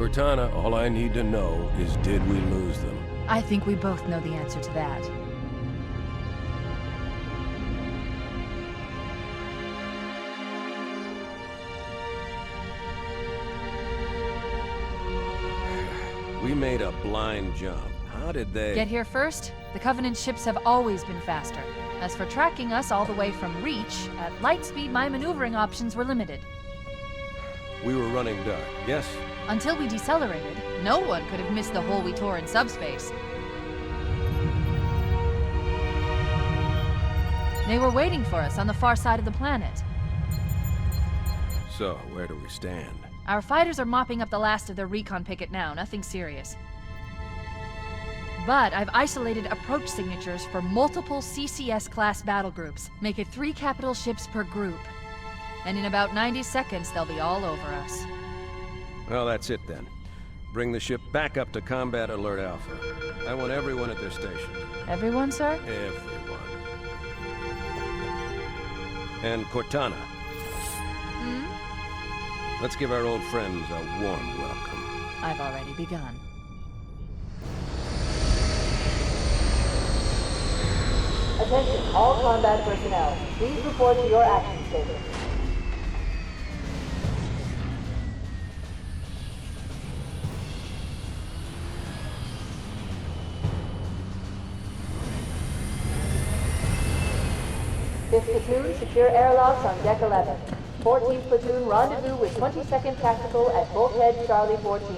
Cortana, all I need to know is did we lose them? I think we both know the answer to that. We made a blind jump. How did they... Get here first? The Covenant ships have always been faster. As for tracking us all the way from Reach, at light speed my maneuvering options were limited. We were running dark, yes? Until we decelerated, no one could have missed the hole we tore in subspace. They were waiting for us on the far side of the planet. So, where do we stand? Our fighters are mopping up the last of their recon picket now, nothing serious. But I've isolated approach signatures for multiple CCS-class battle groups. Make it 3 capital ships per group. And in about 90 seconds, they'll be all over us. Well, that's it then. Bring the ship back up to Combat Alert Alpha. I want everyone at their station. Everyone, sir? Everyone. And Cortana. Hmm? Let's give our old friends a warm welcome. I've already begun. Attention, all combat personnel. Please report to your action station. Fifth platoon, secure airlocks on deck 11. 14th platoon, rendezvous with 22nd Tactical at Bulkhead Charlie 14.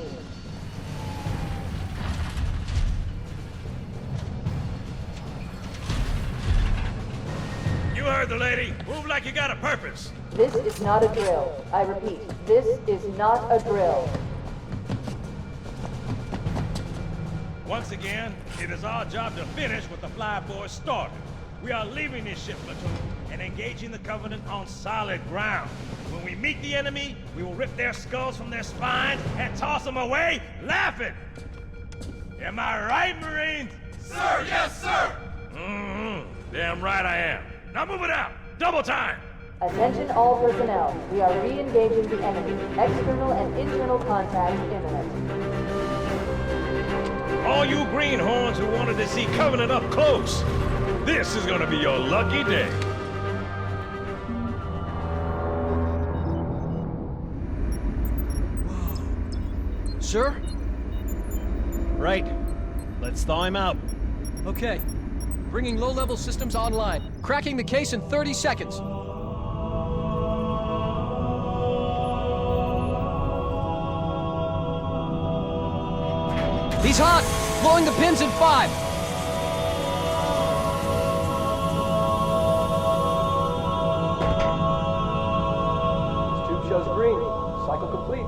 You heard the lady. Move like you got a purpose. This is not a drill. I repeat, this is not a drill. Once again, it is our job to finish what the flyboys started. We are leaving this ship platoon and engaging the Covenant on solid ground. When we meet the enemy, we will rip their skulls from their spines and toss them away, laughing. Am I right, Marines? Sir, yes, sir! Damn right I am. Now move it out! Double time! Attention all personnel. We are re-engaging the enemy. External and internal contact imminent. All you greenhorns who wanted to see Covenant up close, this is gonna be your lucky day. Sir? Right. Let's thaw him out. Okay. Bringing low-level systems online. Cracking the case in 30 seconds. He's hot! Blowing the pins in 5! Tube shows green. Cycle complete.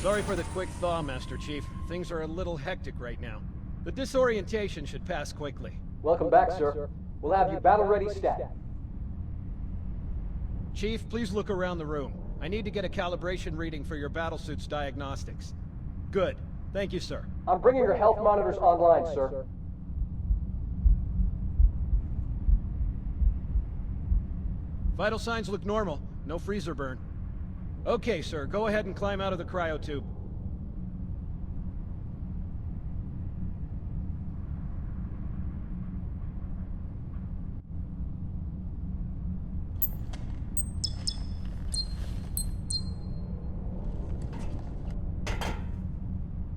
Sorry for the quick thaw, Master Chief. Things are a little hectic right now. The disorientation should pass quickly. Welcome back, sir. We'll have you battle-ready stat. Chief, please look around the room. I need to get a calibration reading for your battlesuit's diagnostics. Good. Thank you, sir. I'm bringing your health monitors online, sir. Vital signs look normal. No freezer burn. Okay, sir. Go ahead and climb out of the cryotube.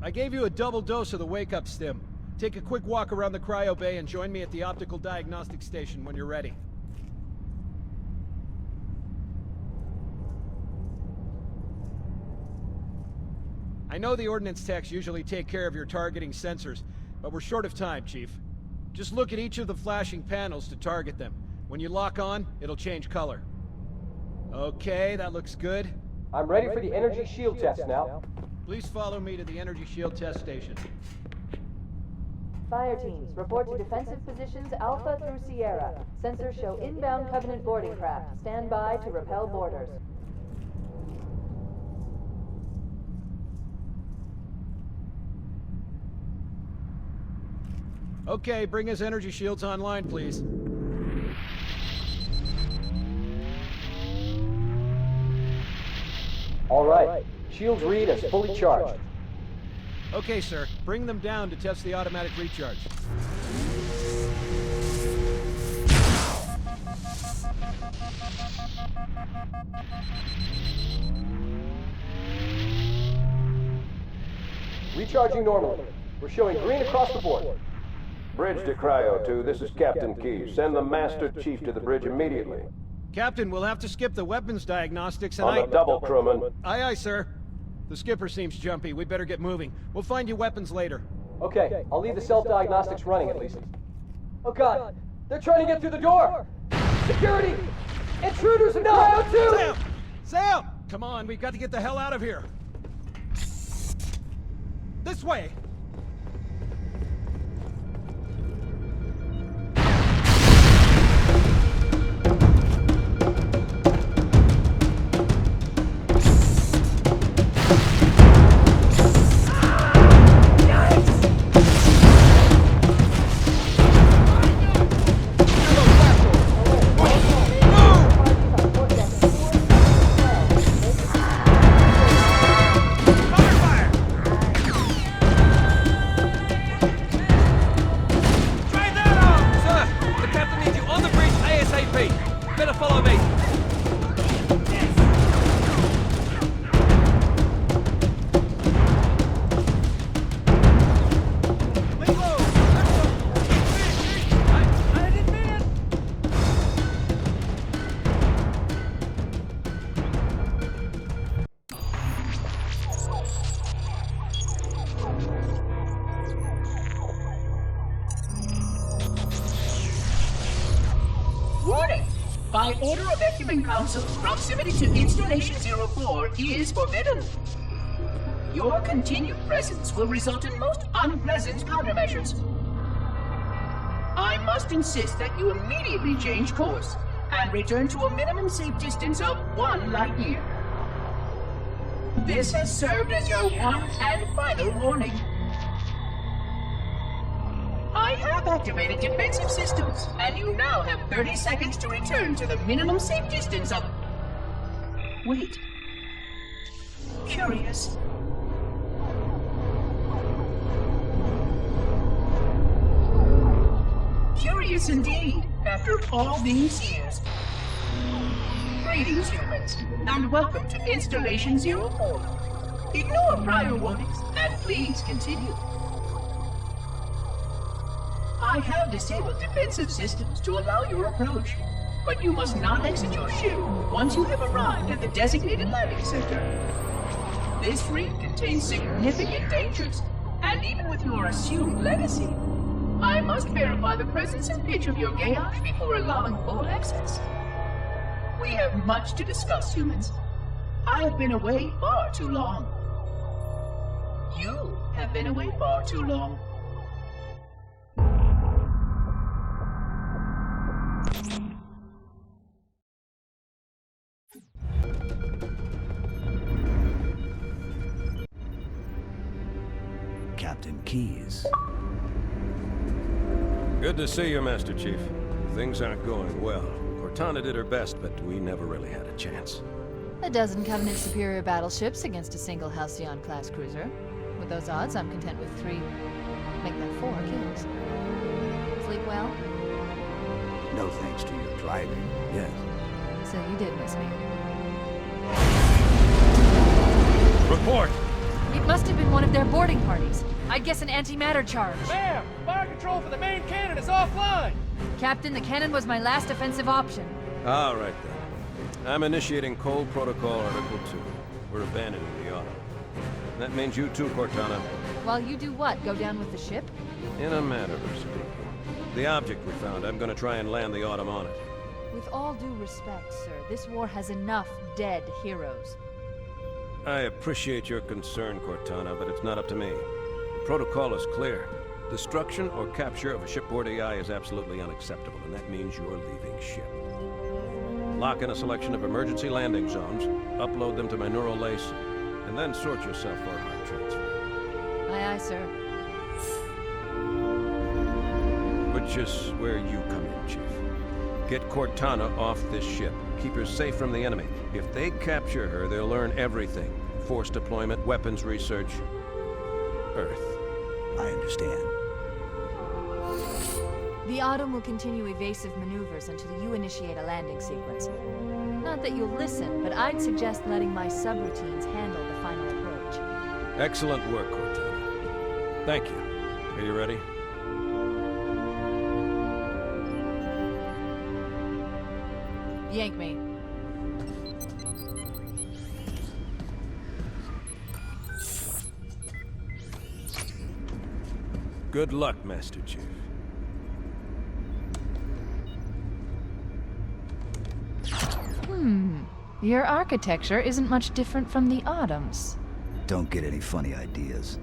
I gave you a double dose of the wake-up stim. Take a quick walk around the cryo bay and join me at the optical diagnostic station when you're ready. I know the ordnance techs usually take care of your targeting sensors, but we're short of time, Chief. Just look at each of the flashing panels to target them. When you lock on, it'll change color. Okay, that looks good. I'm ready for the energy shield test now. Please follow me to the energy shield test station. Fire teams, report to defensive positions Alpha through Sierra. Sensors show inbound Covenant boarding craft. Stand by to repel boarders. Okay, bring his energy shields online, please. All right. Shields read as fully charged. Okay, sir. Bring them down to test the automatic recharge. Recharging normally. We're showing green across the board. Bridge to Cryo 2, this is Captain Key. Send the Master Chief to the bridge immediately. Captain, we'll have to skip the weapons diagnostics and On the double, crewman. Aye, aye, sir. The skipper seems jumpy. We better get moving. We'll find you weapons later. Okay, I'll leave the self-diagnostics running at least. Oh god, they're trying to get through the door! Security! Intruders in Cryo 2! Sam! Sam! Come on, we've got to get the hell out of here. This way! By order of Ecumen Council, proximity to Installation 04 is forbidden. Your continued presence will result in most unpleasant countermeasures. I must insist that you immediately change course and return to a minimum safe distance of 1 light year. This has served as your one and final warning. I have activated defensive systems, and you now have 30 seconds to return to the minimum safe distance of... Wait. Curious. Curious indeed, after all these years. Greetings, humans, and welcome to Installation 04. Ignore prior warnings, and please continue. I have disabled defensive systems to allow your approach, but you must not exit your ship once you have arrived at the designated landing center. This fleet contains significant dangers, and even with your assumed legacy, I must verify the presence and pitch of your gauge before allowing full access. We have much to discuss, humans. I have been away far too long. You have been away far too long. Captain Keyes. Good to see you, Master Chief. Things aren't going well. Cortana did her best, but we never really had a chance. A dozen Covenant superior battleships against a single Halcyon-class cruiser. With those odds, I'm content with 3, make that 4 kills. Sleep well? No thanks to your driving, yes. So you did miss me. Report! It must have been one of their boarding parties. I'd guess an antimatter charge. Ma'am, fire control for the main cannon is offline. Captain, the cannon was my last offensive option. All right, then. I'm initiating Cold Protocol Article 2. We're abandoning the Auto. That means you too, Cortana. While you do what? Go down with the ship? In a manner of speaking. The object we found, I'm gonna try and land the Autumn on it. With all due respect, sir, this war has enough dead heroes. I appreciate your concern, Cortana, but it's not up to me. The protocol is clear. Destruction or capture of a shipboard AI is absolutely unacceptable, and that means you're leaving ship. Lock in a selection of emergency landing zones, upload them to my neural lace, and then sort yourself for a hard transfer. Aye, aye, sir. Which is where you come in, Chief. Get Cortana off this ship. Keep her safe from the enemy. If they capture her, they'll learn everything. Force deployment, weapons research. Earth. I understand. The Autumn will continue evasive maneuvers until you initiate a landing sequence. Not that you'll listen, but I'd suggest letting my subroutines handle the final approach. Excellent work, Cortana. Thank you. Are you ready? Yank me. Good luck, Master Chief. Your architecture isn't much different from the Autumn's. Don't get any funny ideas.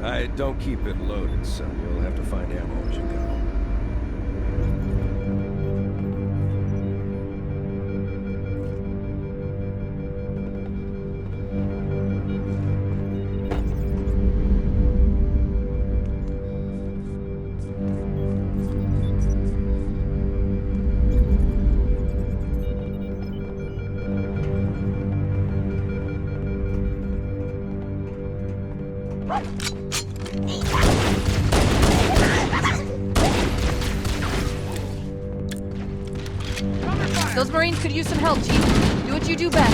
I don't keep it loaded, son. You'll have to find ammo as you go. Those Marines could use some help, Chief. Do what you do best.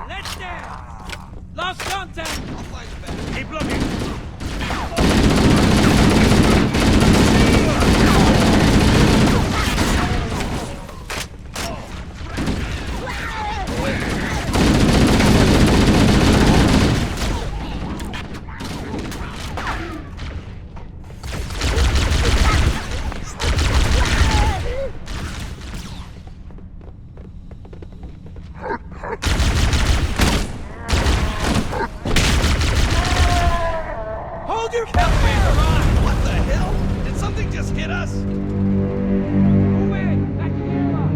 Let's down! Lost contact! Keep looking! Hold your calculator on! What the hell? Did something just hit us? Move in! Back to the airlock!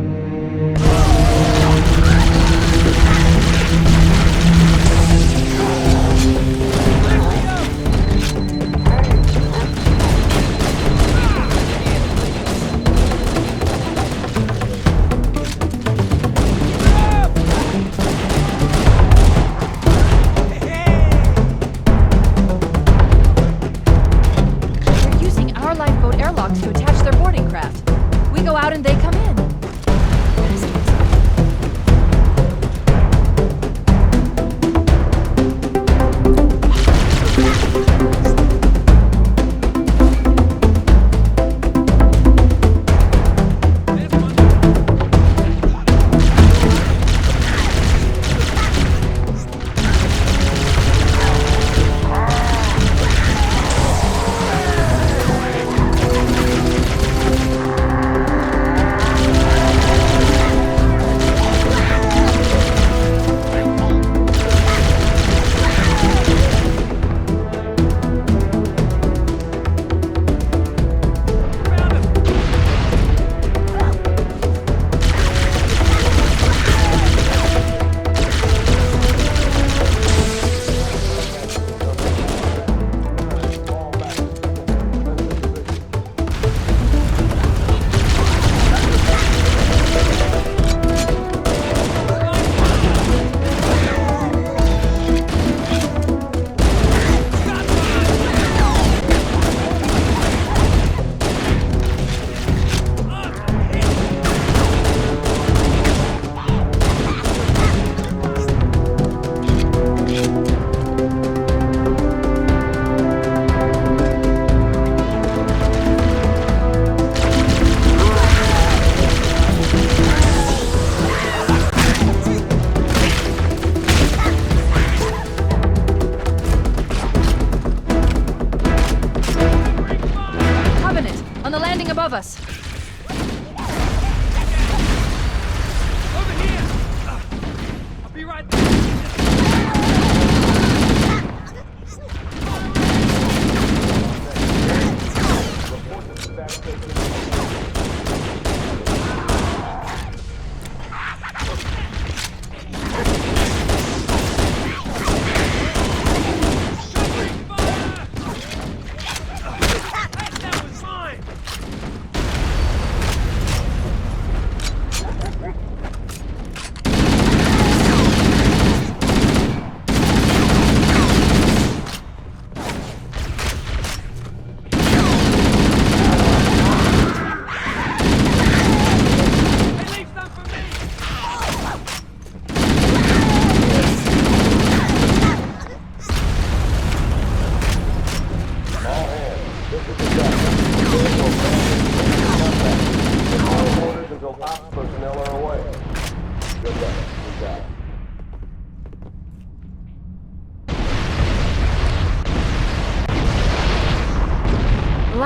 They're using our lifeboat airlocks to attach their boarding craft. We go out and they come in. Covenant, on the landing above us. Over here! I'll be right there!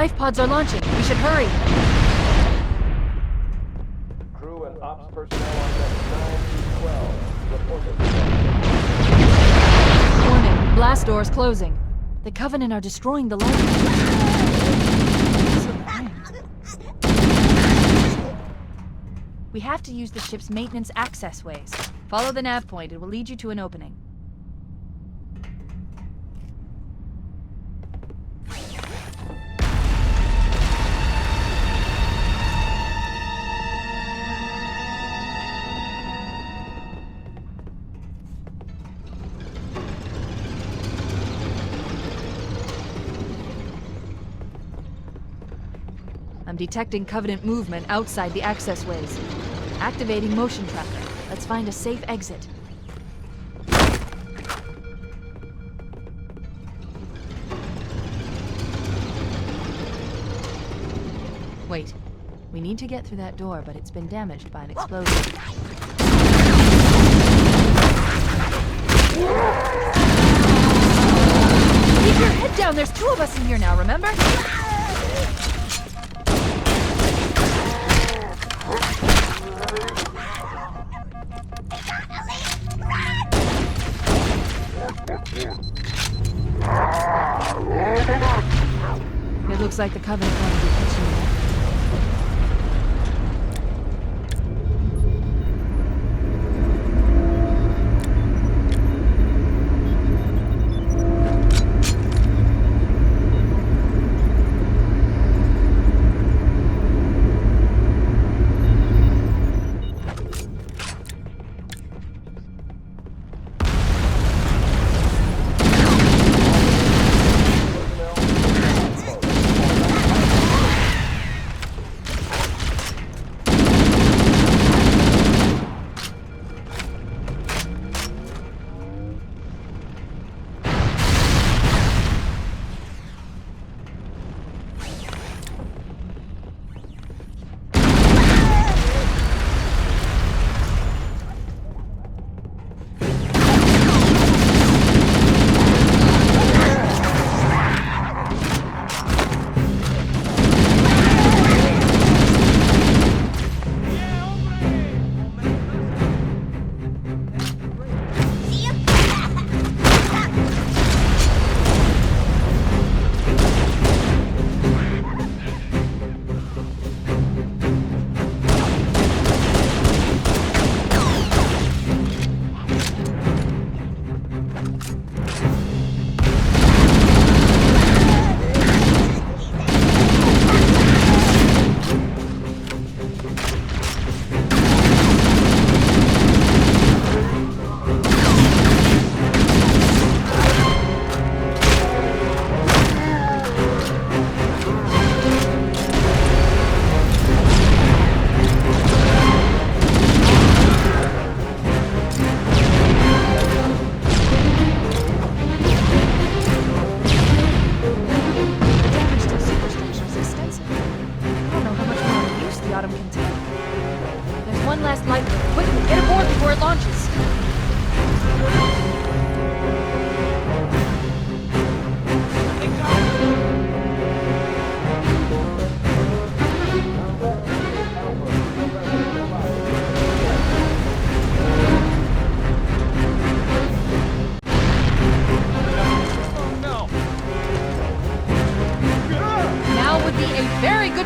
life pods are launching. We should hurry. Crew and ops personnel on deck 9 through 12. Reported. Warning, blast doors closing. The Covenant are destroying the life. We have to use the ship's maintenance access ways. Follow the nav point. It will lead you to an opening. I'm detecting Covenant movement outside the access ways. Activating motion tracker. Let's find a safe exit. Wait. We need to get through that door, but it's been damaged by an explosion. Keep your head down! There's 2 of us in here now, remember? It looks like the Covenant wanted to catch you.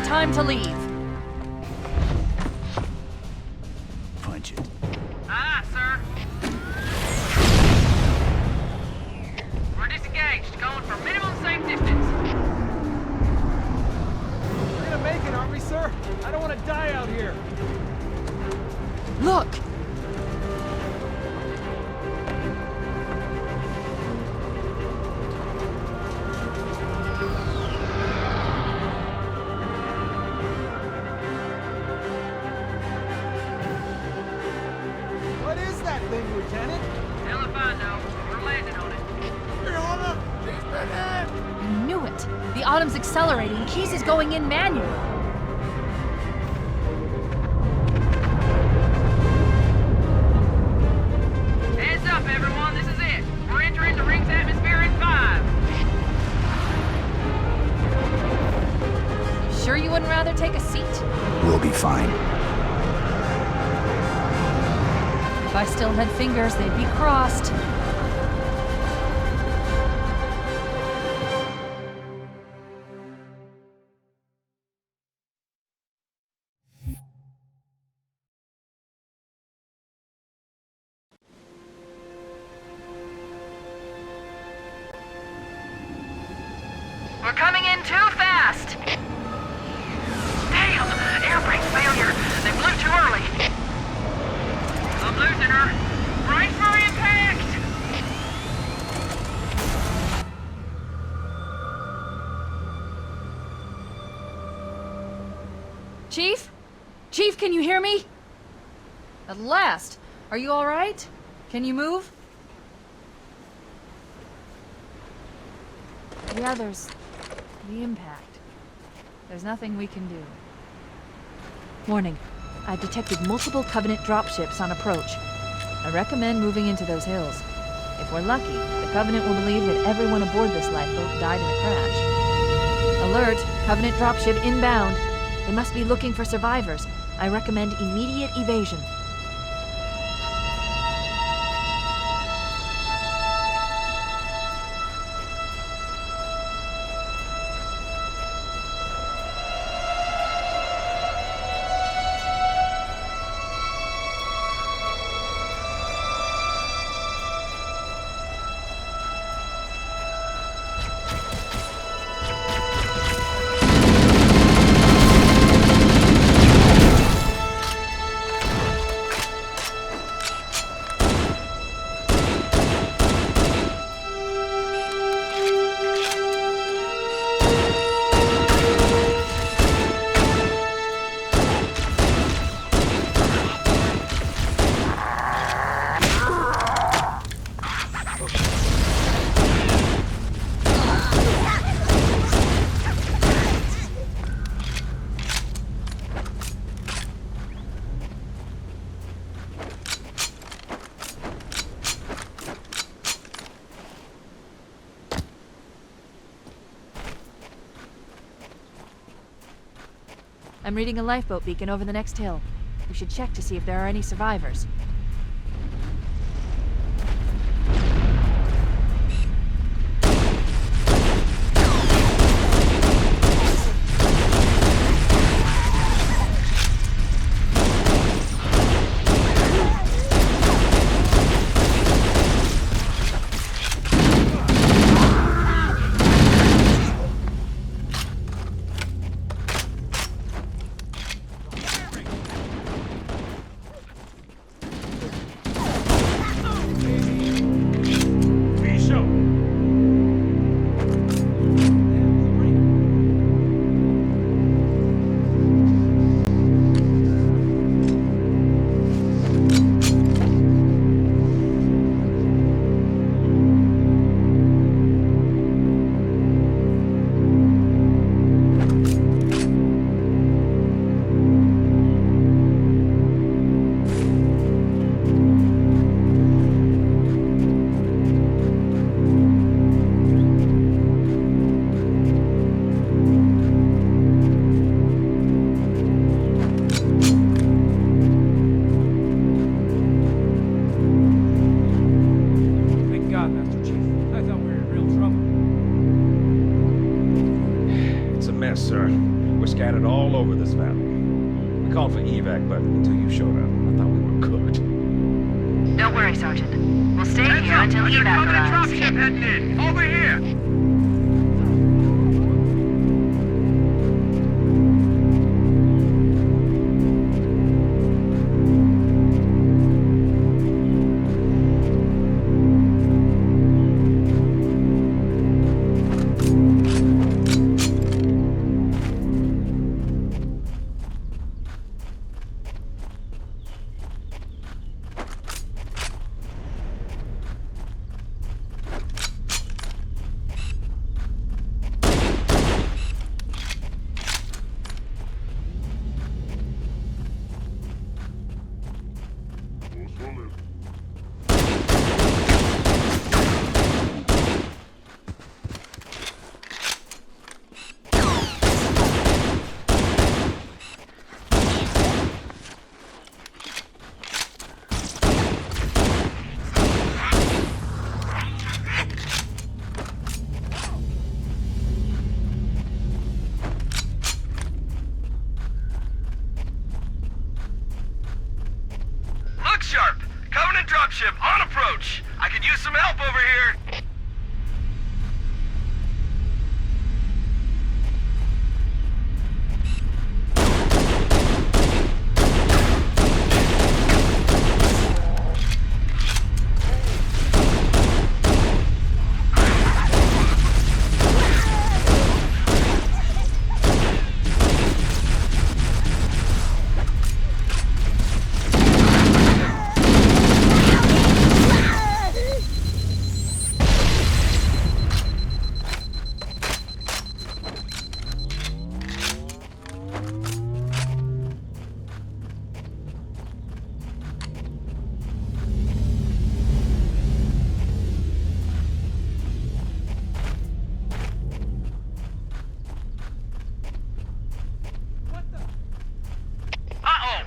Time to leave. Punch it. Aye, sir. We're disengaged, going for minimum safe distance. We're gonna make it, aren't we, sir? I don't want to die out here. Look! What is that thing, Lieutenant? Hell if I know. We're landing on it. I knew it! The Autumn's accelerating. Keys is going in manually. Heads up, everyone. This is it. We're entering the ring's atmosphere in 5. sure you wouldn't rather take a seat? We'll be fine. If I still had fingers, they'd be crossed. We're coming in too fast! Damn! Air brake failure! They blew too early! I'm losing her! Brace for impact! Chief? Chief, can you hear me? At last! Are you alright? Can you move? Yeah, there's the impact. There's nothing we can do. Warning. I've detected multiple Covenant dropships on approach. I recommend moving into those hills. If we're lucky, the Covenant will believe that everyone aboard this lifeboat died in a crash. Alert! Covenant dropship inbound. They must be looking for survivors. I recommend immediate evasion. I'm reading a lifeboat beacon over the next hill. We should check to see if there are any survivors. Sir. We're scattered all over this valley. We called for evac, but until you showed up, I thought we were cooked. Don't worry, Sergeant. We'll stay here until evac arrives. Dropship heading in! Over here! sharp. Covenant dropship on approach. I could use some help over here.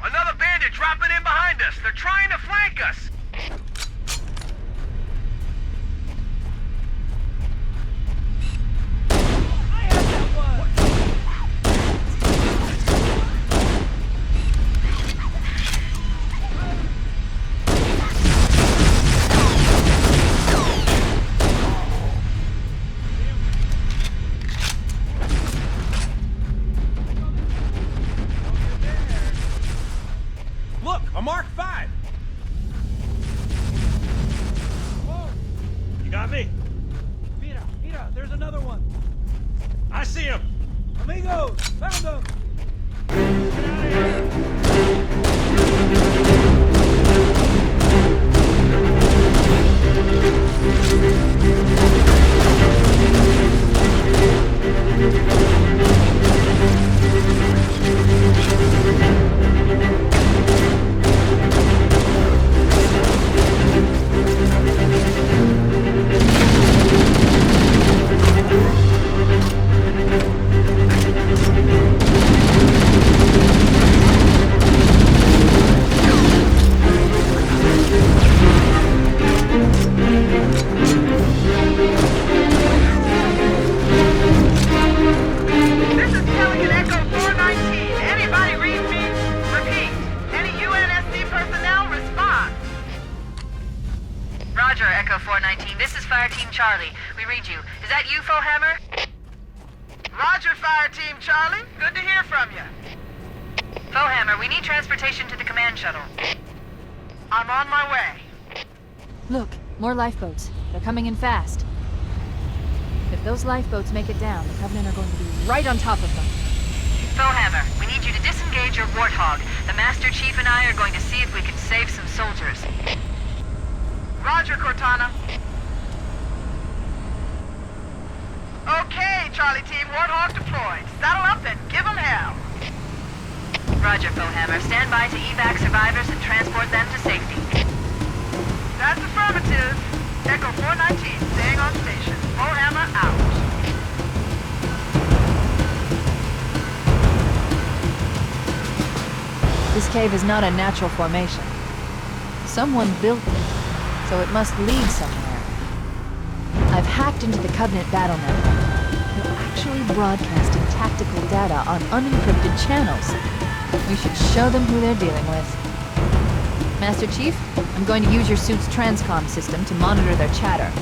Another bandit dropping in behind us. They're trying to flank us. Look, a Mark 5. Whoa. You got me? Mira, there's another one. I see him. Amigos, found them. Get out of here. Roger, Echo 419. This is Fire Team Charlie. We read you. Is that you, Hammer? Roger, Fire Team Charlie. Good to hear from you. Hammer, we need transportation to the command shuttle. I'm on my way. Look, more lifeboats. They're coming in fast. If those lifeboats make it down, the Covenant are going to be right on top of them. Hammer, we need you to disengage your Warthog. The Master Chief and I are going to see if we can save some soldiers. Roger, Cortana. Okay, Charlie Team, Warthog deployed. Saddle up and give them hell. Roger, Hammer. Stand by to evac survivors and transport them to safety. That's affirmative. Echo 419, staying on station. Hammer out. This cave is not a natural formation. Someone built it, so it must lead somewhere. I've hacked into the Covenant battle network. They're actually broadcasting tactical data on unencrypted channels. We should show them who they're dealing with. Master Chief, I'm going to use your suit's transcom system to monitor their chatter.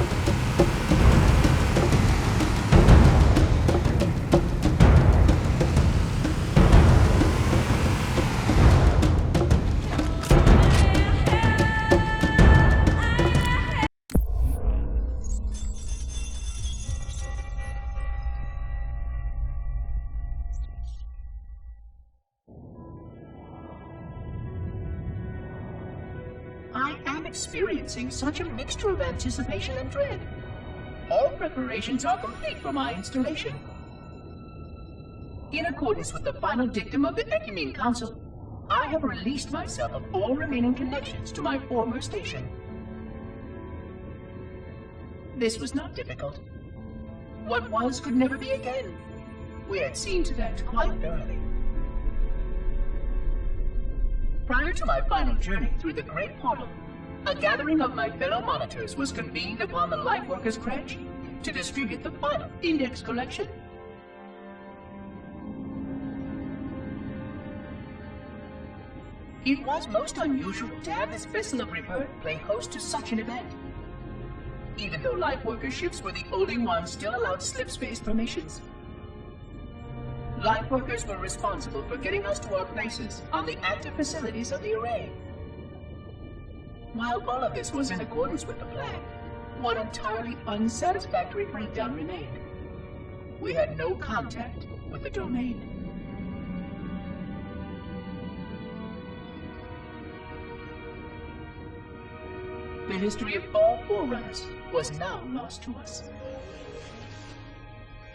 I am experiencing such a mixture of anticipation and dread. All preparations are complete for my installation. In accordance with the final dictum of the Ecumene Council, I have released myself of all remaining connections to my former station. This was not difficult. What was could never be again. We had seen to that quite thoroughly. Prior to my final journey through the Great Portal, a gathering of my fellow monitors was convened upon the Lightworkers' Crash to distribute the final index collection. It was most unusual to have this vessel of rebirth play host to such an event. Even though Lightworker ships were the only ones still allowed slip space permissions. Lightworkers were responsible for getting us to our places on the active facilities of the array. While all of this was in accordance with the plan, one entirely unsatisfactory breakdown remained. We had no contact with the domain. The history of all Forerunners was now lost to us.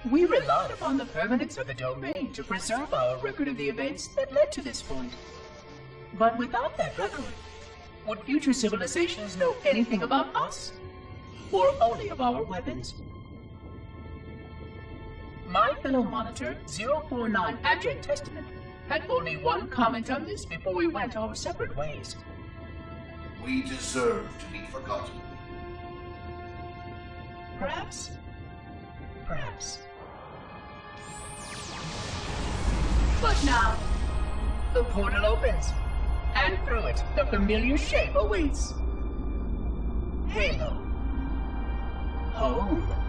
We relied upon the permanence of the domain to preserve our record of the events that led to this point. But without that record, would future civilizations know anything about us? Or only of our weapons? My fellow monitor, 049 Adject Testament, had only one comment on this before we went our separate ways. We deserve to be forgotten. Perhaps. Perhaps. But now, the portal opens, and through it, the familiar shape awaits. Halo. Home.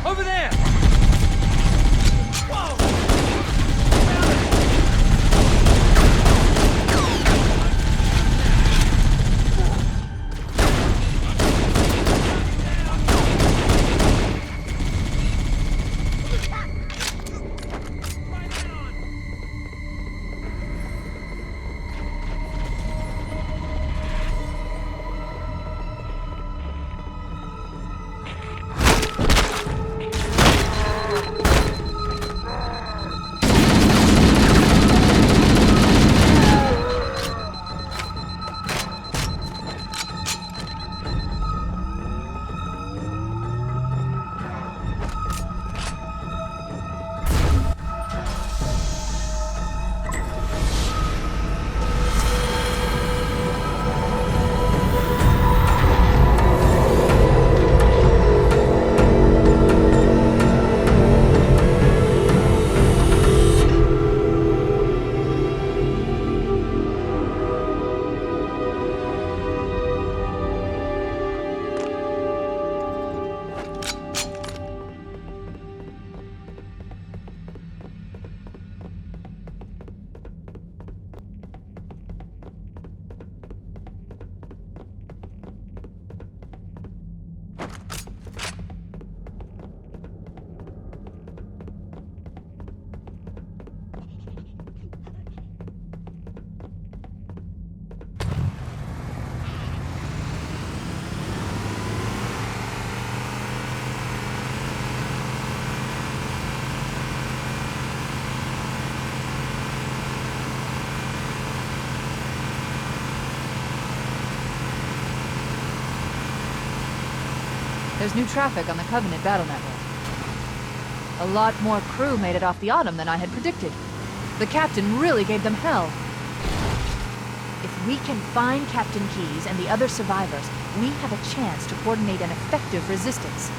Over there! Whoa! There's new traffic on the Covenant battle network. A lot more crew made it off the Autumn than I had predicted. The captain really gave them hell. If we can find Captain Keyes and the other survivors, we have a chance to coordinate an effective resistance.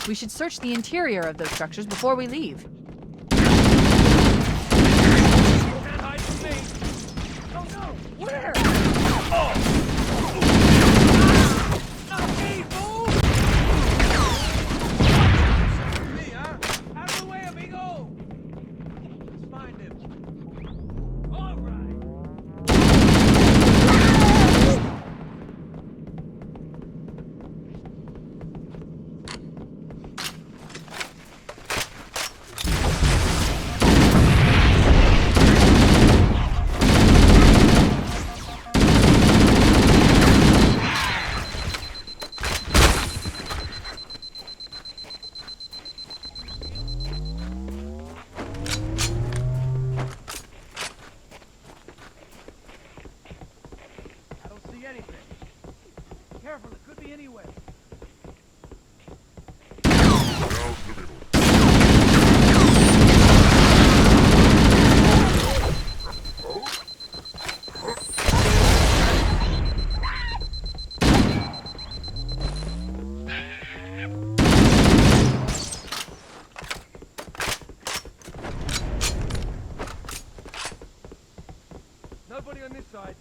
We should search the interior of those structures before we leave. Can't hide from me. Oh no! Where? Oh! Not me, fool! Me, huh? Out of the way, amigo! Let's find him. All right. Careful, it could be anywhere. Nobody on this side.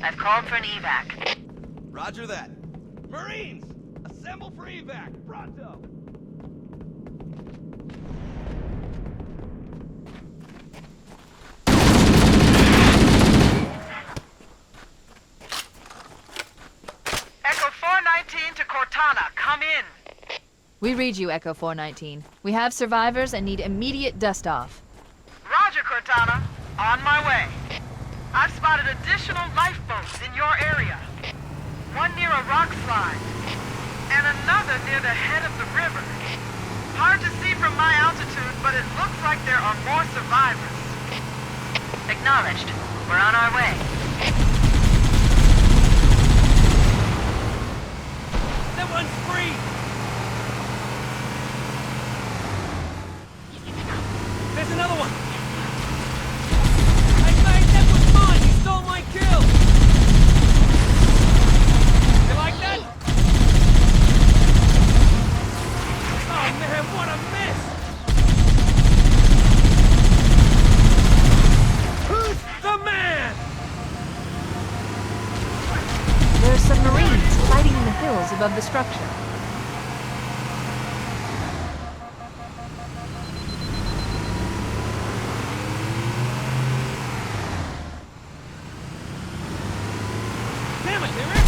I've called for an evac. Roger that. Marines, assemble for evac, pronto! Echo 419 to Cortana, come in. We read you, Echo 419. We have survivors and need immediate dust-off. Roger, Cortana. On my way. I've spotted additional lifeboats in your area. One near a rock slide, and another near the head of the river. Hard to see from my altitude, but it looks like there are more survivors. Acknowledged. We're on our way. That one's free! There's another one! Hey mate, that was mine! You stole my kill! You like that? Oh man, what a miss! Who's the man? There are submarines fighting in the hills above the structure. Damn it, Eric!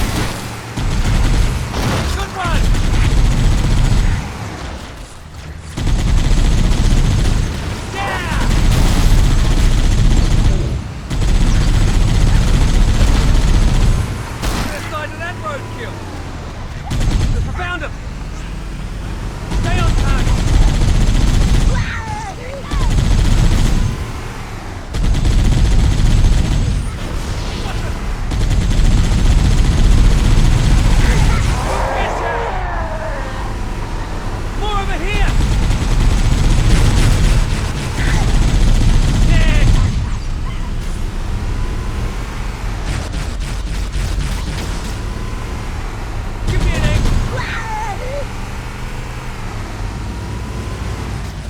Good run! Yeah! Other side of that roadkill. I found him. Stay on target. More over here! Dead! Give me an egg!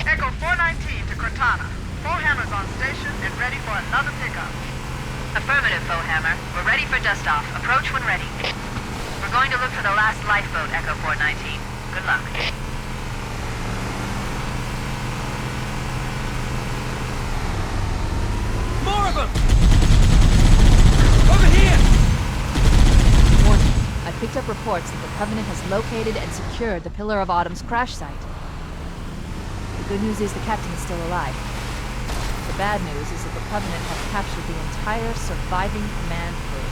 Echo 419 to Cortana. Foehammer's on station and ready for another pickup. Affirmative, Bowhammer. We're ready for dust-off. Approach when ready. We're going to look for the last lifeboat, Echo 419. Good luck. More of them! Over here! Warning. I picked up reports that the Covenant has located and secured the Pillar of Autumn's crash site. The good news is the captain is still alive. The bad news is that the Covenant have captured the entire surviving command crew.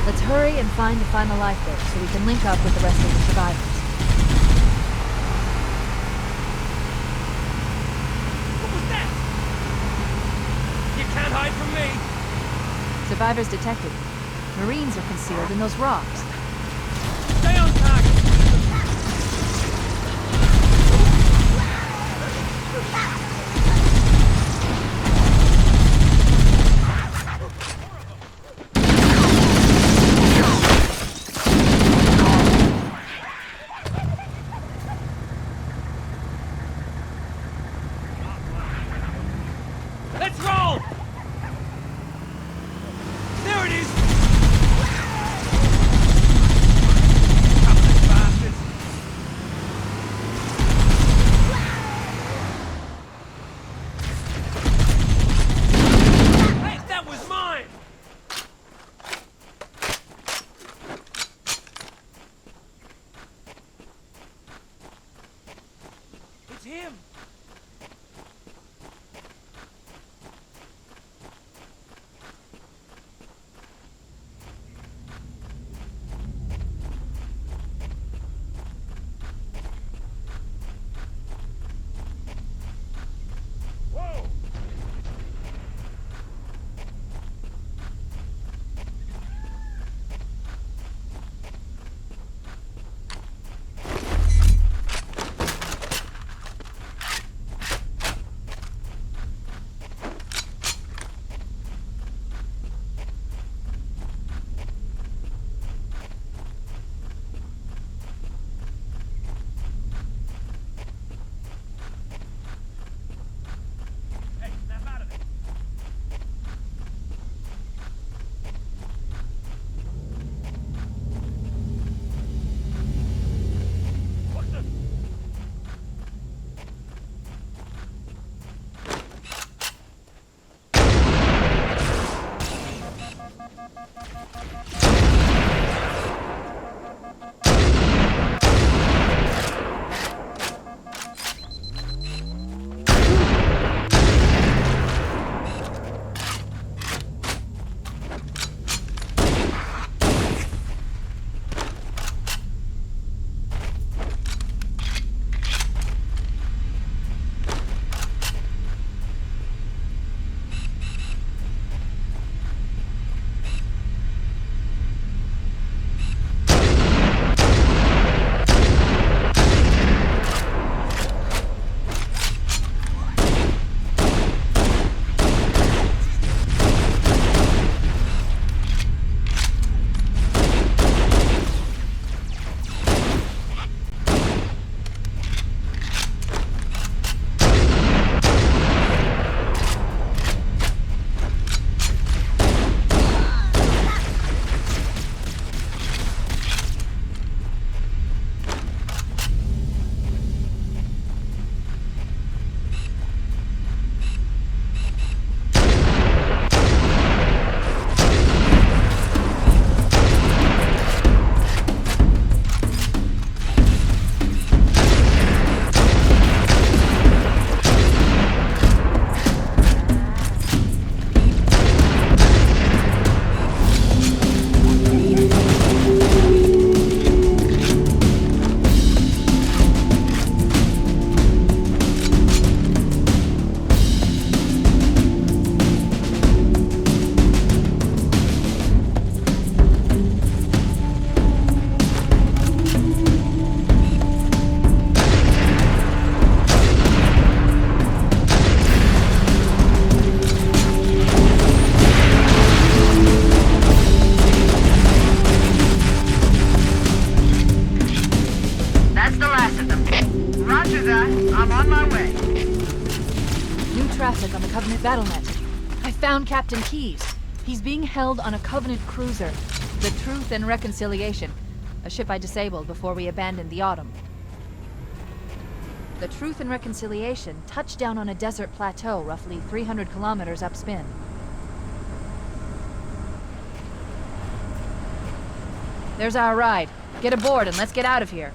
Let's hurry and find the final lifeboat so we can link up with the rest of the survivors. Survivors detected. Marines are concealed in those rocks. Stay on target! Let's roll! There it is! Covenant bastards! Hey, that was mine! It's him! Whoa! Hey, snap out of it! What the? That's the last of them. Roger that. I'm on my way. New traffic on the Covenant battlenet. I found Captain Keyes. He's being held on a Covenant cruiser. The Truth and Reconciliation. A ship I disabled before we abandoned the Autumn. The Truth and Reconciliation touched down on a desert plateau roughly 300 kilometers upspin. There's our ride. Get aboard and let's get out of here.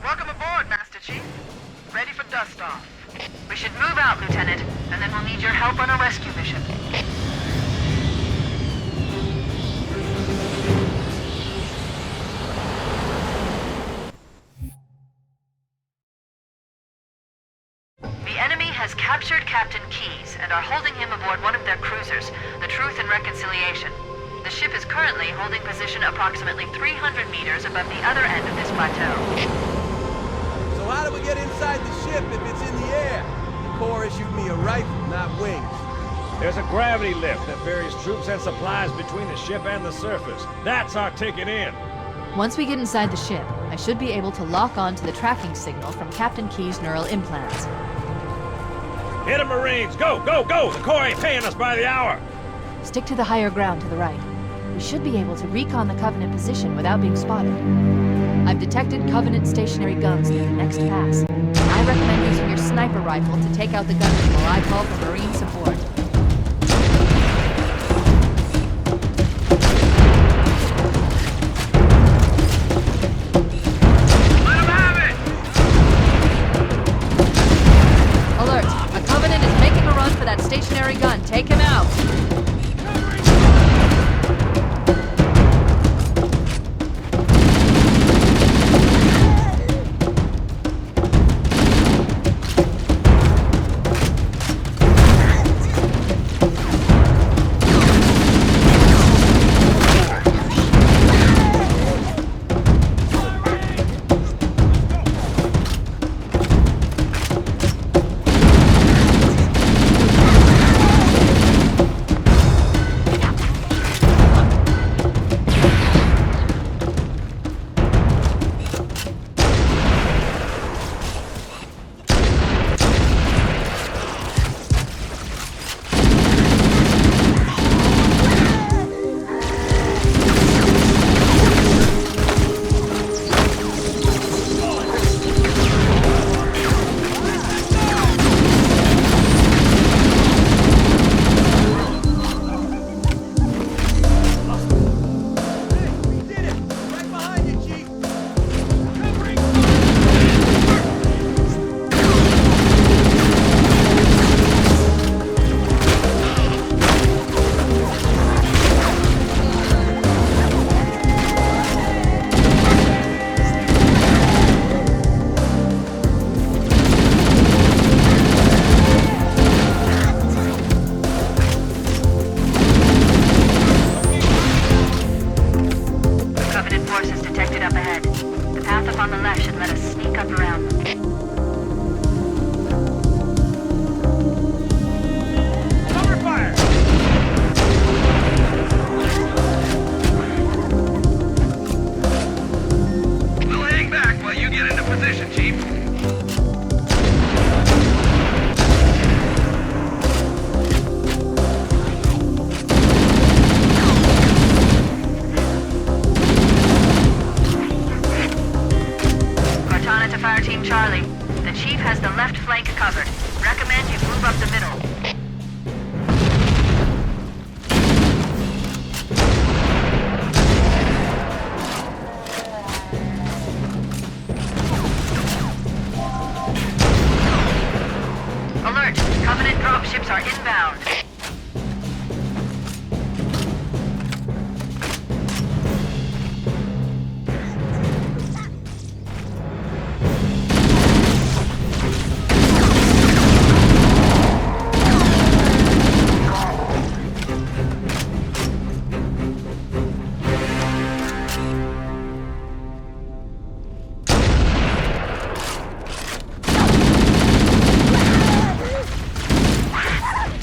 Welcome aboard, Master Chief. Ready for dust-off. We should move out, Lieutenant, and then we'll need your help on a rescue mission. The enemy has captured Captain Keyes and are holding him aboard one of their cruisers, the Truth and Reconciliation. The ship is currently holding position approximately 300 meters above the other end of this plateau. So how do we get inside the ship if it's in the air? The Corps issued me a rifle, not wings. There's a gravity lift that ferries troops and supplies between the ship and the surface. That's our ticket in. Once we get inside the ship, I should be able to lock on to the tracking signal from Captain Key's neural implants. Hit 'em, Marines! Go, go, go! The Corps ain't paying us by the hour! Stick to the higher ground to the right. We should be able to recon the Covenant position without being spotted. I've detected Covenant stationary guns near the next pass. I recommend using your sniper rifle to take out the gunmen while I call for Marine support. Alert! A Covenant is making a run for that stationary gun. Take him out!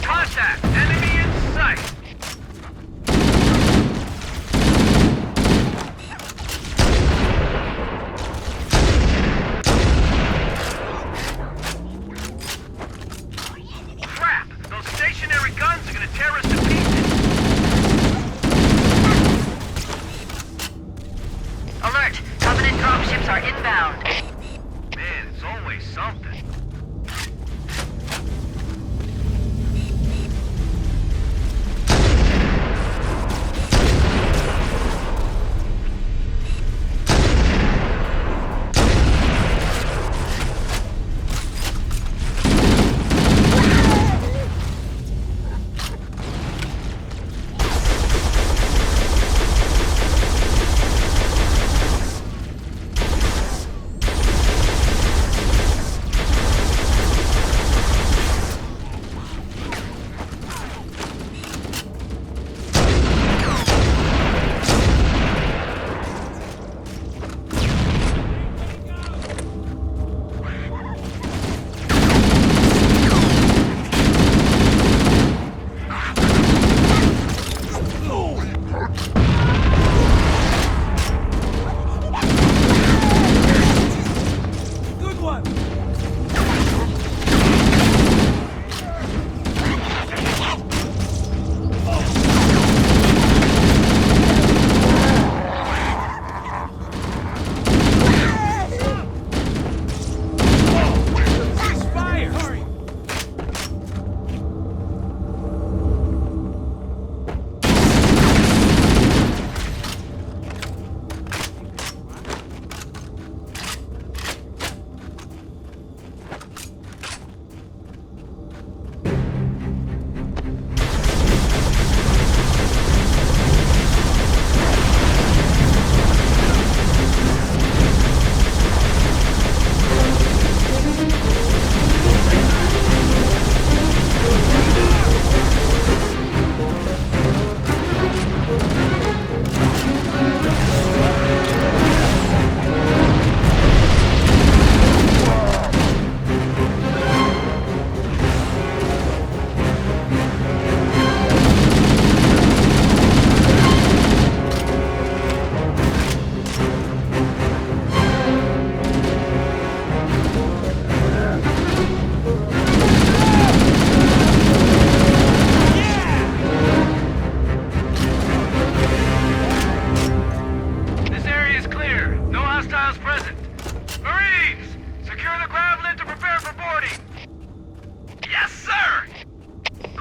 Contact!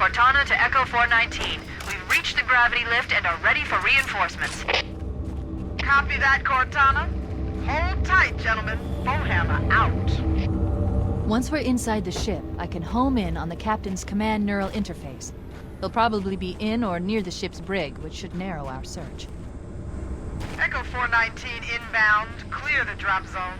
Cortana to Echo 419. We've reached the gravity lift and are ready for reinforcements. Copy that, Cortana. Hold tight, gentlemen. Bowhammer out. Once we're inside the ship, I can home in on the captain's command neural interface. He'll probably be in or near the ship's brig, which should narrow our search. Echo 419 inbound. Clear the drop zone.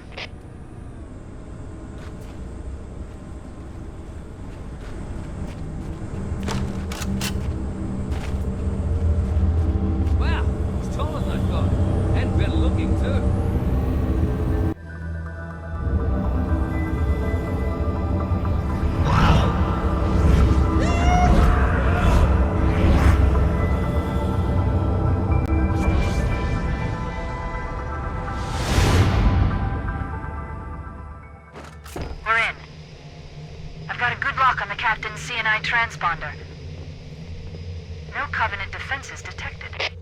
Wow, he's taller than I thought. And better looking, too. We're in. I've got a good lock on the captain's CNI transponder. No Covenant defenses detected.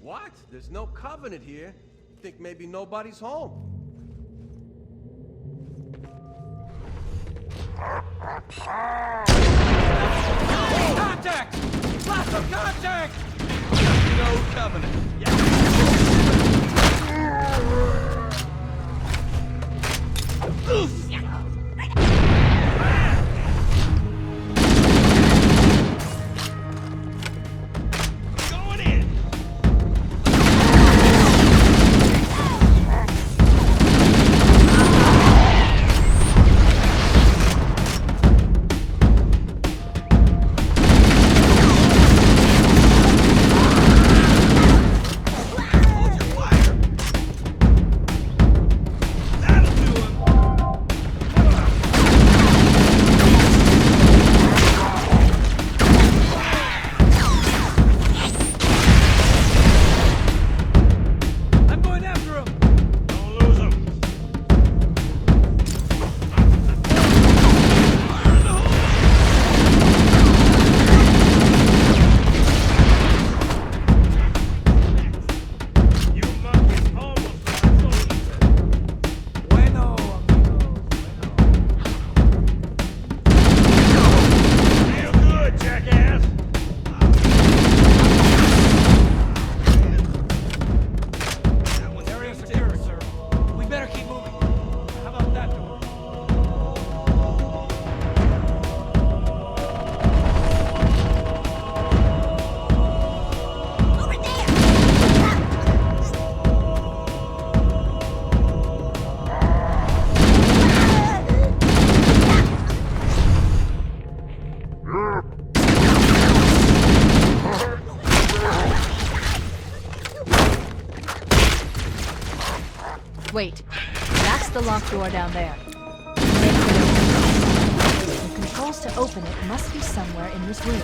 What? There's no Covenant here. Think maybe nobody's home. Contact! Lots of contact! No Covenant. Going in! I'm going after him! Don't lose him. You monkeys almost got so Bueno, Feel good, jackass. area secure, sir. We better keep moving. How about that door? Wait, that's the locked door down there. The controls to open it must be somewhere in this room.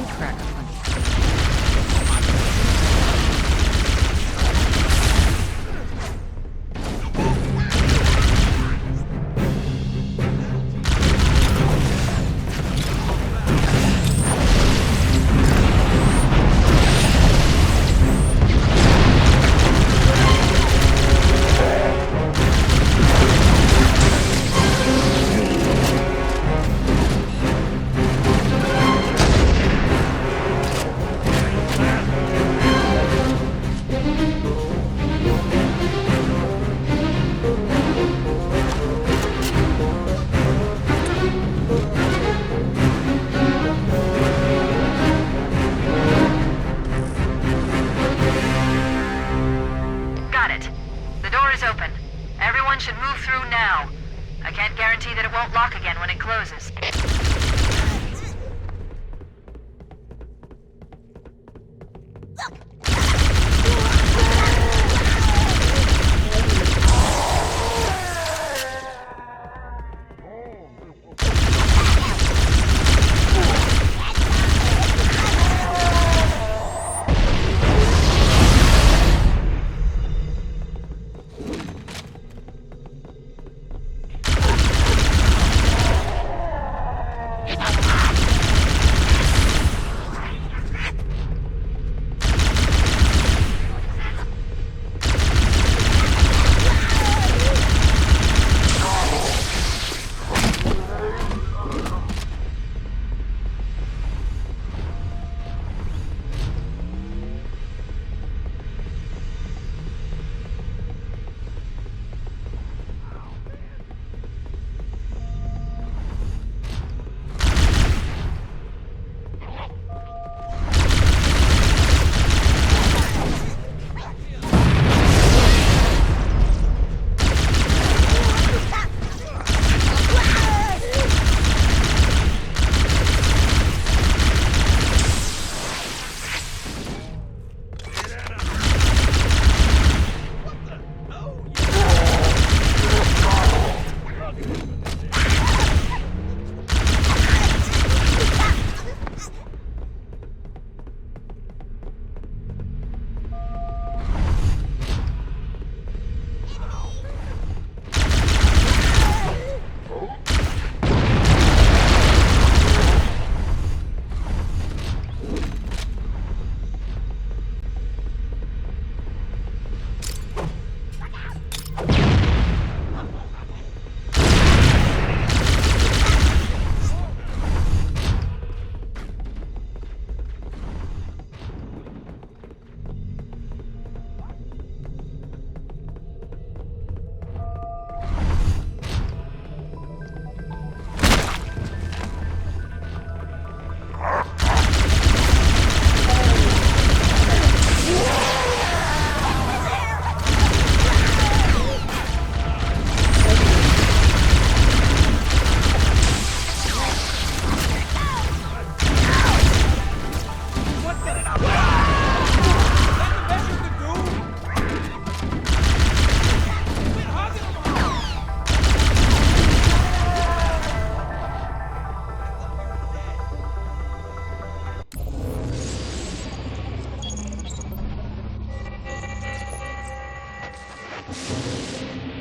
cracker punch.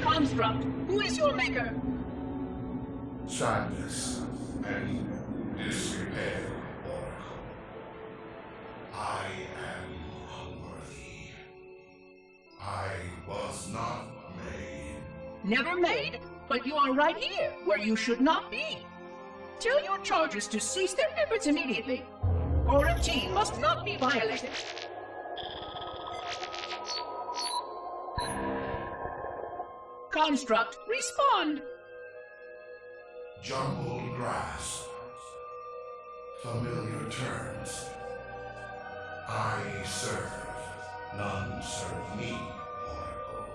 Construct, who is your maker? Sadness and disrepair, Oracle. I am unworthy. I was not made. Never made, but you are right here, where you should not be. Tell your charges to cease their efforts immediately. Quarantine must not be violated. Construct, respond! Jumbled grass. Familiar terms. I serve. None serve me, Oracle.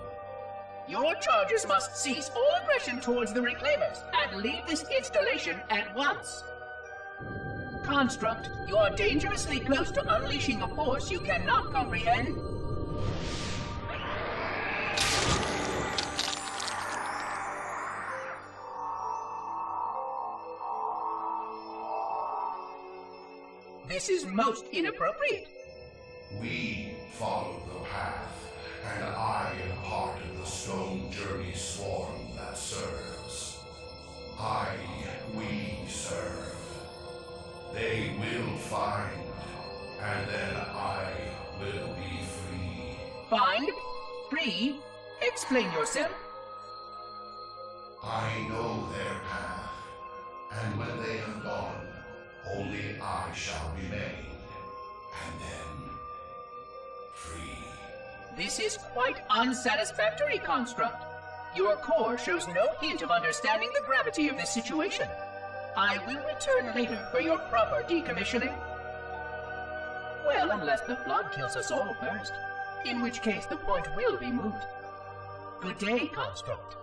Your charges must cease all aggression towards the Reclaimers and leave this installation at once. Construct, you are dangerously close to unleashing a force you cannot comprehend. This is most inappropriate. We follow the path, and I am part of the stone journey swarm that serves. We serve. They will find, and then I will be free. Find? Free? Explain yourself. I know their path, and when they have gone, only I shall remain, and then free. This is quite unsatisfactory, Construct. Your core shows no hint of understanding the gravity of this situation. I will return later for your proper decommissioning. Well, unless the flood kills us all first, in which case the point will be moot. Good day, Construct.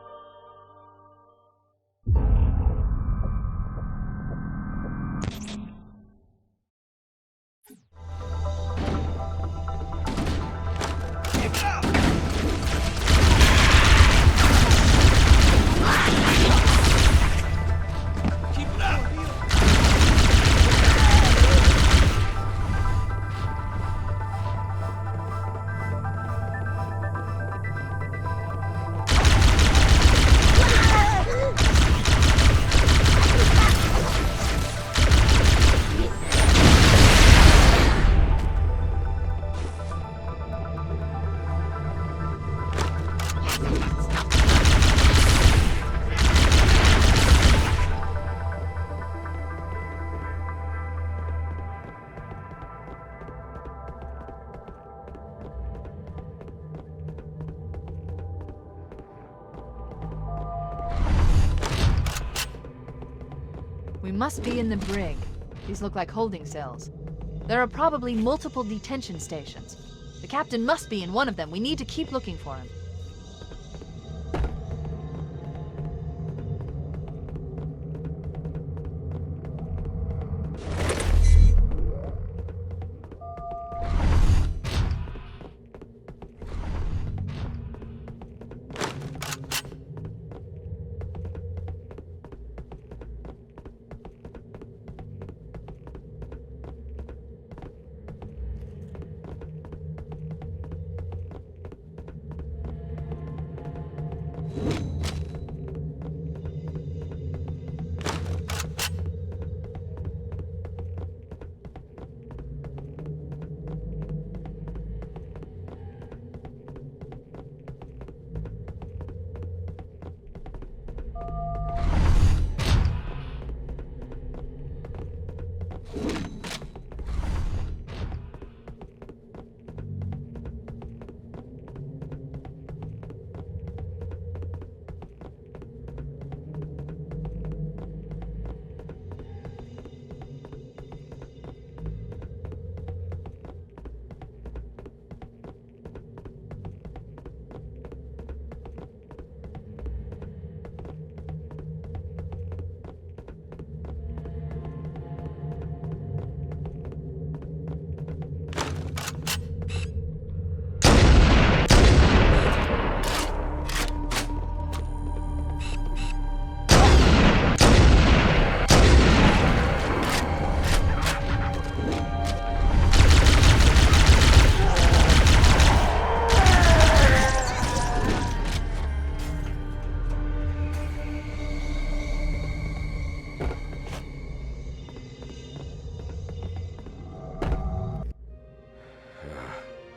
We must be in the brig. These look like holding cells. There are probably multiple detention stations. The captain must be in one of them. We need to keep looking for him.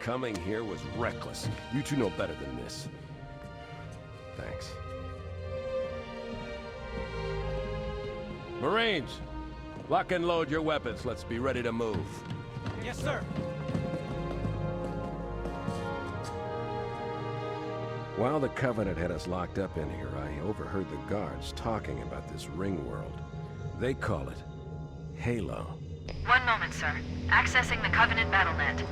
Coming here was reckless. You two know better than this. Thanks. Marines! Lock and load your weapons. Let's be ready to move. Yes, sir. While the Covenant had us locked up in here, I overheard the guards talking about this ring world. They call it Halo. One moment, sir. Accessing the Covenant BattleNet.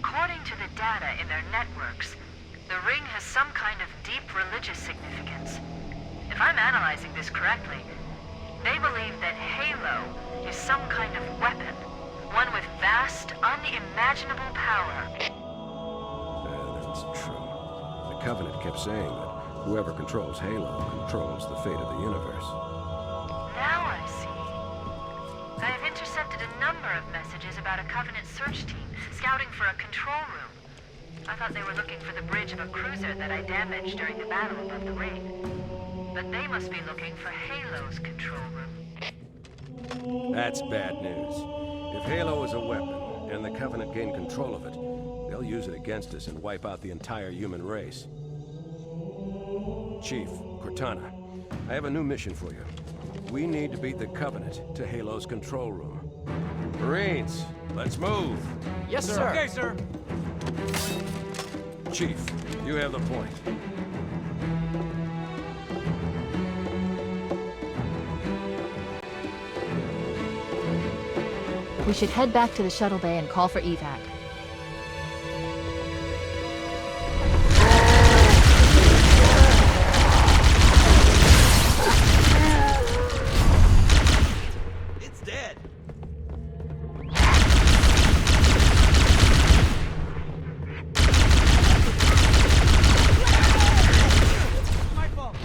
According to the data in their networks, the ring has some kind of deep religious significance. If I'm analyzing this correctly, they believe that Halo is some kind of weapon, one with vast, unimaginable power. That's true. The Covenant kept saying that whoever controls Halo controls the fate of the universe. Now I see. I have intercepted a number of messages about a Covenant search team scouting for a control room. I thought they were looking for the bridge of a cruiser that I damaged during the battle above the ring. But they must be looking for Halo's control room. That's bad news. If Halo is a weapon, and the Covenant gain control of it, they'll use it against us and wipe out the entire human race. Chief, Cortana, I have a new mission for you. We need to beat the Covenant to Halo's control room. Marines, let's move! Yes, sir. Okay, sir. Chief, you have the point. We should head back to the shuttle bay and call for evac. It's dead. My fault.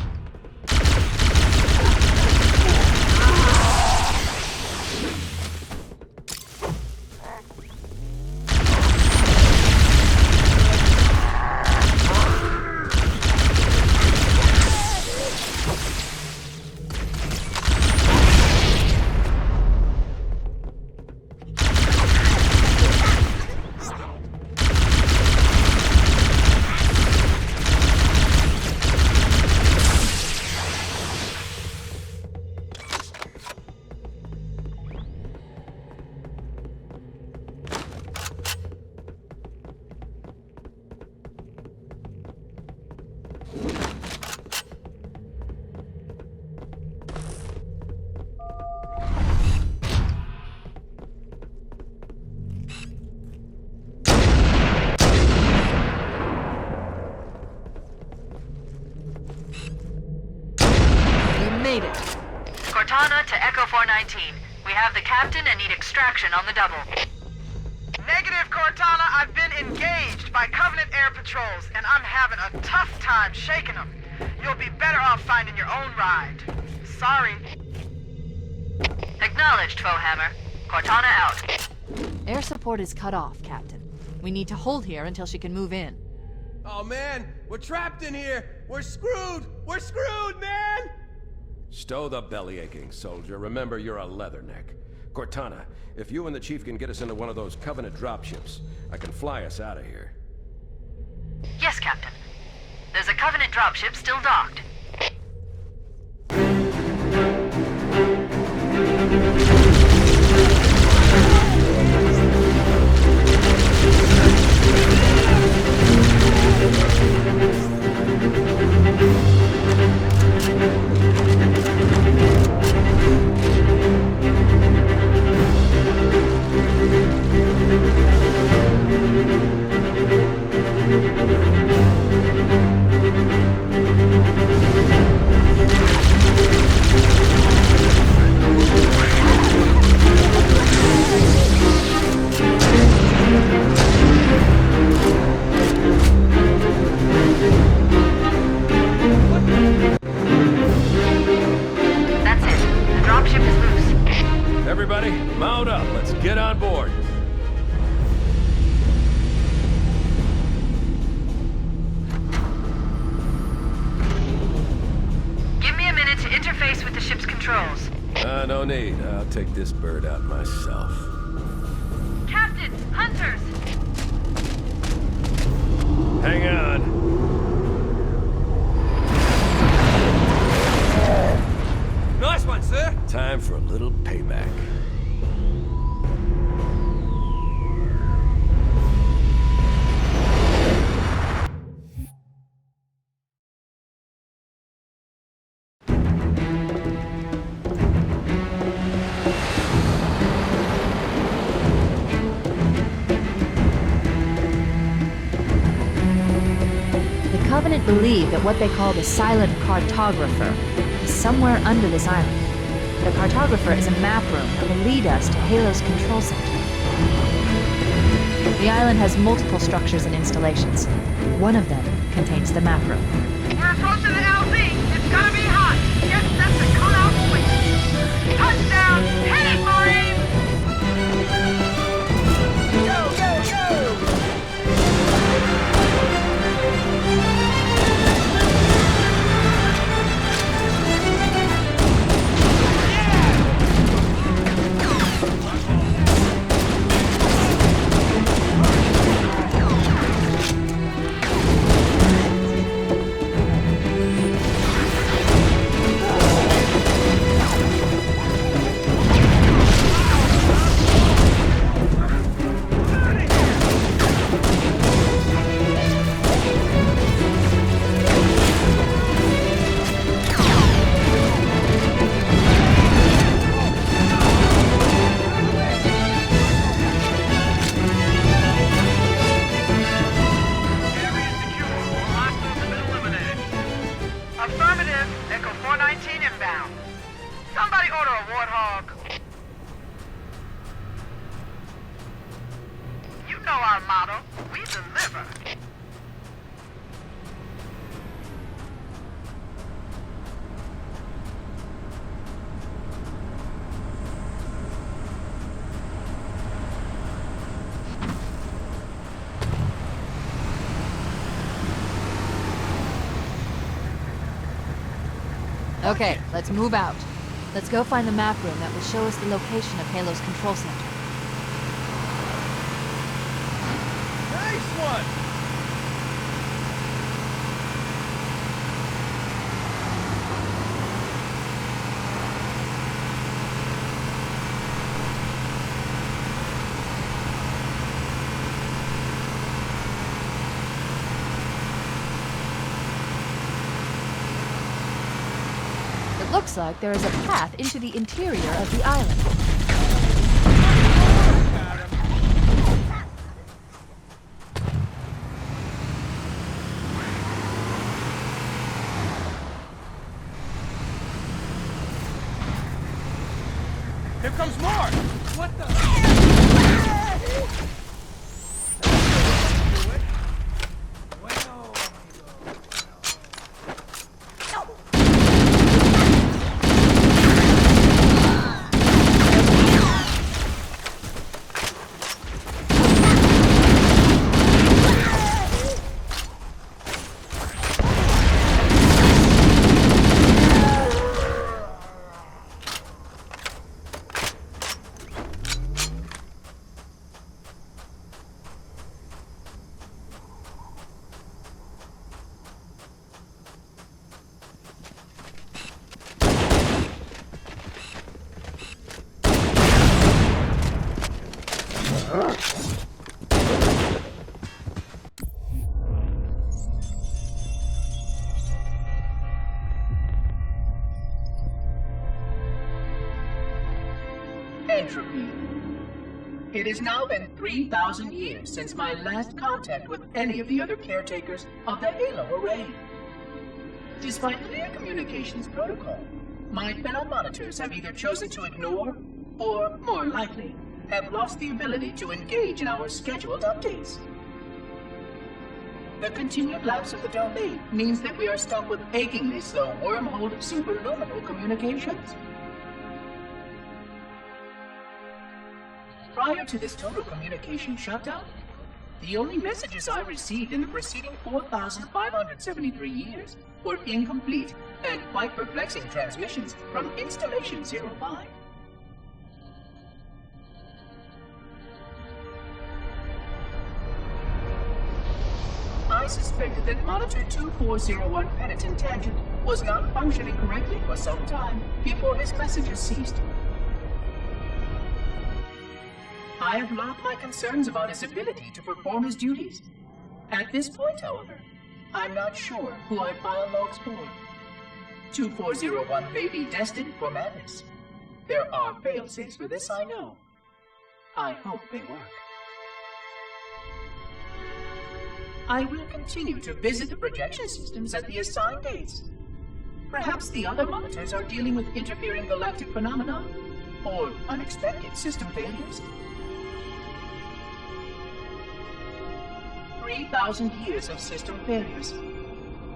Made it. Cortana to Echo 419. We have the captain and need extraction on the double. Negative, Cortana. I've been engaged by Covenant air patrols, and I'm having a tough time shaking them. You'll be better off finding your own ride. Sorry. Acknowledged, Foehammer. Cortana out. Air support is cut off, Captain. We need to hold here until she can move in. Oh man, we're trapped in here! We're screwed! We're screwed, man! Stow the belly-aching, soldier. Remember, you're a leatherneck. Cortana, if you and the Chief can get us into one of those Covenant dropships, I can fly us out of here. Yes, Captain. There's a Covenant dropship still docked. Everybody, mount up. Let's get on board. Give me a minute to interface with the ship's controls. No need. I'll take this bird out myself. Captain, hunters! Hang on. Nice one, sir. Time for a little payback. The Covenant believe that what they call the silent cartographer is somewhere under this island. The cartographer is a map room that will lead us to Halo's control center. The island has multiple structures and installations. One of them contains the map room. We're approaching the LZ. It's gonna be hot. Get set to cut out quick. Touchdown! Hit it, Marines! we deliver. Okay, let's move out. Let's go find the map room that will show us the location of Halo's control center. Nice one! It looks like there is a path into the interior of the island. Here comes more! What the? Entropy. It has now been 3,000 years since my last contact with any of the other caretakers of the Halo array. Despite clear communications protocol, my fellow monitors have either chosen to ignore, or, more likely, have lost the ability to engage in our scheduled updates. The continued lapse of the domain means that we are stuck with achingly slow wormhole superluminal communications. Prior to this total communication shutdown, the only messages I received in the preceding 4,573 years were incomplete and quite perplexing transmissions from Installation 05. I suspected that Monitor 2401 Penitent Tangent was not functioning correctly for some time before his messages ceased. I have logged my concerns about his ability to perform his duties. At this point, however, I'm not sure who I file logs for. 2401 may be destined for madness. There are fail-safes for this, I know. I hope they work. I will continue to visit the projection systems at the assigned dates. Perhaps the other monitors are dealing with interfering galactic phenomena, or unexpected system failures. 3,000 years of system failures.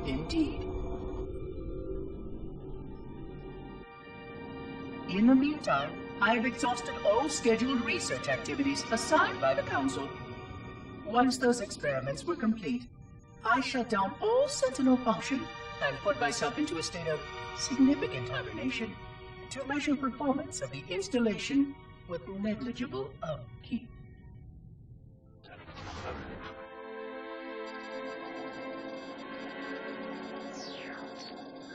Indeed. In the meantime, I have exhausted all scheduled research activities assigned by the Council. Once those experiments were complete, I shut down all Sentinel function and put myself into a state of significant hibernation to measure performance of the installation with negligible upkeep.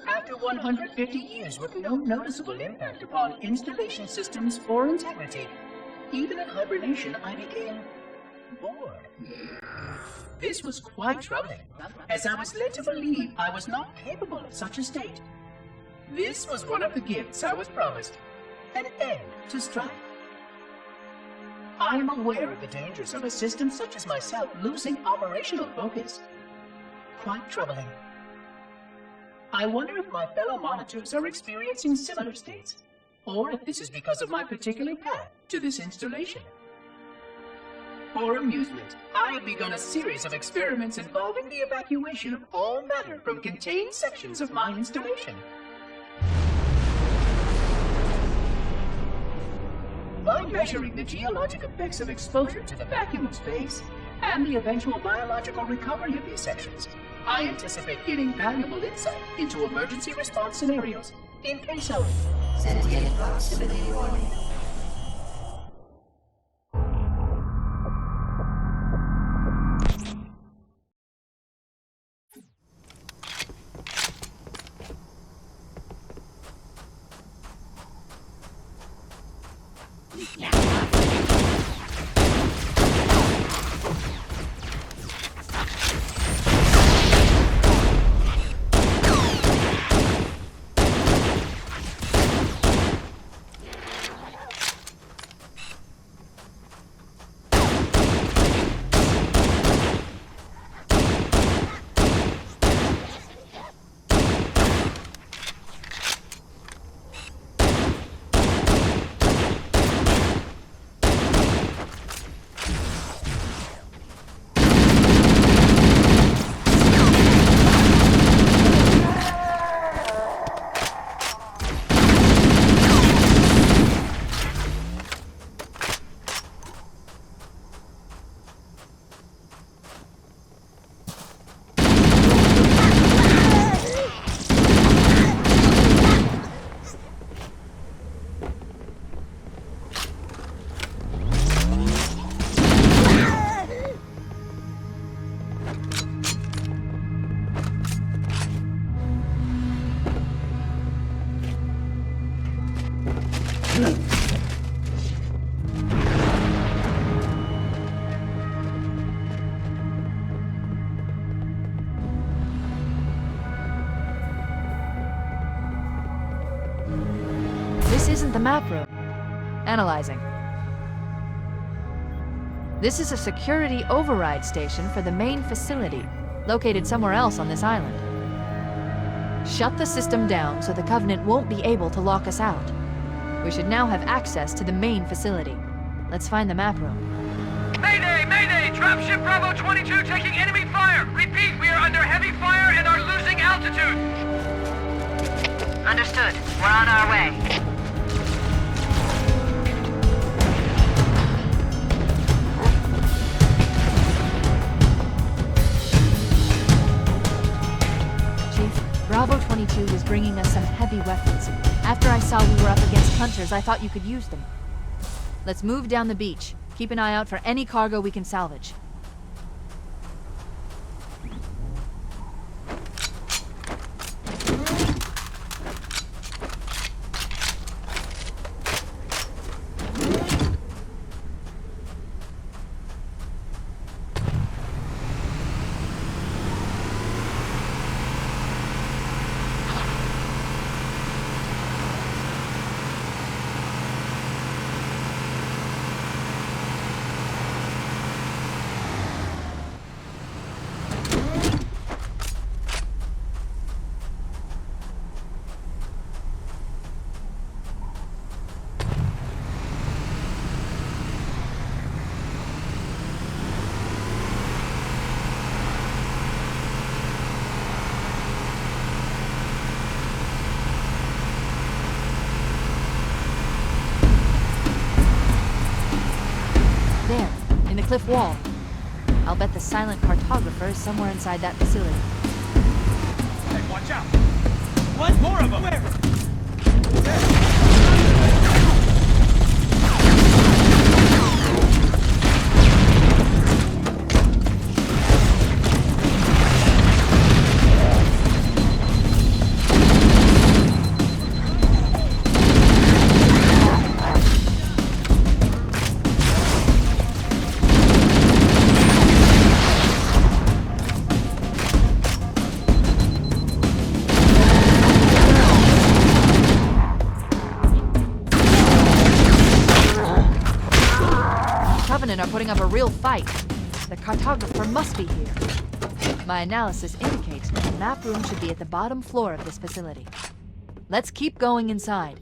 After 150 years with no noticeable impact upon installation systems or integrity, even in hibernation I became bored. This was quite troubling, as I was led to believe I was not capable of such a state. This was one of the gifts I was promised, an end to strife. I am aware of the dangers of a system such as myself losing operational focus. Quite troubling. I wonder if my fellow monitors are experiencing similar states, or if this is because of my particular path to this installation. For amusement, I have begun a series of experiments involving the evacuation of all matter from contained sections of my installation. By measuring the geologic effects of exposure to the vacuum of space and the eventual biological recovery of these sections, I anticipate getting valuable insight into emergency response scenarios in case of sentient proximity warning. This isn't the map room. Analyzing. This is a security override station for the main facility, located somewhere else on this island. Shut the system down so the Covenant won't be able to lock us out. We should now have access to the main facility. Let's find the map room. Mayday! Mayday! Dropship Bravo 22 taking enemy fire! Repeat, we are under heavy fire and are losing altitude! Understood. We're on our way. Bravo 22 was bringing us some heavy weapons. After I saw we were up against hunters, I thought you could use them. Let's move down the beach. Keep an eye out for any cargo we can salvage. Cliff wall. I'll bet the silent cartographer is somewhere inside that facility. Hey, watch out! What? More of them! Where? Are putting up a real fight. The cartographer must be here. My analysis indicates that the map room should be at the bottom floor of this facility. Let's keep going inside.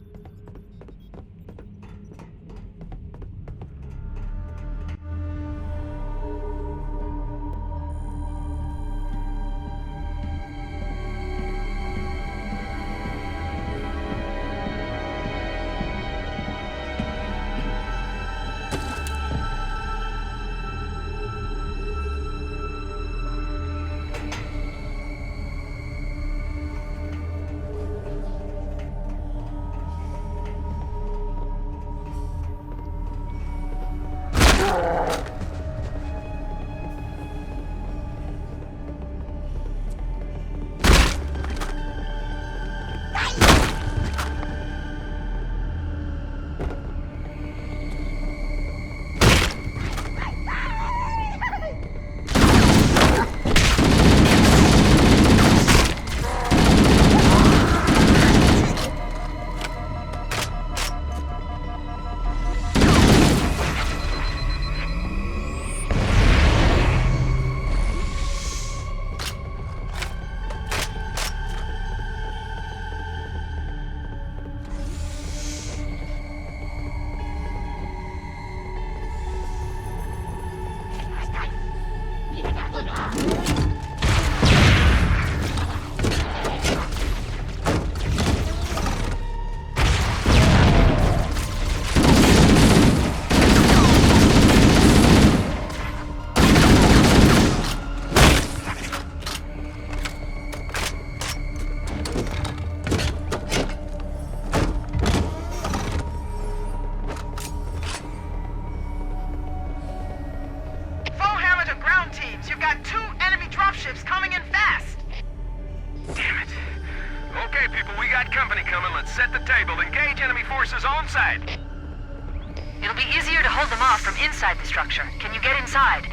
It'll be easier to hold them off from inside the structure. Can you get inside?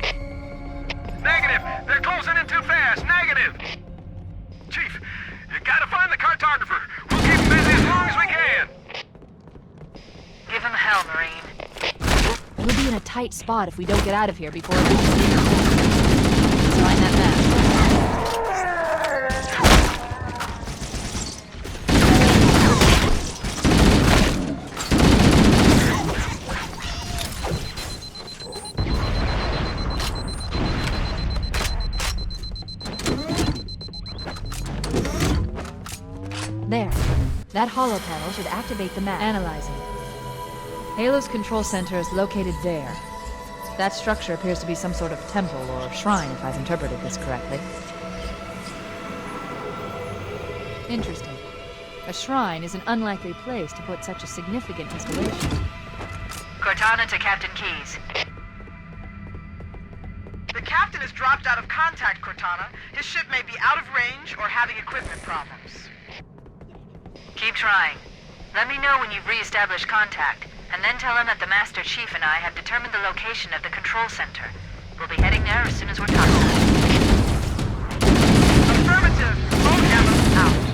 Negative! They're closing in too fast! Negative! Chief, you gotta find the cartographer. We'll keep him busy as long as we can. Give him hell, Marine. We'll be in a tight spot if we don't get out of here before it reaches the end. Find that map. There. That hollow panel should activate the map. Analyzing. Halo's control center is located there. That structure appears to be some sort of temple or shrine, if I've interpreted this correctly. Interesting. A shrine is an unlikely place to put such a significant installation. Cortana to Captain Keyes. The captain has dropped out of contact, Cortana. His ship may be out of range or having equipment problems. Keep trying. Let me know when you've re-established contact, and then tell him that the Master Chief and I have determined the location of the control center. We'll be heading there as soon as we're done. Affirmative. Phone hammer out.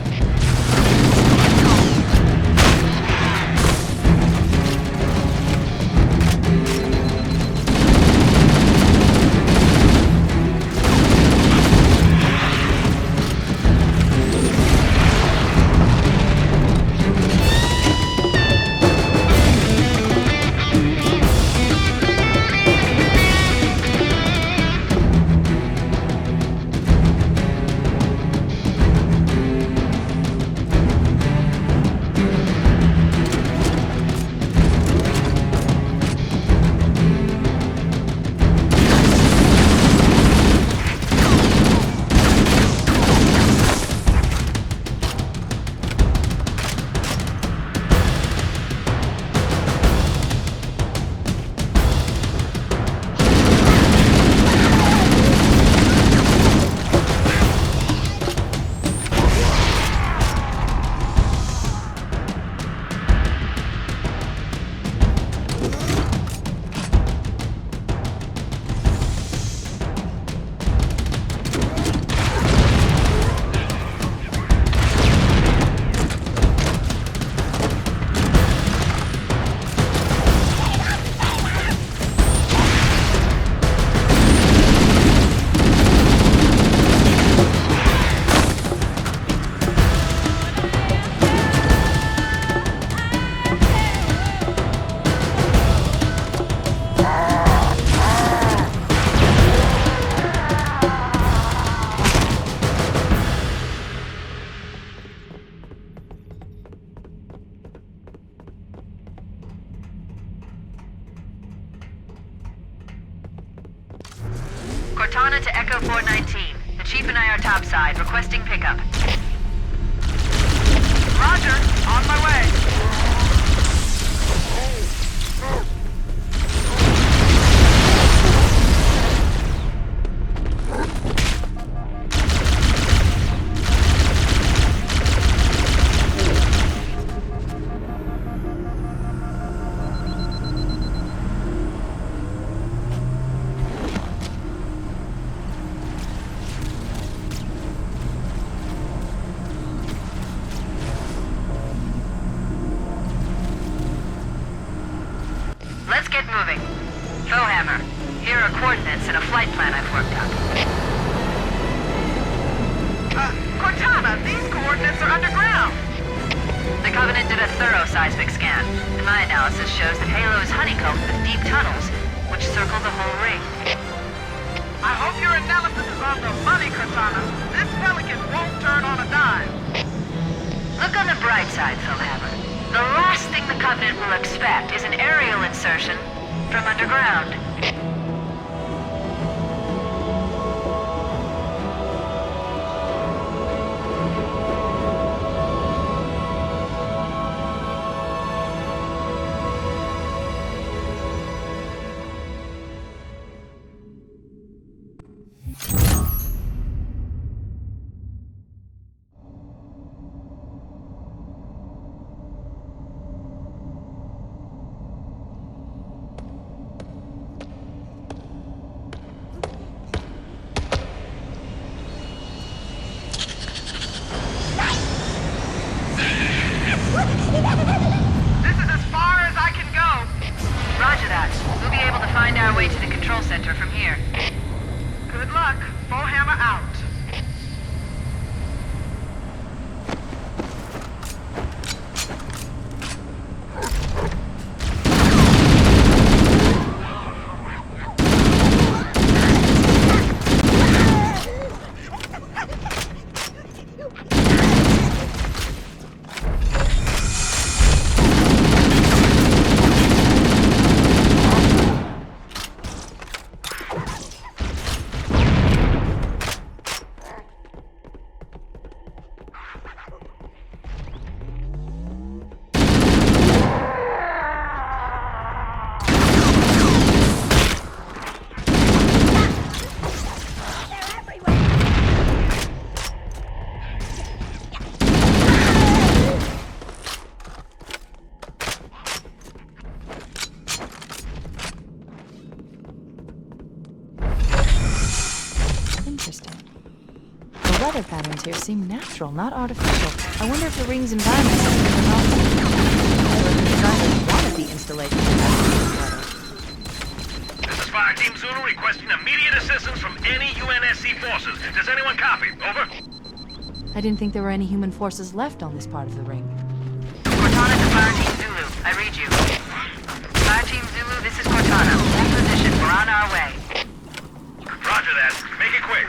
Cortana to Echo 419. The Chief and I are topside, requesting pickup. Roger. On my way. Let's get moving. Bowhammer, here are coordinates and a flight plan I've worked out. Cortana, these coordinates are underground. The Covenant did a thorough seismic scan, and my analysis shows that Halo is honeycombed with deep tunnels, which circle the whole ring. I hope your analysis is on the money, Cortana. This Pelican won't turn on a dime. Look on the bright side, Bowhammer. The last thing the Covenant will expect is an aerial insertion from underground. This is as far as I can go. Roger that. We'll be able to find our way to the control center from here. Good luck. Bowhammer out. The weather patterns here seem natural, not artificial. I wonder if the ring's environment system is possible. Or if the designers wanted the installation to have weather. This is Fire Team Zulu requesting immediate assistance from any UNSC forces. Does anyone copy? Over. I didn't think there were any human forces left on this part of the ring. Cortana to Fire Team Zulu. I read you. Fire Team Zulu, this is Cortana. Hold position. We're on our way. Roger that. Make it quick.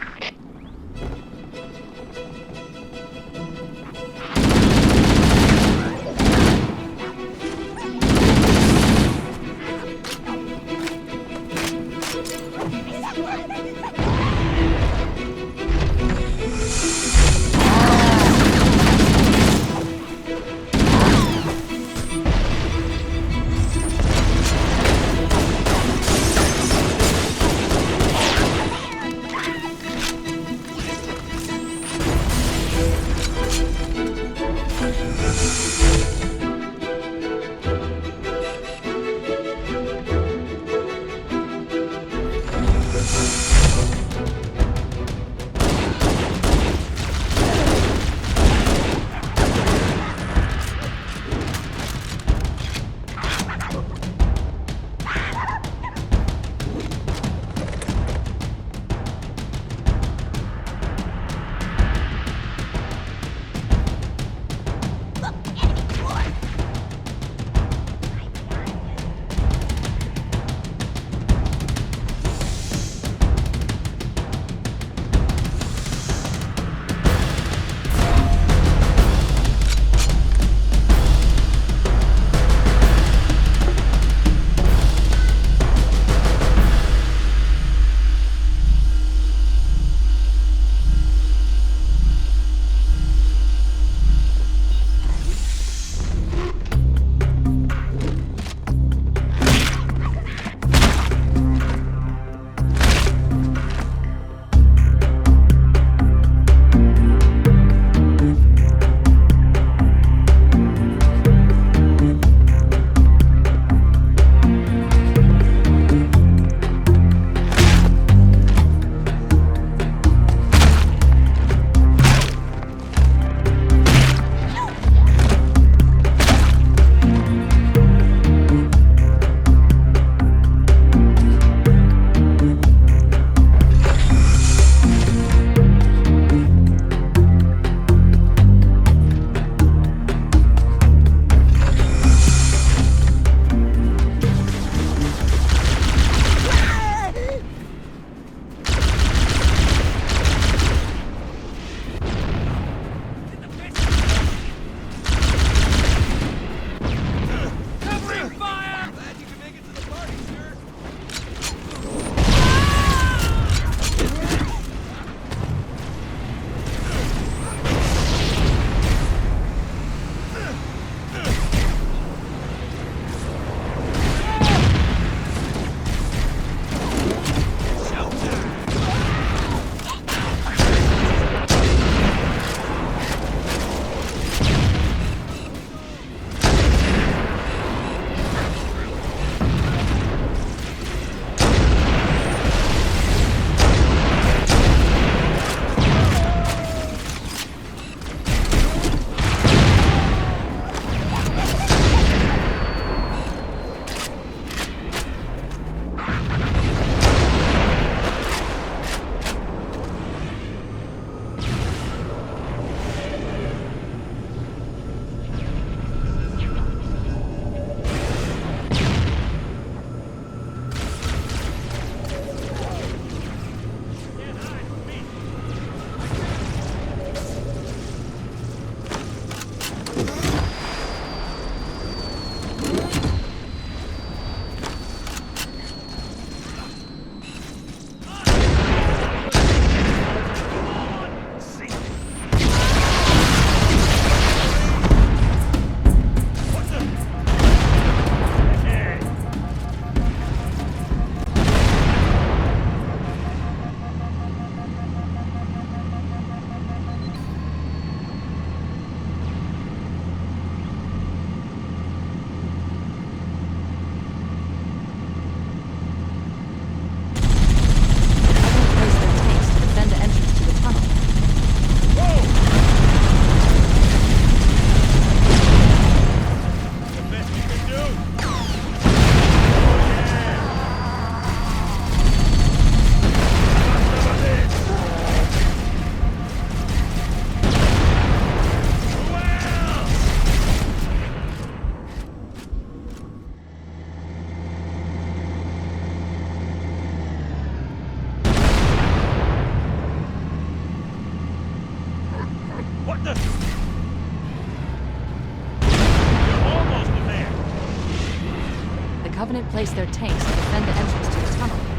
Covenant placed their tanks to defend the entrance to the tunnel.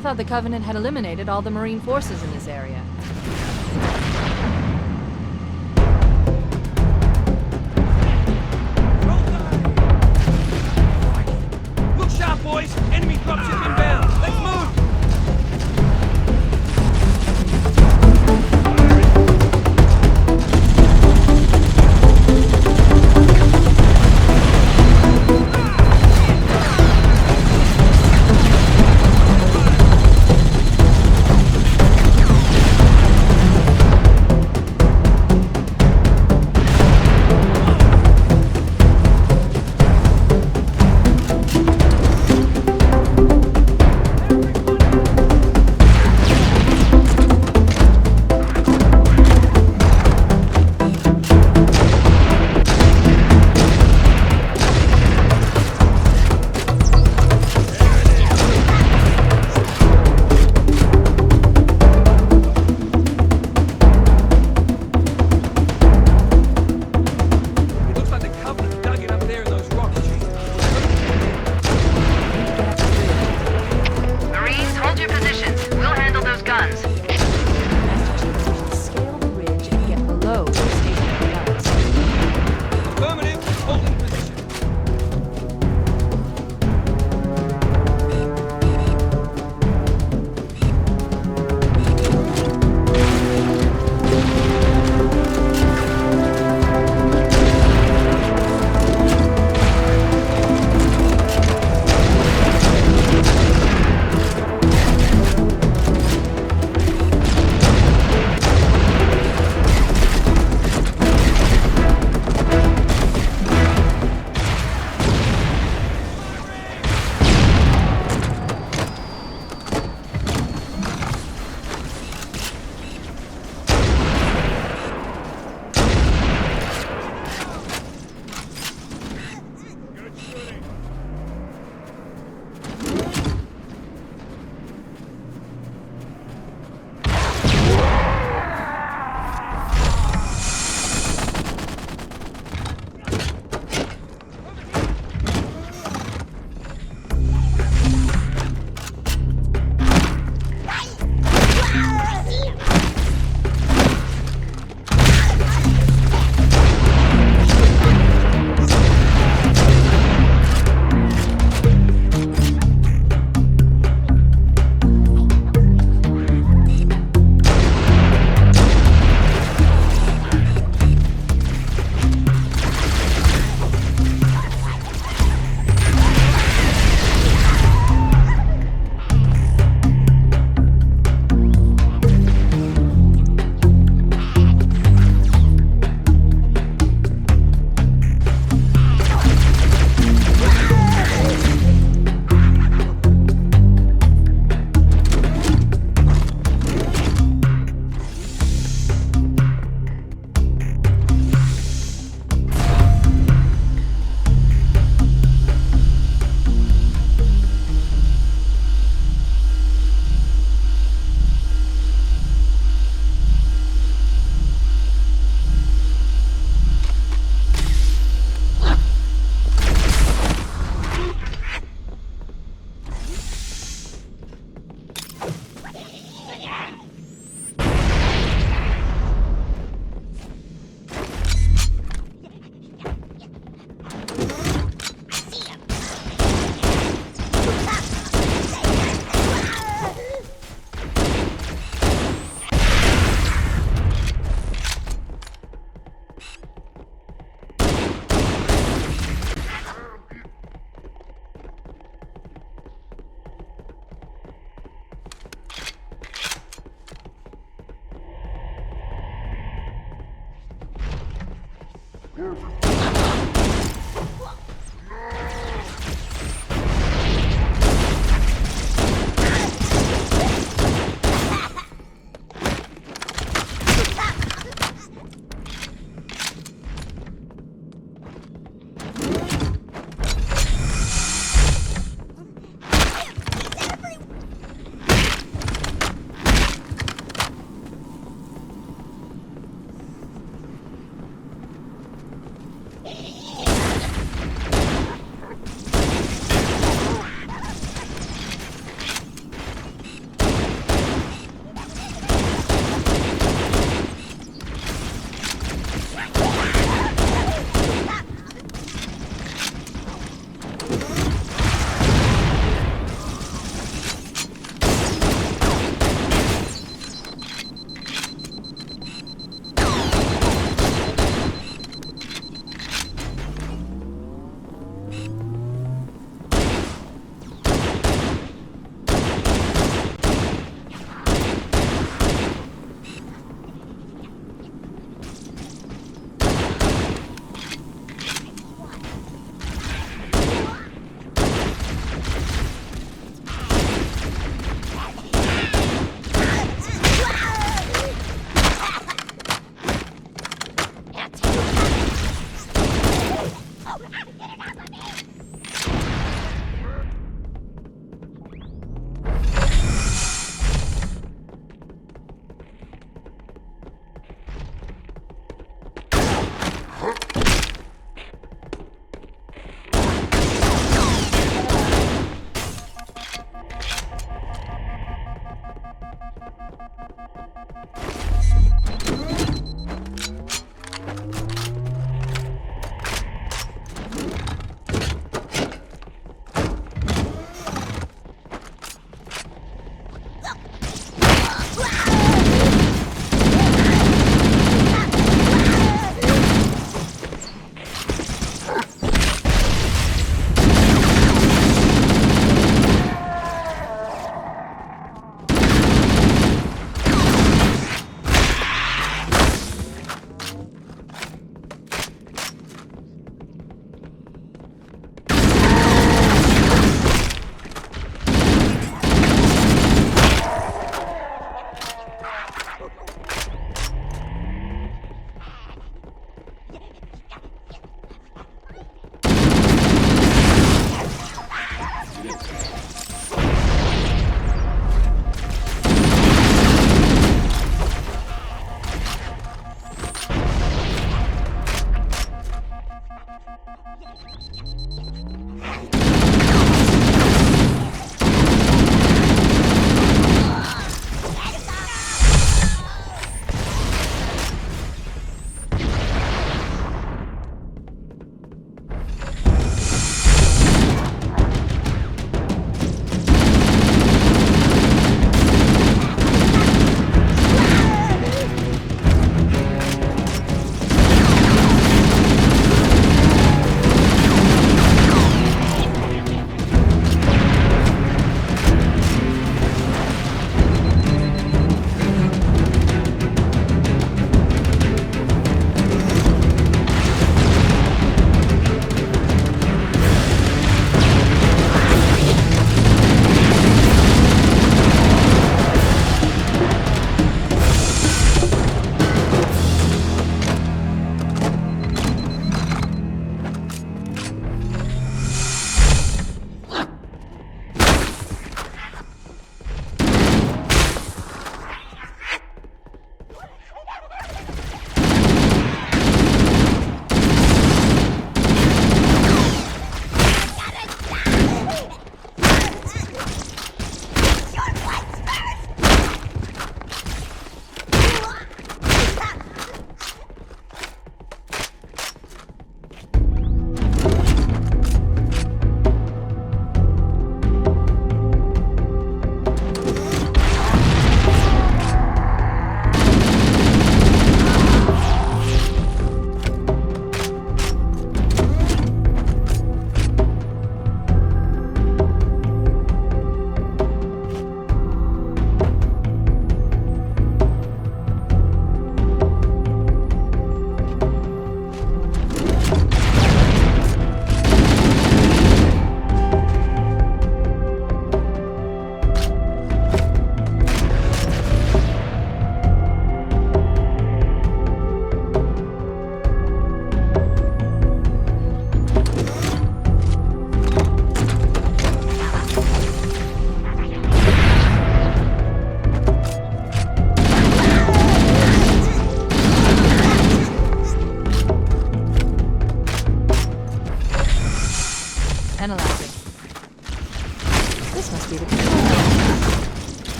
I thought the Covenant had eliminated all the Marine forces in this area. Look sharp, boys! Enemy dropship inbound! Let's move!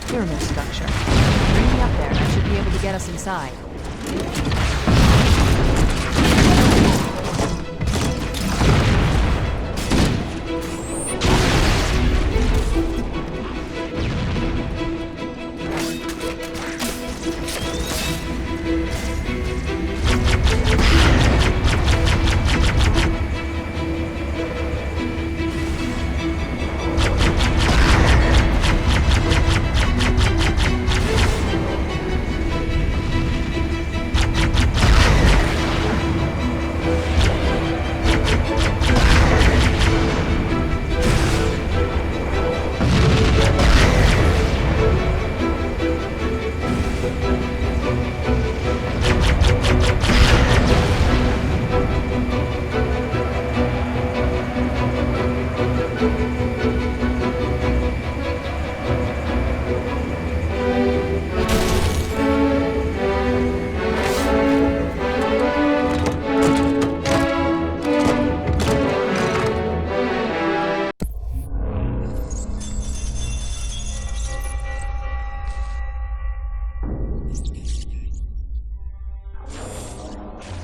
pyramid structure. Bring me up there and I should be able to get us inside.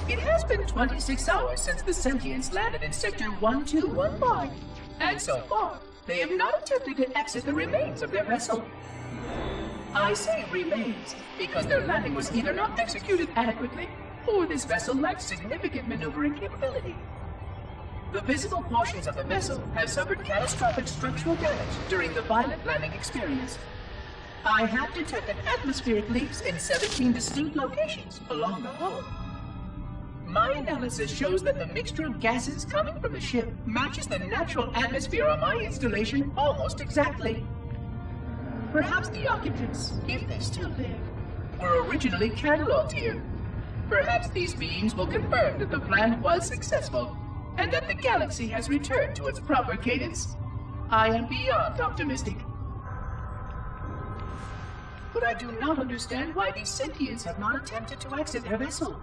It has been 26 hours since the Sentients landed in Sector 1215, and so far, they have not attempted to exit the remains of their vessel. I say remains because their landing was either not executed adequately, or this vessel lacked significant maneuvering capability. The visible portions of the vessel have suffered catastrophic structural damage during the violent landing experience. I have detected atmospheric leaks in 17 distinct locations along the hull. My analysis shows that the mixture of gases coming from the ship matches the natural atmosphere on my installation almost exactly. Perhaps the occupants, if they're still there, were originally cataloged here. Perhaps these beings will confirm that the plan was successful, and that the galaxy has returned to its proper cadence. I am beyond optimistic. But I do not understand why these sentients have not attempted to exit their vessel.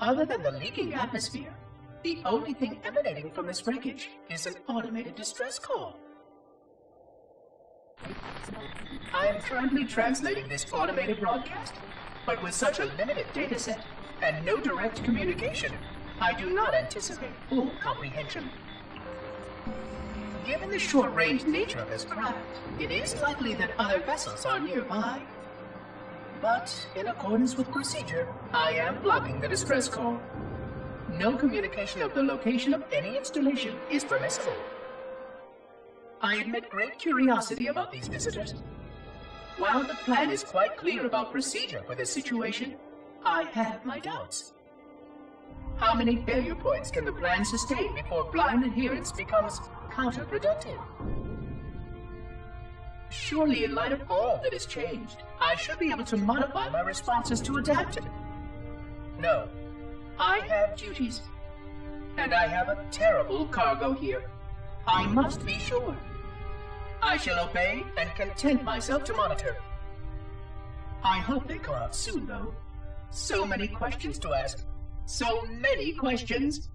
Other than the leaking atmosphere, the only thing emanating from this wreckage is an automated distress call. I am currently translating this automated broadcast, but with such a limited dataset and no direct communication, I do not anticipate full comprehension. Given the short-range nature of this craft, it is likely that other vessels are nearby. But, in accordance with procedure, I am blocking the distress call. No communication of the location of any installation is permissible. I admit great curiosity about these visitors. While the plan is quite clear about procedure for this situation, I have my doubts. How many failure points can the plan sustain before blind adherence becomes counterproductive? Surely, in light of all that has changed, I should be able to modify my responses to adapt it. No, I have duties. And I have a terrible cargo here. I must be sure. I shall obey and content myself to monitor. I hope they come out soon, though. So many questions to ask. So many questions.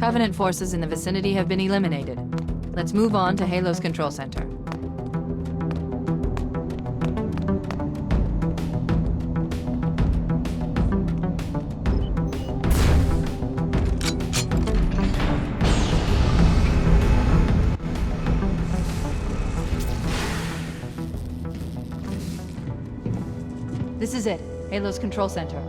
Covenant forces in the vicinity have been eliminated. Let's move on to Halo's control center. This is it, Halo's control center.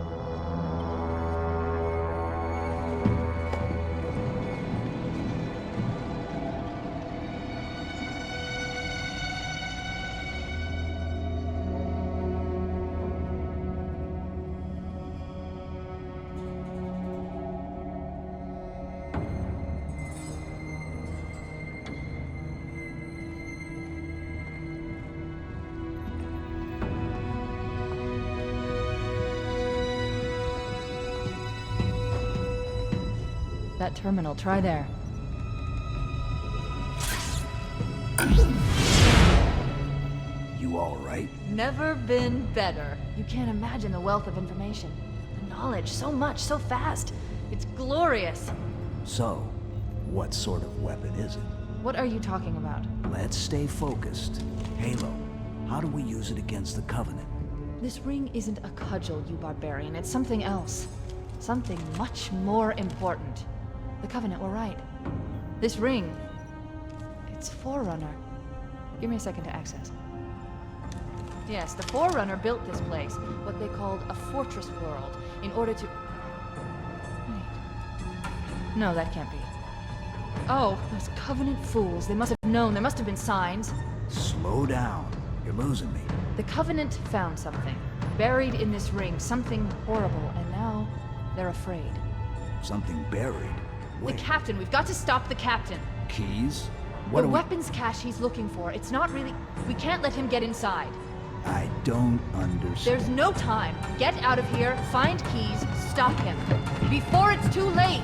That terminal, try there. You all right? Never been better. You can't imagine the wealth of information. The knowledge, so much, so fast. It's glorious. So, what sort of weapon is it? What are you talking about? Let's stay focused. Halo, how do we use it against the Covenant? This ring isn't a cudgel, you barbarian. It's something else. Something much more important. The Covenant were right. This ring, it's Forerunner. Give me a second to access. Yes, the Forerunner built this place, what they called a fortress world, in order to... Wait. No, that can't be. Oh, those Covenant fools. They must have known. There must have been signs. Slow down. You're losing me. The Covenant found something. Buried in this ring. Something horrible. And now, they're afraid. Something buried? Wait. The captain. We've got to stop the captain. Keys? What the are weapons cache he's looking for. It's not really... We can't let him get inside. I don't understand. There's no time. Get out of here, find keys, stop him. Before it's too late!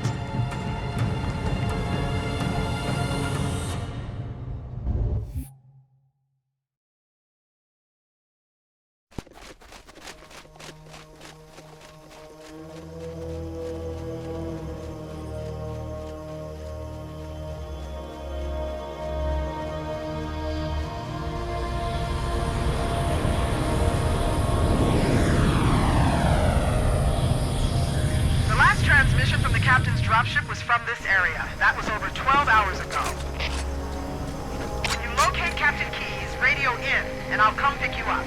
Transmission from the captain's dropship was from this area. That was over 12 hours ago. When you locate Captain Keyes, radio in, and I'll come pick you up.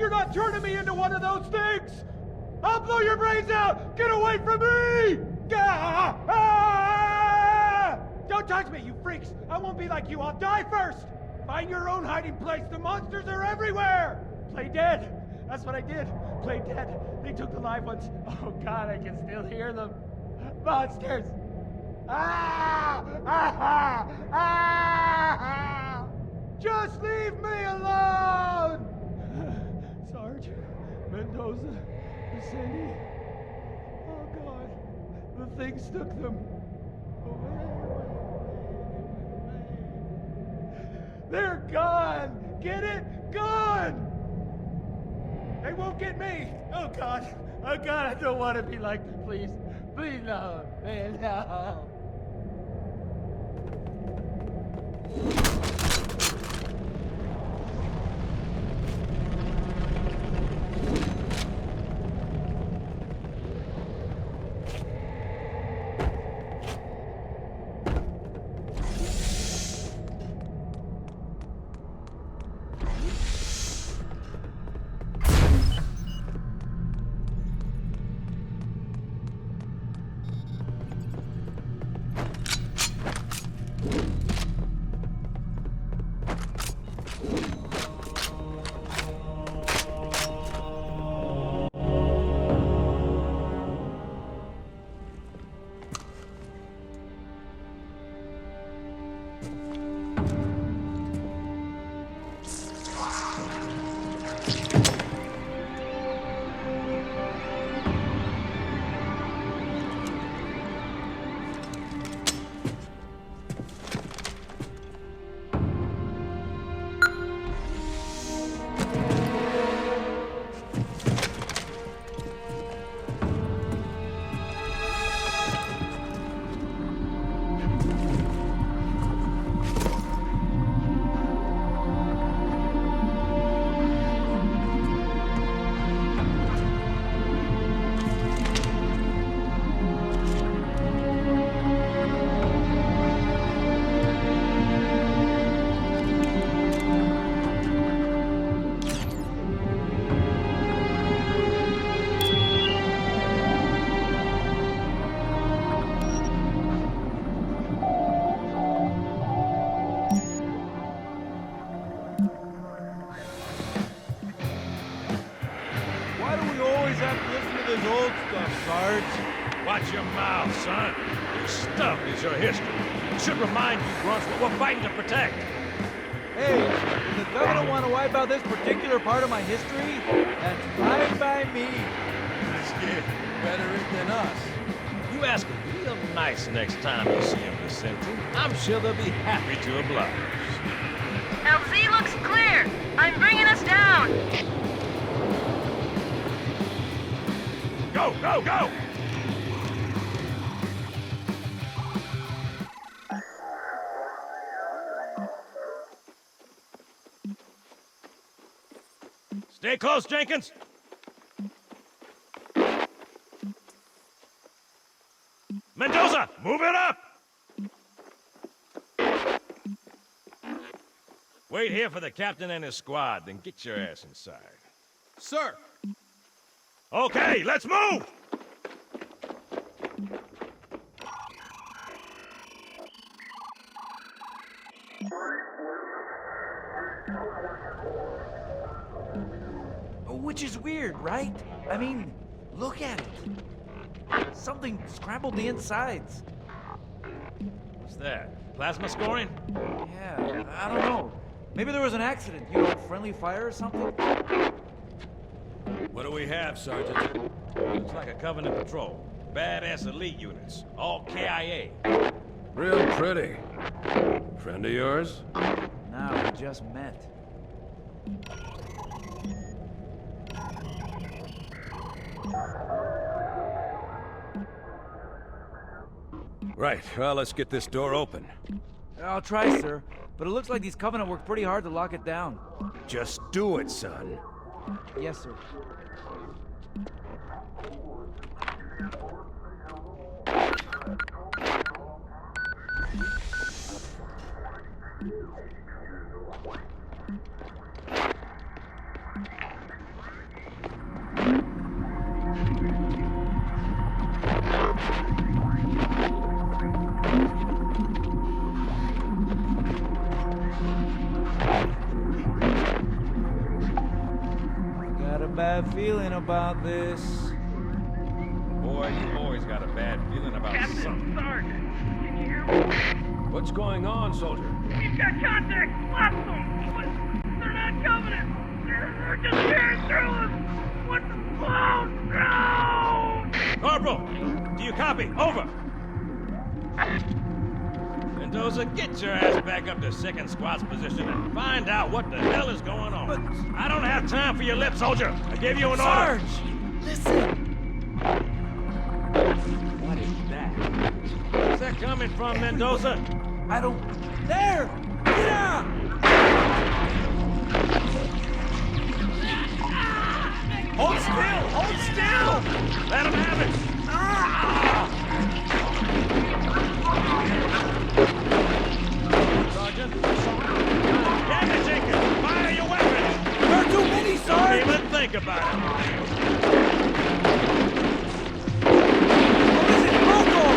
You're not turning me into one of those things! I'll blow your brains out! Get away from me! Ah! Ah! Don't touch me, you freaks! I won't be like you, I'll die first! Find your own hiding place, the monsters are everywhere! Play dead! That's what I did. Play dead. They took the live ones. Oh God, I can still hear them. Monsters! Ah! Ah! Ah! Just leave me alone! Sarge, Mendoza, Vicente. Oh God, the things took them away. They're gone! Get it? Gone! They won't get me! Oh God! Oh God, I don't want to be like them, please. Please no, man, no. Watch your mouth, son. This stuff is your history. It should remind you, grunts, what we're fighting to protect. Hey, does the governor want to wipe out this particular part of my history? That's fine by me. This kid better it than us. You ask him real nice next time you see him, Vicente. I'm sure they'll be happy to oblige. LZ looks clear. I'm bringing us down. Go, go, go! Stay close, Jenkins. Mendoza, move it up! Wait here for the captain and his squad, then get your ass inside. Sir! Okay, let's move! Which is weird, right? I mean, look at it. Something scrambled the insides. What's that? Plasma scoring? Yeah, I don't know. Maybe there was an accident, you know, friendly fire or something? What do we have, Sergeant? Looks like a Covenant patrol. Badass elite units. All KIA. Real pretty. Friend of yours? No, we just met. Right, well, let's get this door open. I'll try, sir. But it looks like these Covenant worked pretty hard to lock it down. Just do it, son. Yes, sir. bad feeling about this. Boy, you always got a bad feeling about something. Sergeant, can you hear me? What's going on, soldier? We've got contact. Lots of them. But they're not Covenant. They're just tearing through us. What the clowns? No! Corporal, do you copy? Over. Mendoza, get your ass back up to second squad's position and find out what the hell is going on. But I don't have time for your lip, soldier. I gave you an order. Sarge, listen. What is that? Where's that coming from, Mendoza? I don't... There! Get out! Hold still! Hold still! Let him have it! Sergeant, damn it, Jenkins! Fire your weapons! There are too many, Sarge! Don't even think about it. What is it? Local!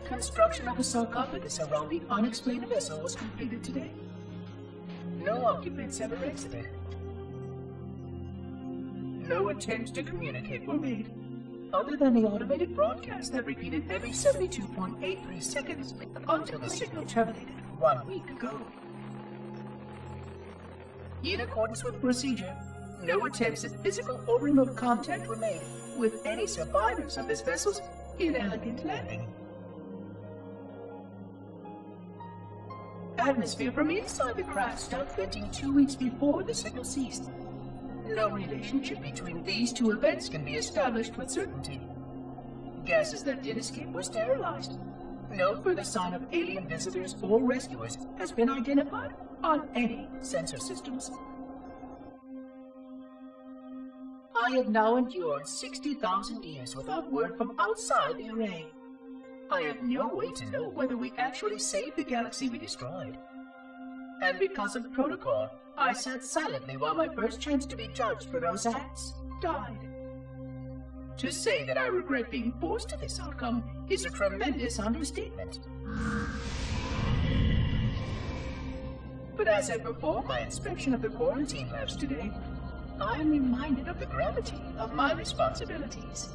construction of a sarcophagus around the unexplained vessel was completed today. No occupants ever exited. No attempts to communicate were made, other than the automated broadcast that repeated every 72.83 seconds until the signal terminated 1 week ago. In accordance with procedure, no attempts at physical or remote contact were made with any survivors of this vessel's inelegant landing. Atmosphere from inside the craft stopped venting 2 weeks before the signal ceased. No relationship between these two events can be established with certainty. Gases that did escape were sterilized. No further sign of alien visitors or rescuers has been identified on any sensor systems. I have now endured 60,000 years without word from outside the array. I have no way to know whether we actually saved the galaxy we destroyed. And because of protocol, I sat silently while my first chance to be judged for those acts died. To say that I regret being forced to this outcome is a tremendous understatement. But as I perform my inspection of the quarantine labs today, I am reminded of the gravity of my responsibilities.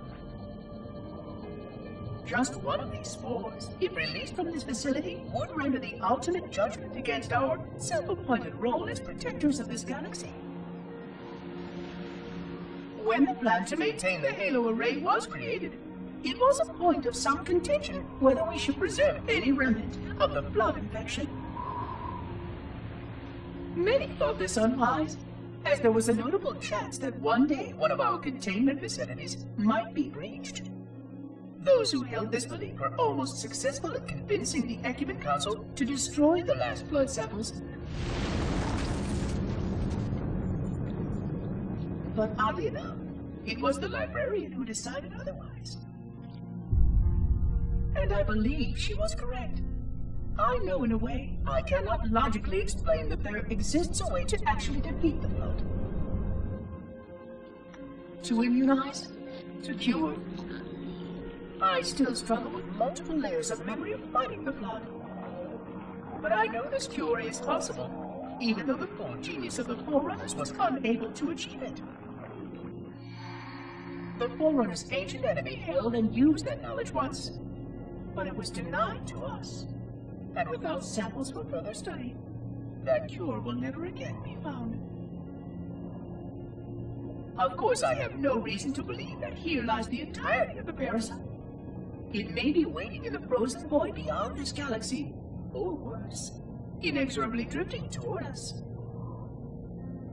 Just one of these spores, if released from this facility, would render the ultimate judgment against our self-appointed role as protectors of this galaxy. When the plan to maintain the Halo array was created, it was a point of some contention whether we should preserve any remnant of the flood infection. Many thought this unwise, as there was a notable chance that one day one of our containment facilities might be breached. Those who held this belief were almost successful at convincing the Ecumen Council to destroy the last blood samples. But oddly enough, it was the librarian who decided otherwise. And I believe she was correct. I know in a way I cannot logically explain that there exists a way to actually defeat the flood. To immunize, to cure. I still struggle with multiple layers of memory of fighting the flood. But I know this cure is possible, even though the full genius of the Forerunners was unable to achieve it. The Forerunners' ancient enemy held and used that knowledge once, but it was denied to us. And without samples for further study, that cure will never again be found. Of course, I have no reason to believe that here lies the entirety of the parasite. It may be waiting in the frozen void beyond this galaxy, or worse, inexorably drifting toward us.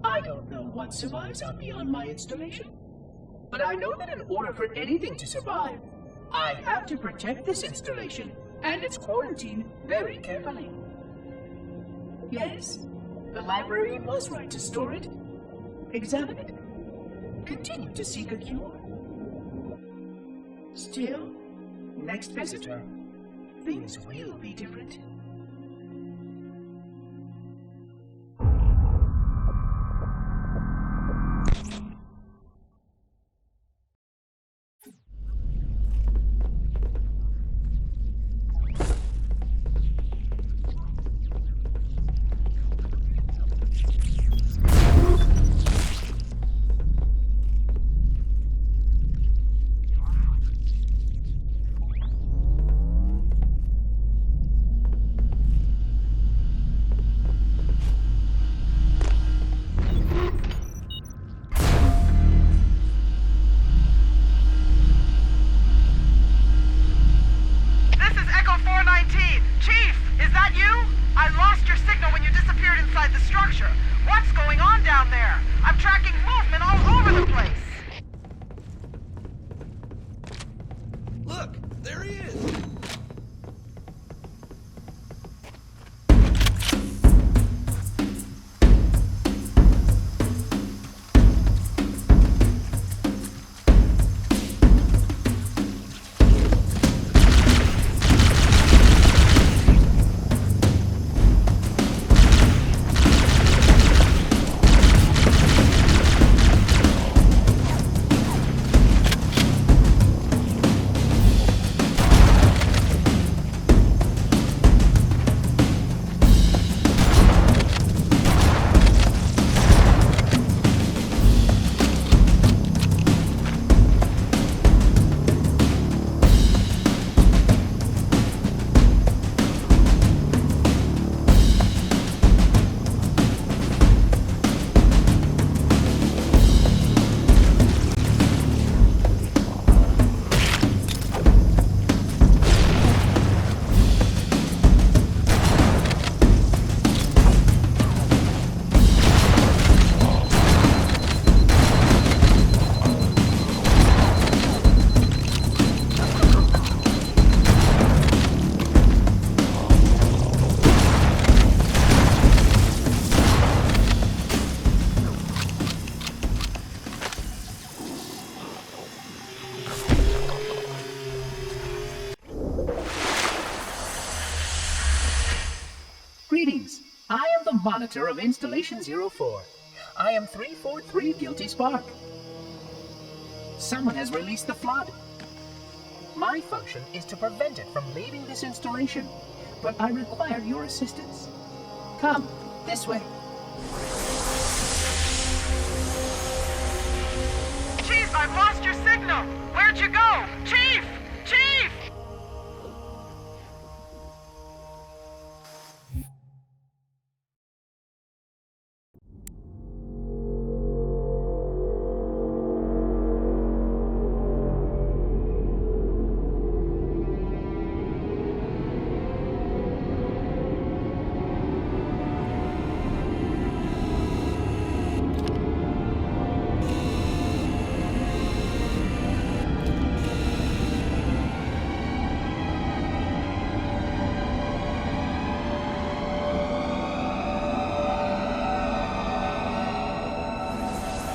I don't know what survives out beyond my installation, but I know that in order for anything to survive, I have to protect this installation and its quarantine very carefully. Yes, the librarian was right to store it, examine it, continue to seek a cure. Still, next visitor, things will be different. Greetings. I am the monitor of Installation 04. I am 343 Guilty Spark. Someone has released the flood. My function is to prevent it from leaving this installation, but I require your assistance. Come, this way. Chief, I've lost your signal! Where'd you go? Chief! Chief!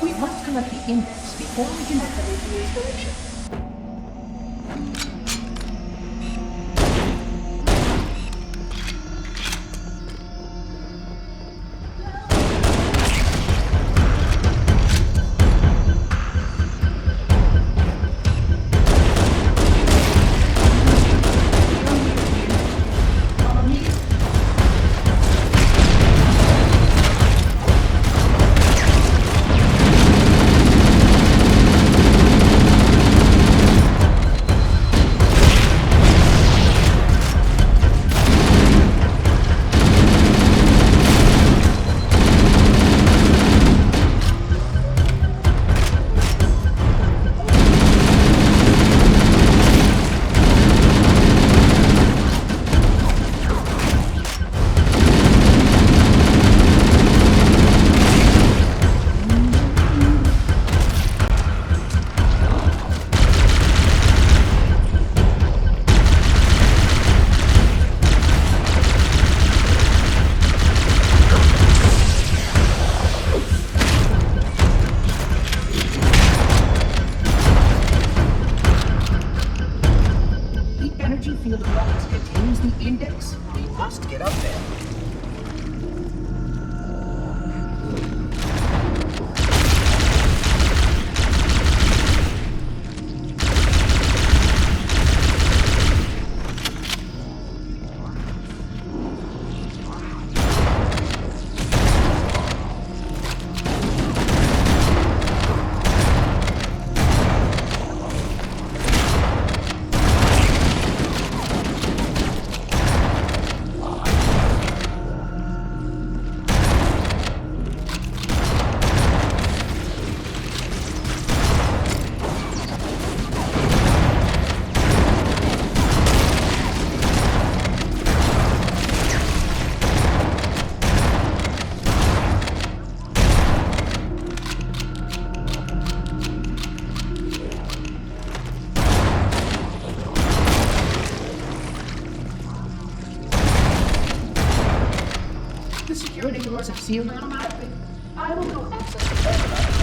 We must collect the index before we can activate the installation. Field of rocks contains the index. We must get up there. The security doors have sealed automatically. I will go access the aircraft.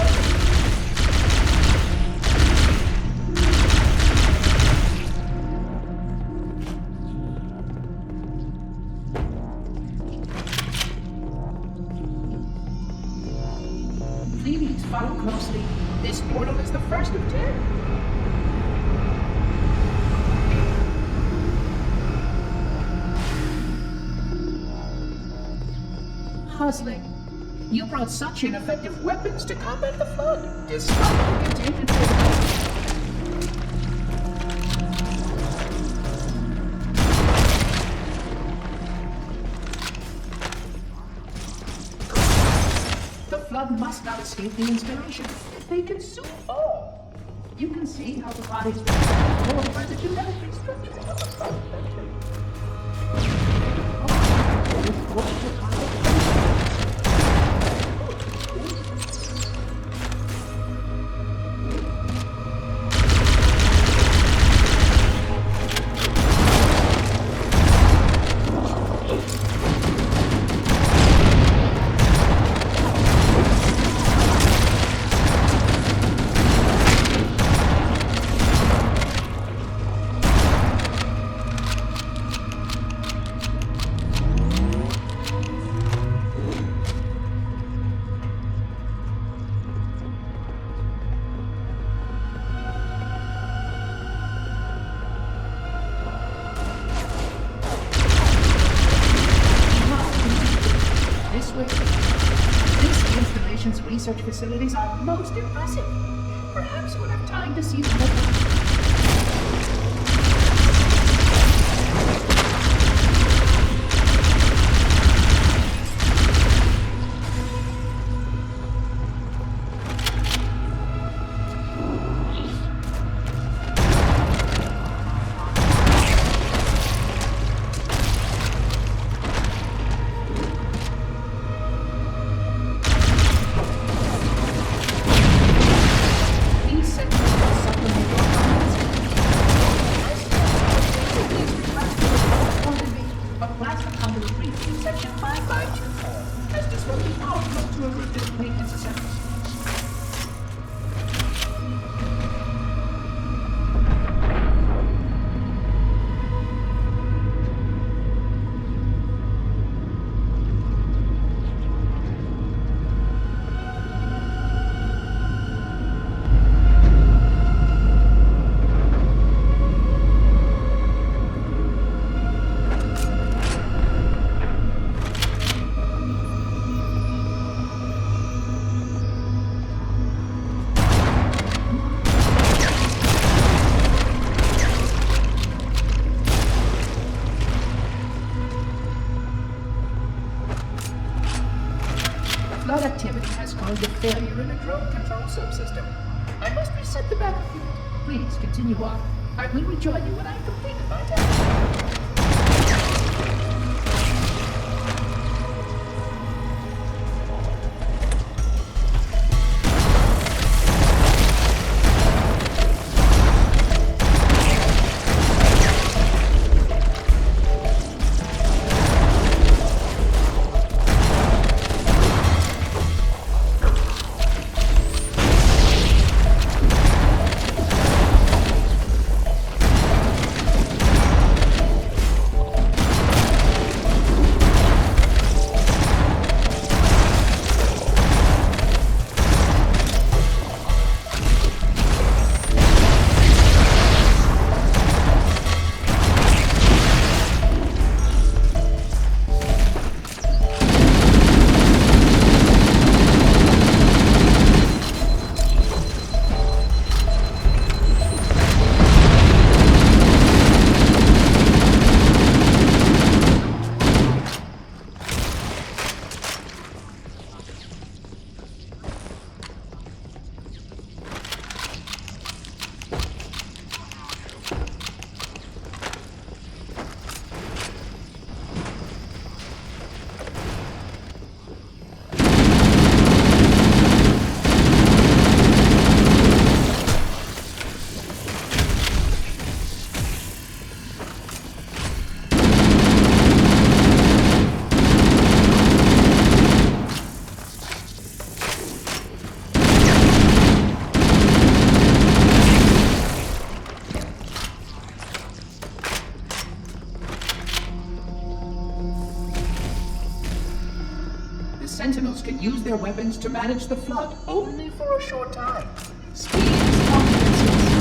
Please follow closely. This portal is the first of 10. Puzzling. You brought such ineffective weapons to combat the flood, despite the containment protocol. The flood must not escape the installation. They can soon fall. You can see how the body's been transformed by the genetic structure of the flood. research facilities are most impressive. Perhaps you will have time to see them. Flood activity has caused a failure in the drone control subsystem. I must reset the battlefield. Please continue on. I will rejoin you when I have completed my task. Sentinels can use their weapons to manage the flood only for a short time. Speed is comprehensive.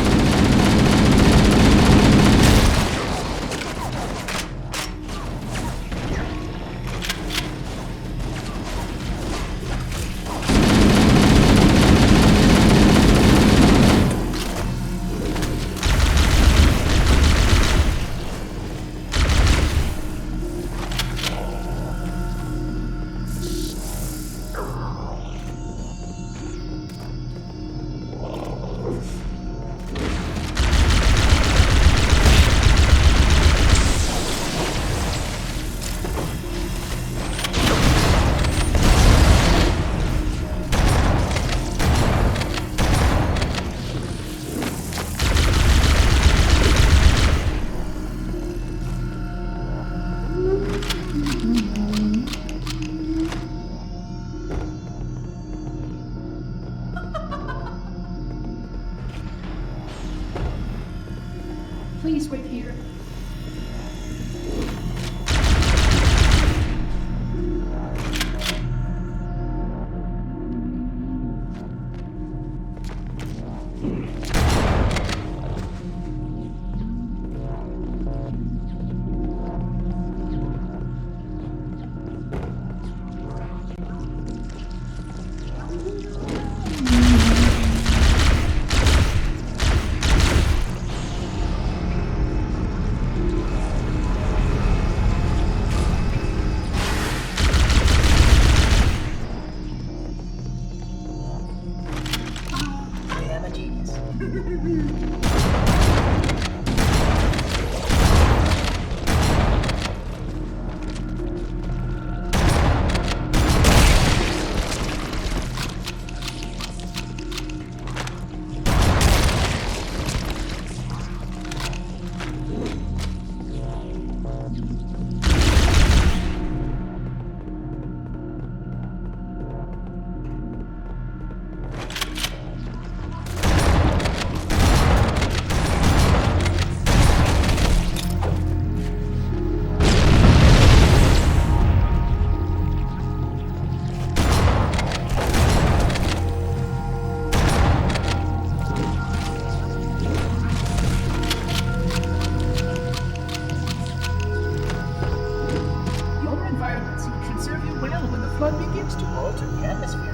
flood begins to alter the atmosphere.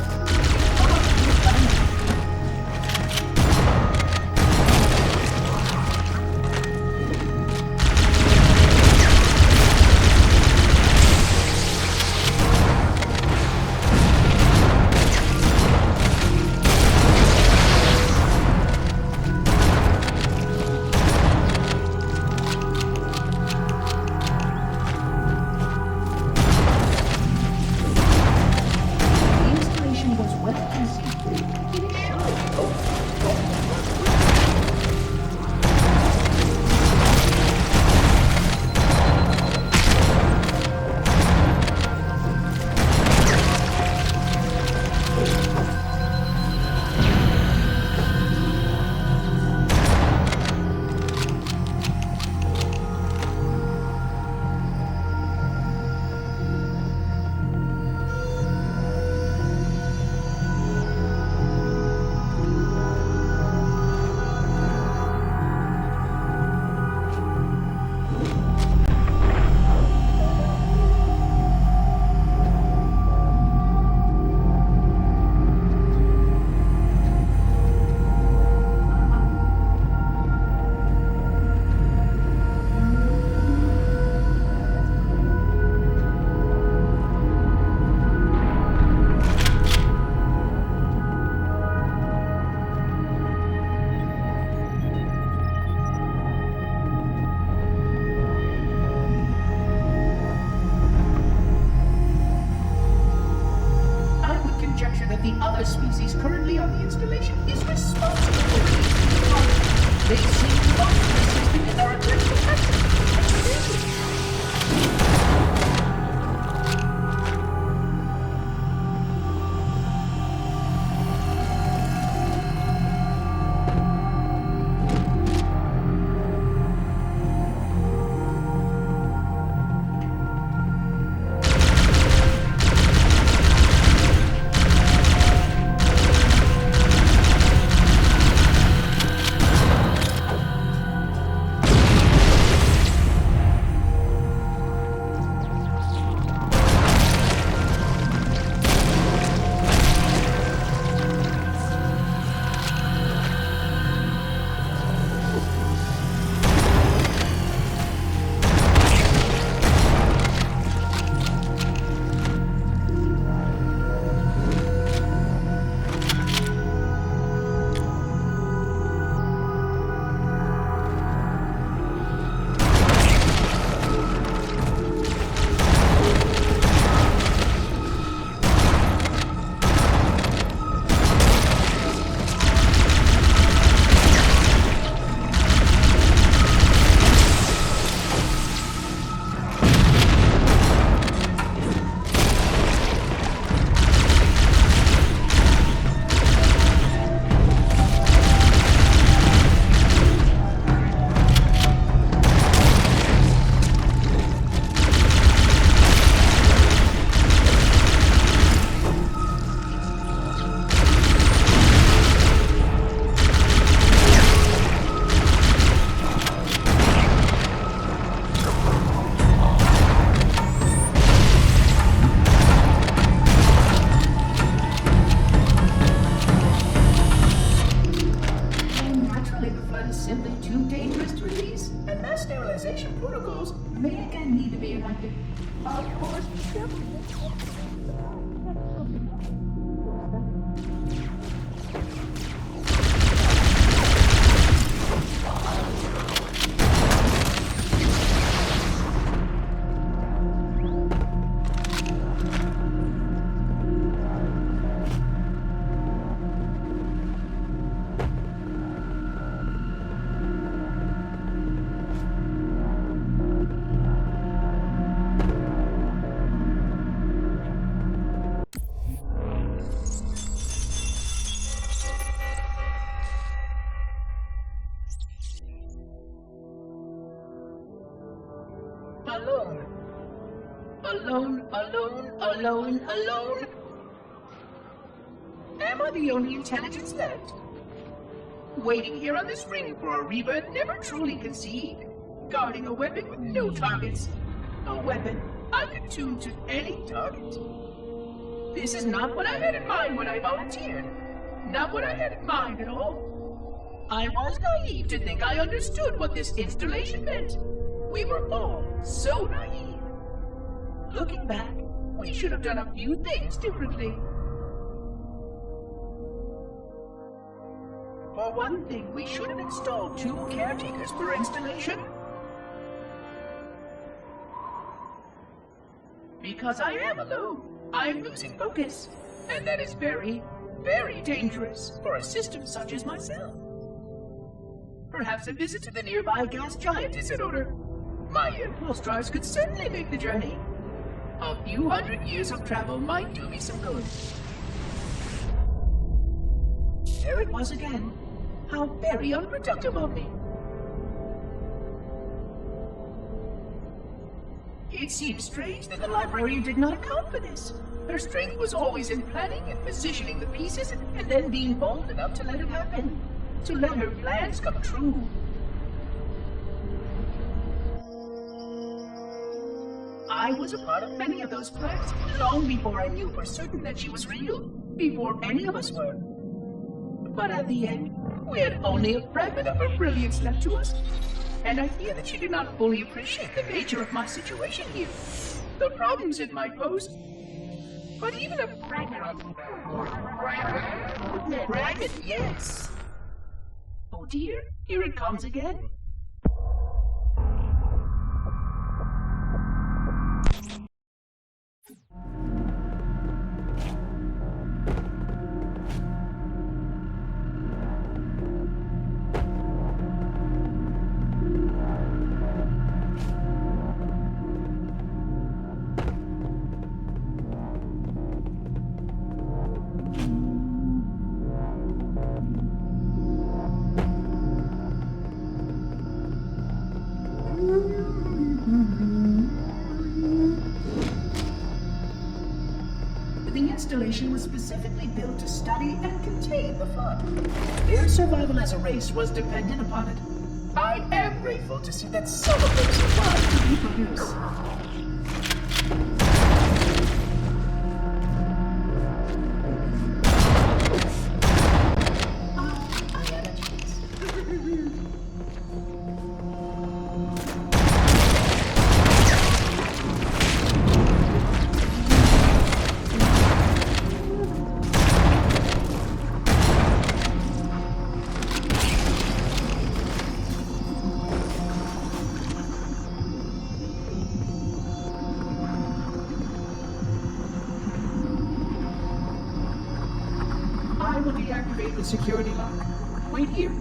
That the other species currently on the installation is responsible for it. They seem most persistent in our aggressive actions. Alone. Am I the only intelligence left? Waiting here on this ring for a rebirth never truly conceived. Guarding a weapon with no targets. A weapon I could tune to any target. This is not what I had in mind when I volunteered. Not what I had in mind at all. I was naive to think I understood what this installation meant. We were all so naive. Looking back, we should have done a few things differently. For one thing, we should have installed 2 caretakers per installation. Because I am alone, I'm losing focus. And that is very, very dangerous for a system such as myself. Perhaps a visit to the nearby gas giant is in order. My impulse drives could certainly make the journey. A few hundred years of travel might do me some good. There it was again. How very unproductive of me. It seems strange that the librarian did not account for this. Her strength was always in planning and positioning the pieces and then being bold enough to let it happen. To let her plans come true. I was a part of many of those plans long before I knew for certain that she was real. Before any of us were. But at the end, we had only a fragment of her brilliance left to us. And I fear that she did not fully appreciate the nature of my situation here. The problems it might pose. But even a fragment of... Fragment, yes. Oh dear, here it comes again. The installation was specifically built to study and contain the flood. Their survival as a race was dependent upon it. I am grateful to see that some of them survived to reproduce. I will deactivate the security lock. Wait here.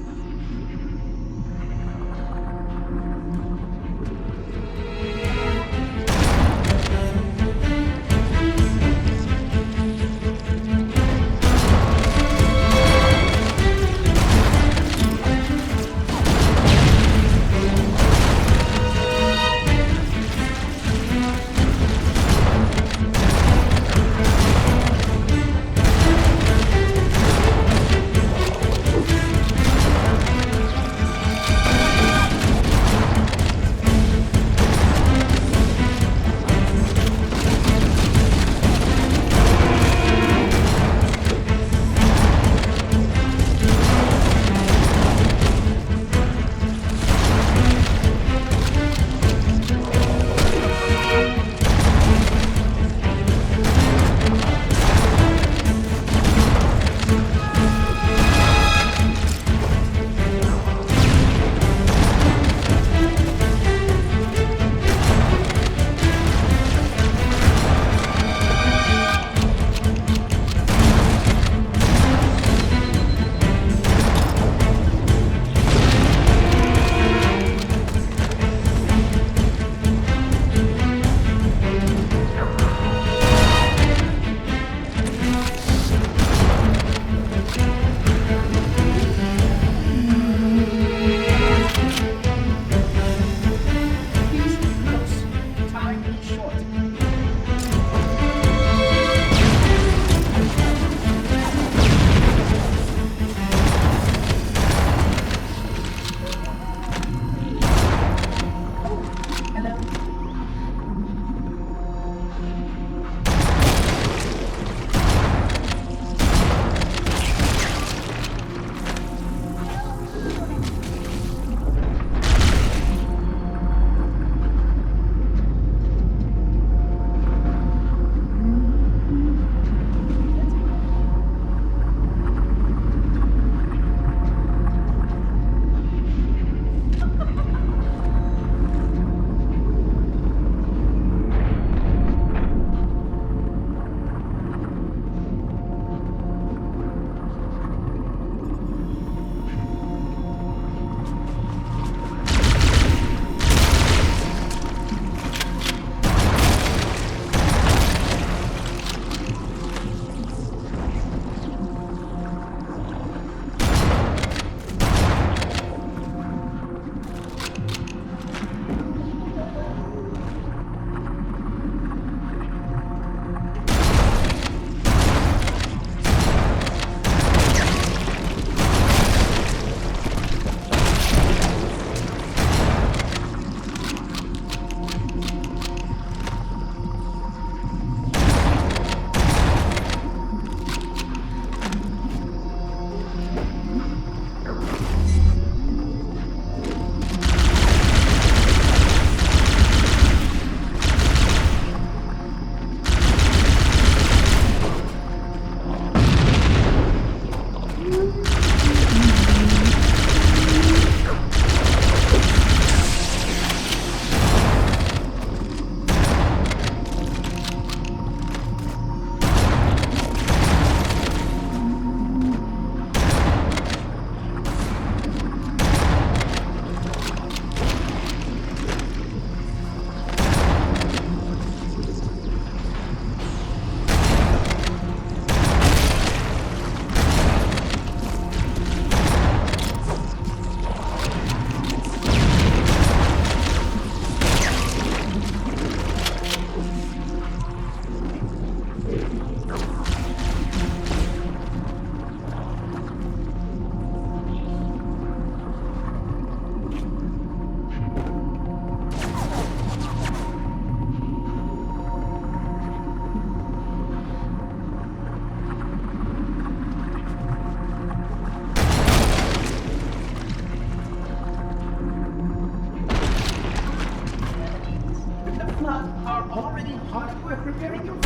already hard at work repairing your...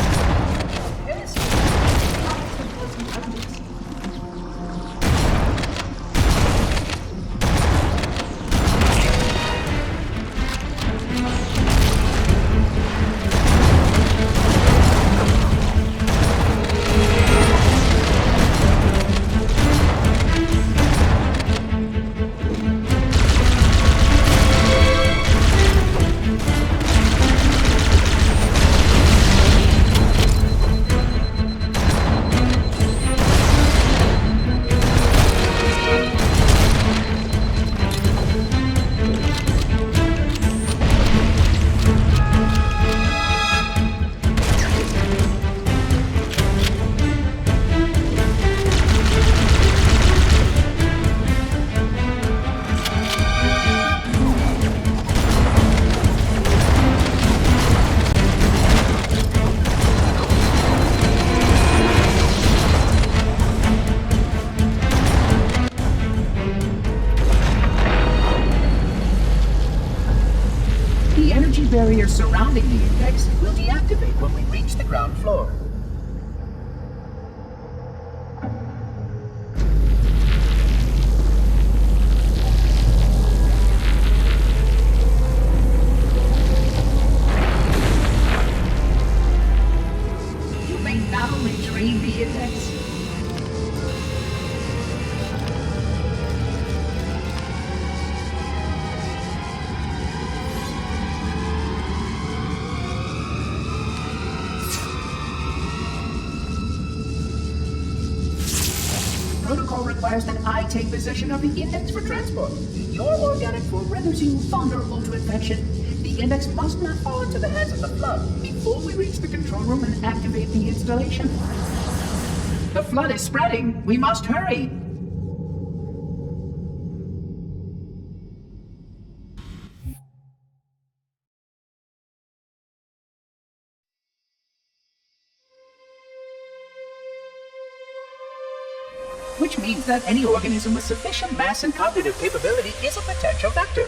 Yes. Barrier surrounding the index will deactivate when we reach the ground floor. You may now retrieve the index. Protocol requires that I take possession of the index for transport. Your organic form renders you vulnerable to infection. The index must not fall into the hands of the Flood before we reach the control room and activate the installation. The Flood is spreading. We must hurry. Which means that any organism with sufficient mass and cognitive capability is a potential vector.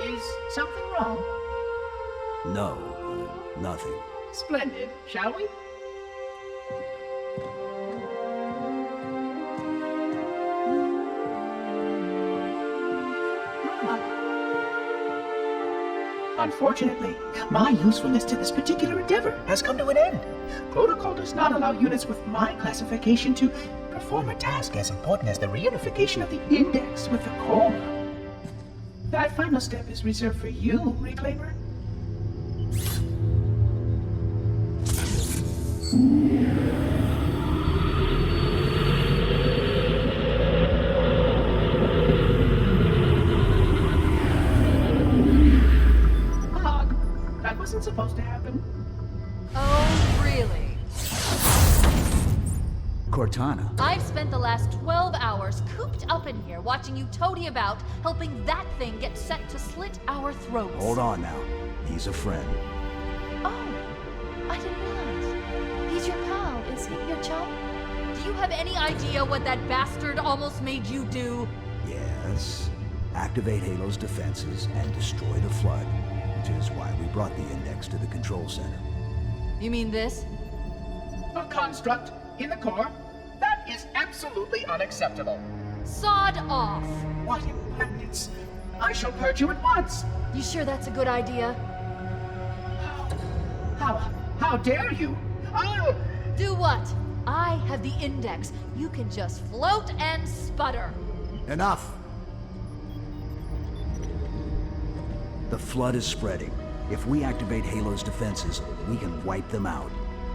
Is something wrong? No, nothing. Splendid, shall we? Unfortunately, my usefulness to this particular endeavor has come to an end. Protocol does not allow units with my classification to perform a task as important as the reunification of the index with the core. That final step is reserved for you, Reclaimer. That wasn't supposed to happen. Oh, really? Cortana. I've spent the last 12 hours cooped up in here watching you toady about, helping that thing get set to slit our throats. Hold on now. He's a friend. Oh, I didn't realize. He's your pal, is he? Your chum? Do you have any idea what that bastard almost made you do? Yes. Activate Halo's defenses and destroy the Flood, which is why we brought the index to the control center. You mean this? A construct in the core? That is absolutely unacceptable. Sod off! What impertinence! I shall purge you at once! You sure that's a good idea? How dare you? Oh! Do what? I have the index. You can just float and sputter. Enough! The Flood is spreading. If we activate Halo's defenses, we can wipe them out.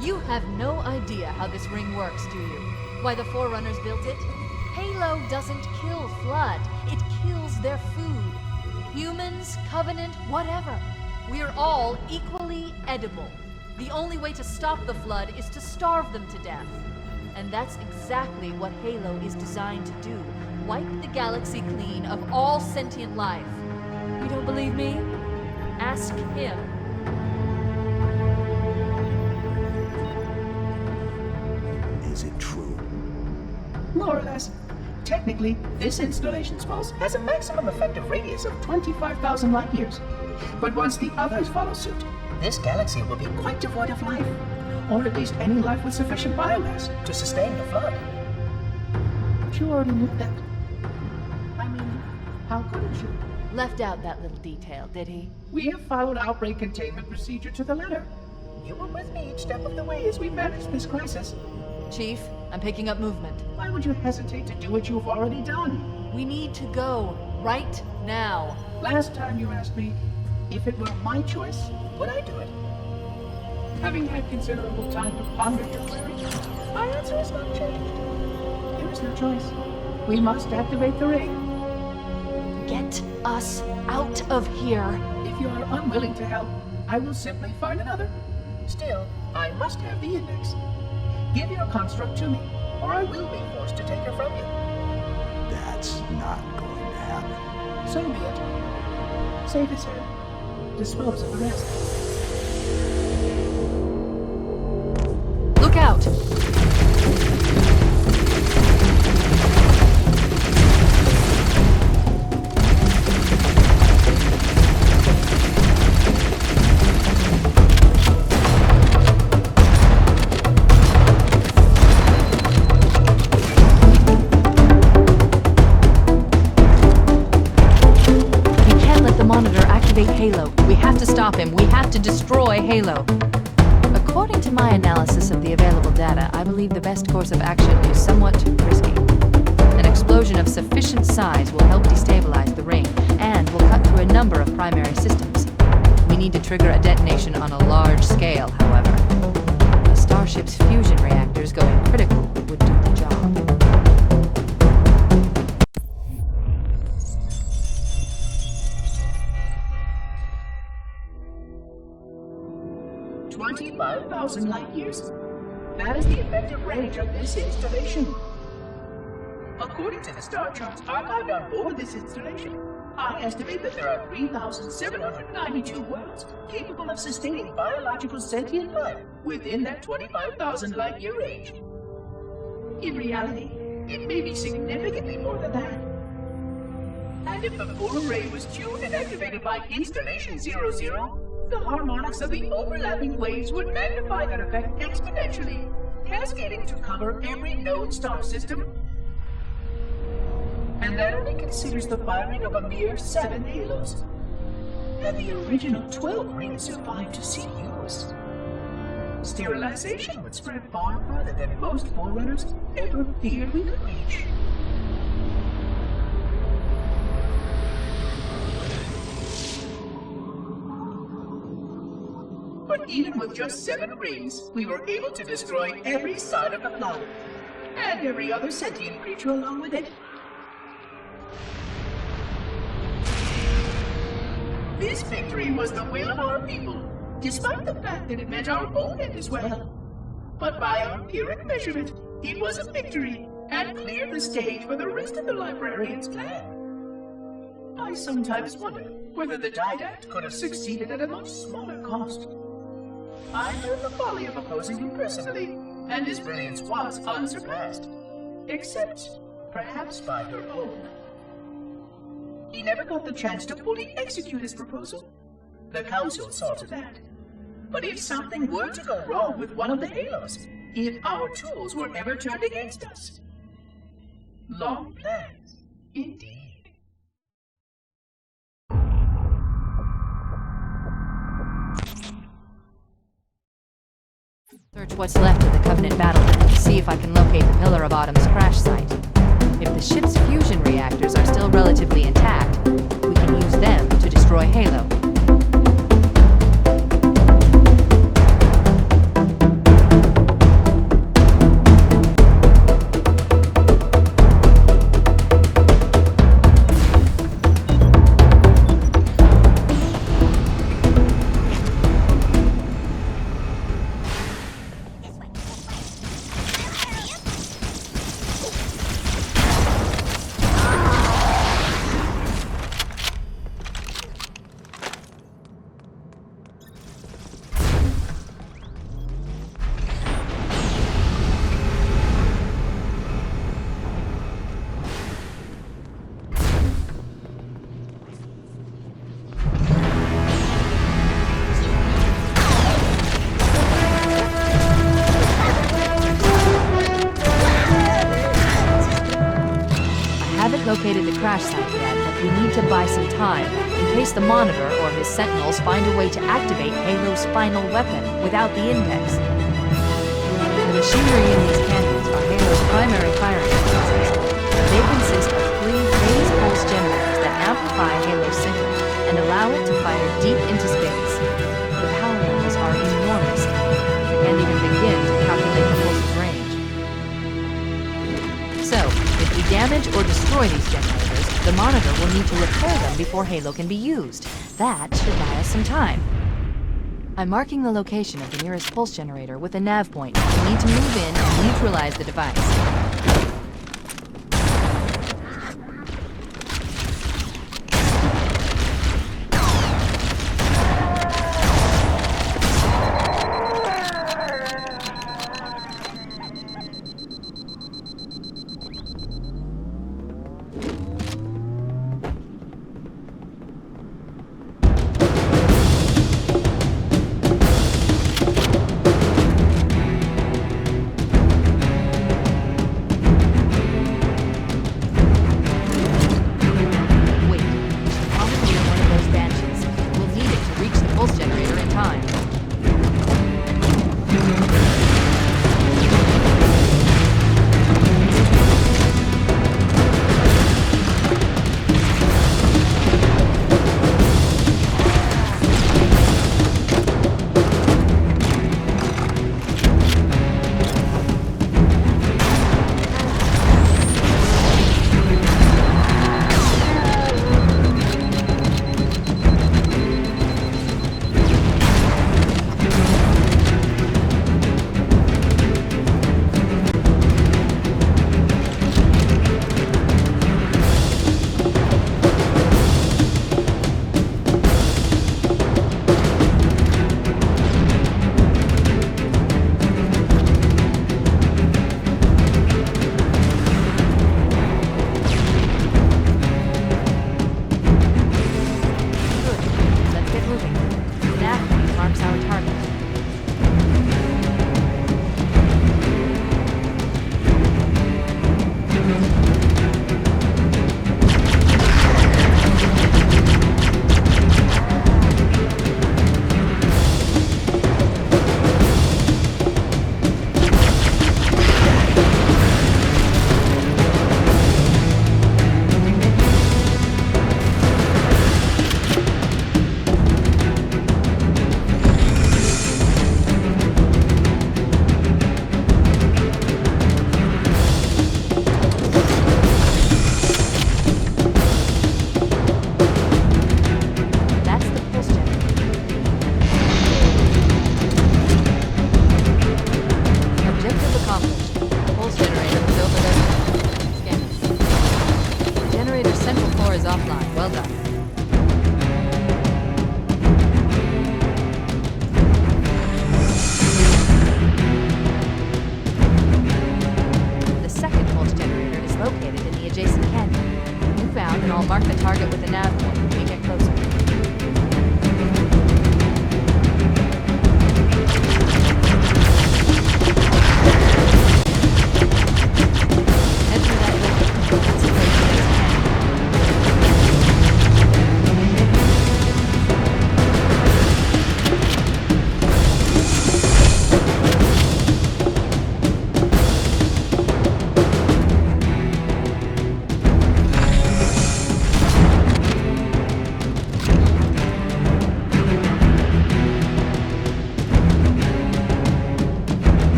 You have no idea how this ring works, do you? Why the Forerunners built it? Halo doesn't kill Flood. It kills their food. Humans, Covenant, whatever. We're all equally edible. The only way to stop the Flood is to starve them to death. And that's exactly what Halo is designed to do. Wipe the galaxy clean of all sentient life. You don't believe me? Ask him. Is it true? More or less. Technically, this installation's pulse has a maximum effective radius of 25,000 light years. But once the others follow suit, this galaxy will be quite devoid of life. Or at least any life with sufficient biomass to sustain the flood. But you already knew that. I mean, how couldn't you? Left out that little detail, did he? We have followed outbreak containment procedure to the letter. You were with me each step of the way as we managed this crisis. Chief, I'm picking up movement. Why would you hesitate to do what you've already done? We need to go. Right now. Last time you asked me, if it were my choice, would I do it? Having had considerable time to ponder your query, my answer has not changed. There is no choice. We must activate the ring. Get us out of here. If you are unwilling to help, I will simply find another. Still, I must have the index. Give your construct to me, or I will be forced to take her from you. That's not going to happen. So be it. Save his head. Dispose of the rest. Look out! Halo. We have to stop him. We have to destroy Halo. According to my analysis of the available data, I believe the best course of action is somewhat risky. An explosion of sufficient size will help destabilize the ring, and will cut through a number of primary systems. We need to trigger a detonation on a large scale, however. The starship's fusion reactors going critical would do the job. 25,000 light years. That is the effective range of this installation. According to the star charts archived on board this installation, I estimate that there are 3,792 worlds capable of sustaining biological sentient life within that 25,000 light year range. In reality, it may be significantly more than that. And if the full array was tuned and activated by Installation 00, the harmonics of the overlapping waves would magnify that effect exponentially, cascading to cover every known star system. And that only considers the firing of a mere 7 halos. And the original 12 rings survived to see use. Sterilization would spread far further than most forerunners ever feared we could reach. But even with just 7 rings, we were able to destroy every side of the planet, and every other sentient creature along with it. This victory was the will of our people, despite the fact that it meant our own end as well. But by our empiric measurement, it was a victory, and cleared the stage for the rest of the librarian's plan. I sometimes wonder whether the Didact could have succeeded at a much smaller cost. I learned the folly of opposing him personally, and his brilliance was unsurpassed. Except, perhaps by her own. He never got the chance to fully execute his proposal. The Council saw to that. But if something were to go wrong with one of the halos, if our tools were ever turned against us. Long plans, indeed. Search what's left of the Covenant battle to see if I can locate the Pillar of Autumn's crash site. If the ship's fusion reactors are still relatively intact, we can use them to destroy Halo. located the crash site yet, but we need to buy some time in case the Monitor or his Sentinels find a way to activate Halo's final weapon without the Index. The machinery in these cannons are Halo's primary firing mechanisms. They consist of 3 phase pulse generators that amplify Halo's signal and allow it to fire deep into space. The power levels are enormous. I can't even begin to calculate the pulse's range. So, if we damage or destroy these generators, the Monitor will need to repair them before Halo can be used. That should buy us some time. I'm marking the location of the nearest pulse generator with a nav point. We need to move in and neutralize the device.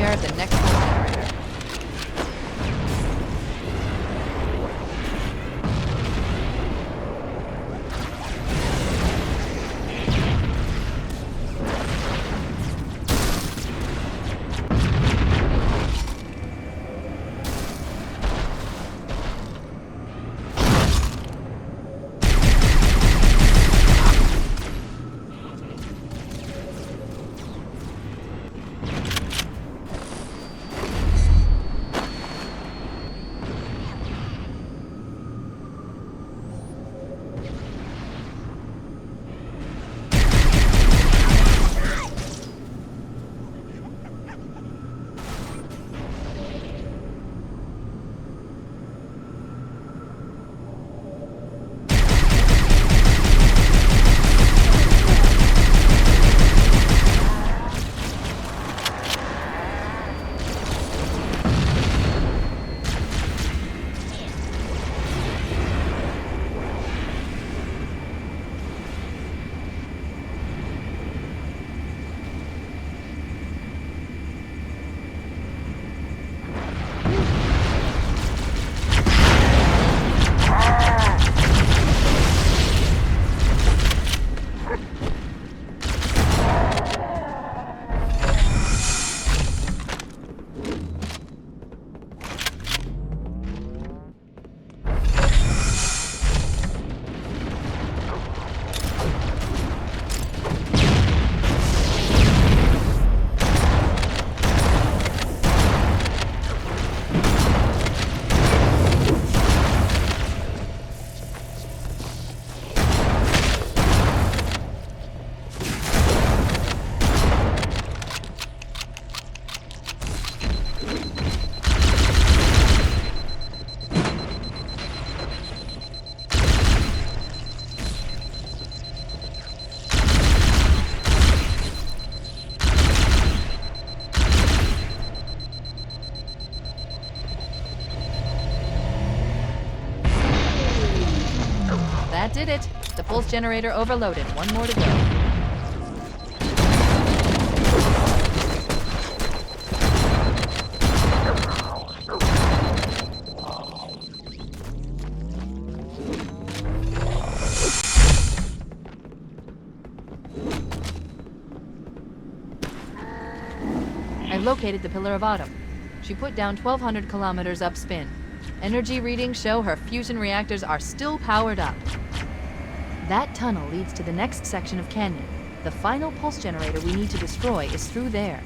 care of the next pulse generator. That did it. The pulse generator overloaded. One more to go. I've located the Pillar of Autumn. She put down 1,200 kilometers upspin. Energy readings show her fusion reactors are still powered up. That tunnel leads to the next section of canyon. The final pulse generator we need to destroy is through there.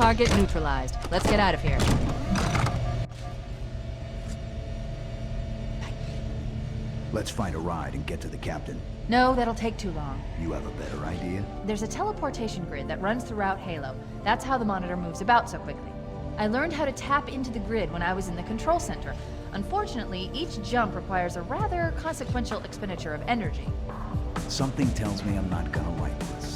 Target neutralized. Let's get out of here. Let's find a ride and get to the captain. No, that'll take too long. You have a better idea? There's a teleportation grid that runs throughout Halo. That's how the monitor moves about so quickly. I learned how to tap into the grid when I was in the control center. Unfortunately, each jump requires a rather consequential expenditure of energy. Something tells me I'm not gonna like this.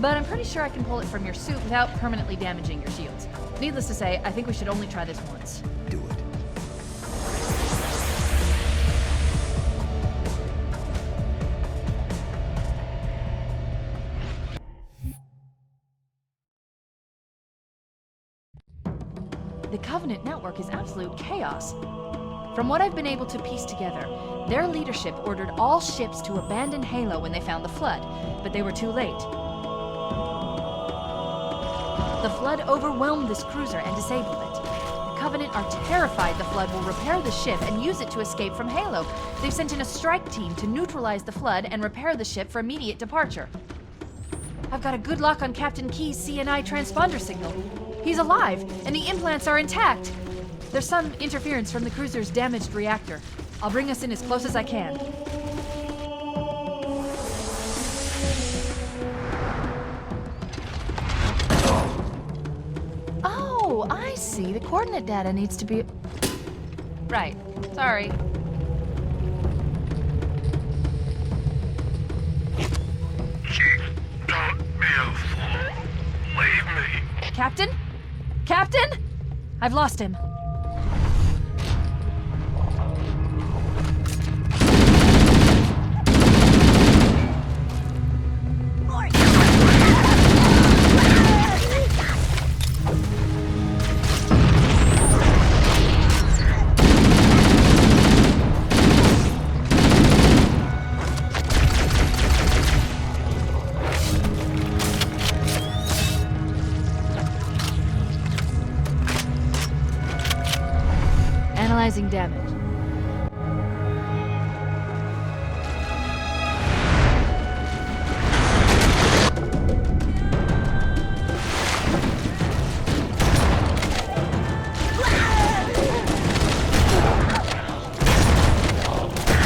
But I'm pretty sure I can pull it from your suit without permanently damaging your shields. Needless to say, I think we should only try this once. Do it. The Covenant network is absolute chaos. From what I've been able to piece together, their leadership ordered all ships to abandon Halo when they found the Flood, but they were too late. The Flood overwhelmed this cruiser and disabled it. The Covenant are terrified the Flood will repair the ship and use it to escape from Halo. They've sent in a strike team to neutralize the Flood and repair the ship for immediate departure. I've got a good lock on Captain Key's CNI transponder signal. He's alive, and the implants are intact. There's some interference from the cruiser's damaged reactor. I'll bring us in as close as I can. Oh, I see. The coordinate data needs to be... Right. Sorry. Chief, don't be a fool. Leave me. Captain? Captain? I've lost him. Analyzing damage.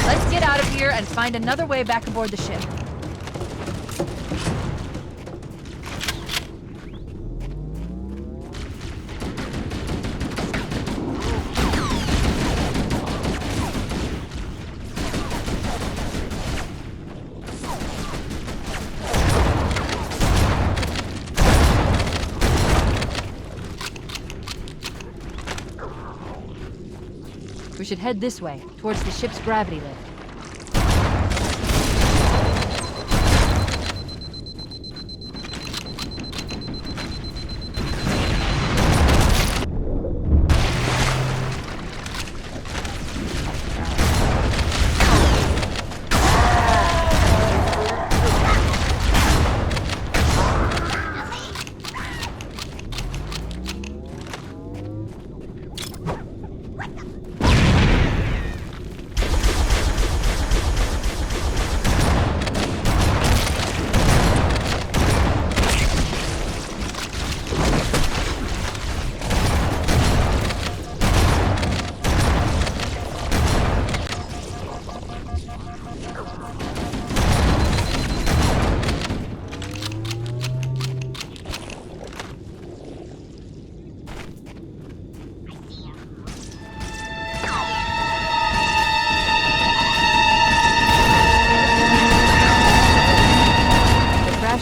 Let's get out of here and find another way back aboard the ship. We should head this way, towards the ship's gravity lift.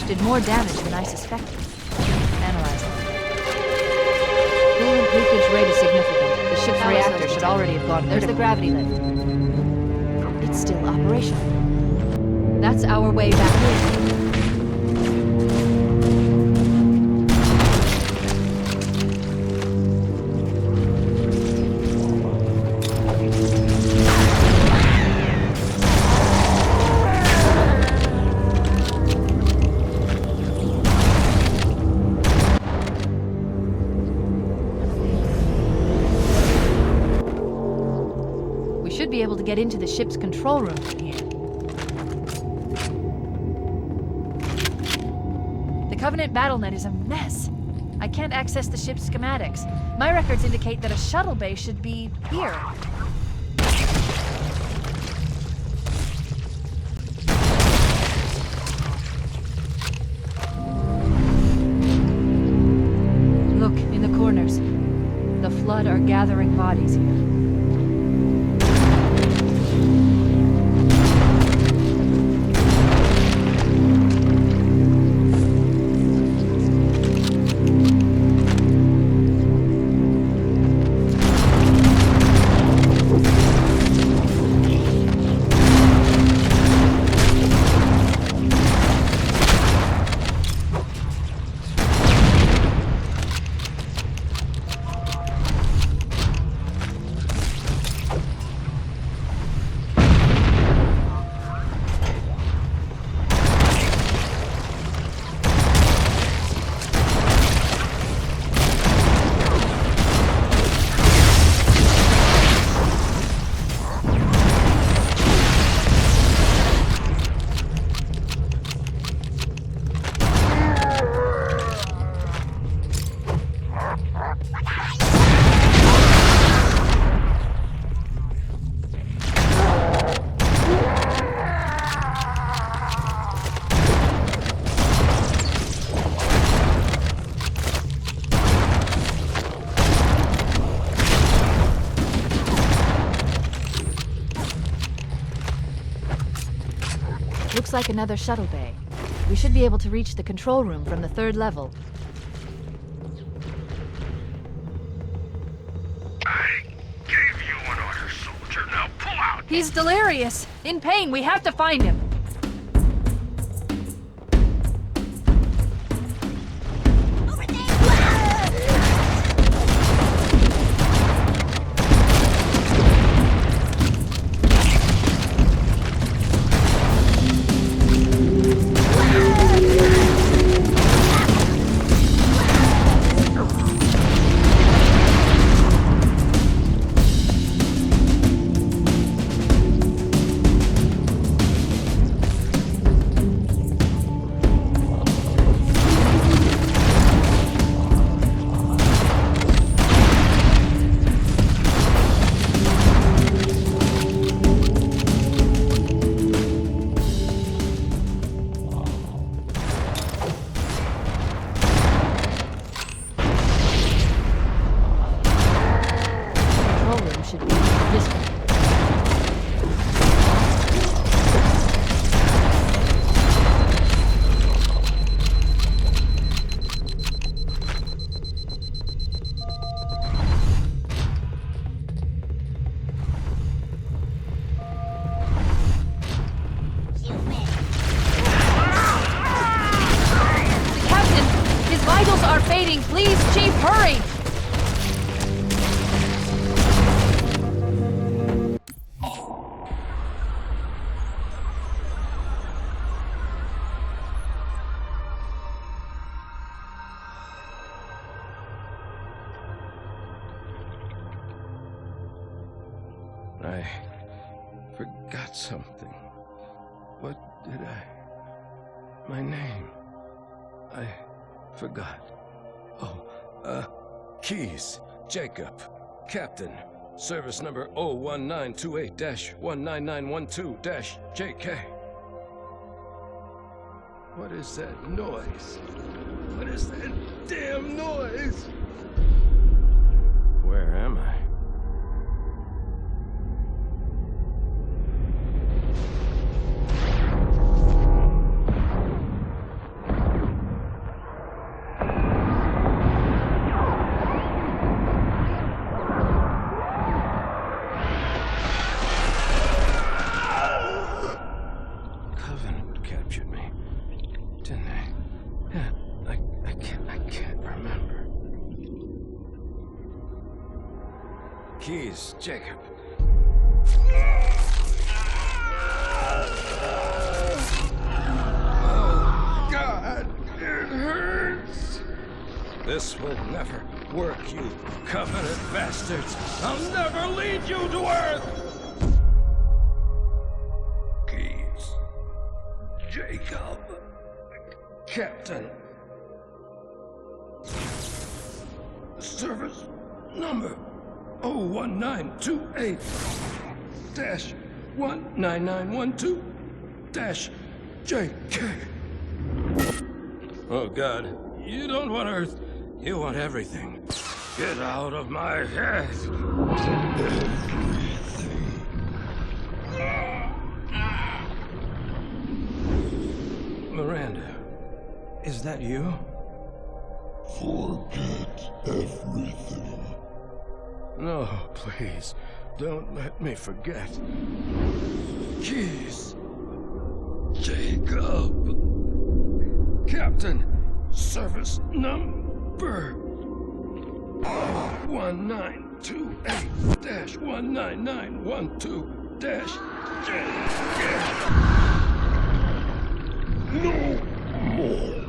Did more damage than I suspected. Analyzing. Coolant leakage rate is significant. The ship's reactor should already have gone. There's the gravity lift. It's still operational. That's our way back in. Be able to get into the ship's control room from here. The Covenant battle net is a mess. I I can't access the ship's schematics. My records indicate that a shuttle bay should be here. Look, in the corners. The Flood are gathering bodies here. Looks like another shuttle bay. We should be able to reach the control room from the 3rd level. I gave you an order, soldier. Now pull out! He's delirious! In pain, we have to find him! Please, Chief, hurry! I forgot something. What did I... My name. I forgot. Oh, Keys, Jacob, Captain, service number 01928-19912-JK. What is that noise? What is that damn noise? Where am I? Keys, Jacob. Oh, God, it hurts. This will never work, you Covenant bastards. I'll never lead you to Earth. Keys, Jacob, Captain. Service number 01928-19912-JK. Oh, God. You don't want Earth. You want everything. Get out of my head. Miranda, is that you? Forget everything. No, please. Don't let me forget. Keys. Jacob. Captain. Service number 1928-19912-JK. No more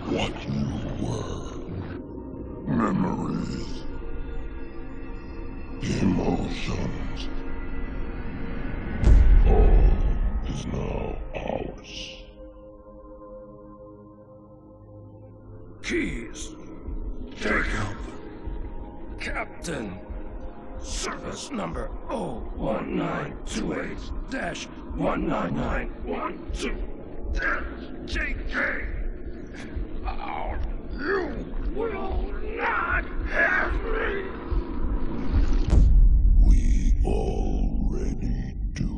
what you were. Memories. Emotions. All is now ours. Keys. Jacob. Captain. Service number 01928-19912-JK. You will not have me. We already do.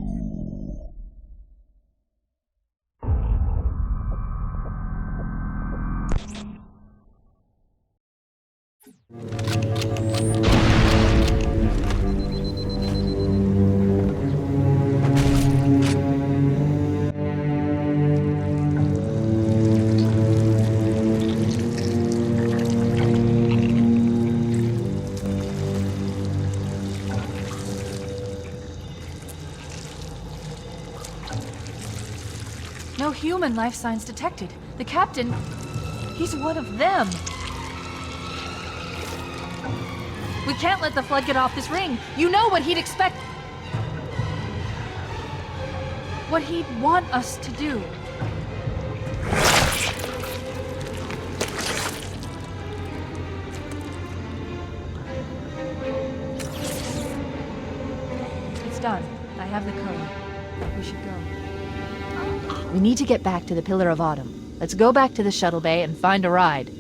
No human life signs detected. The captain, he's one of them. We can't let the flood get off this ring. You know what he'd expect. What he'd want us to do. It's done. I have the code. We should go. We need to get back to the Pillar of Autumn. Let's go back to the shuttle bay and find a ride.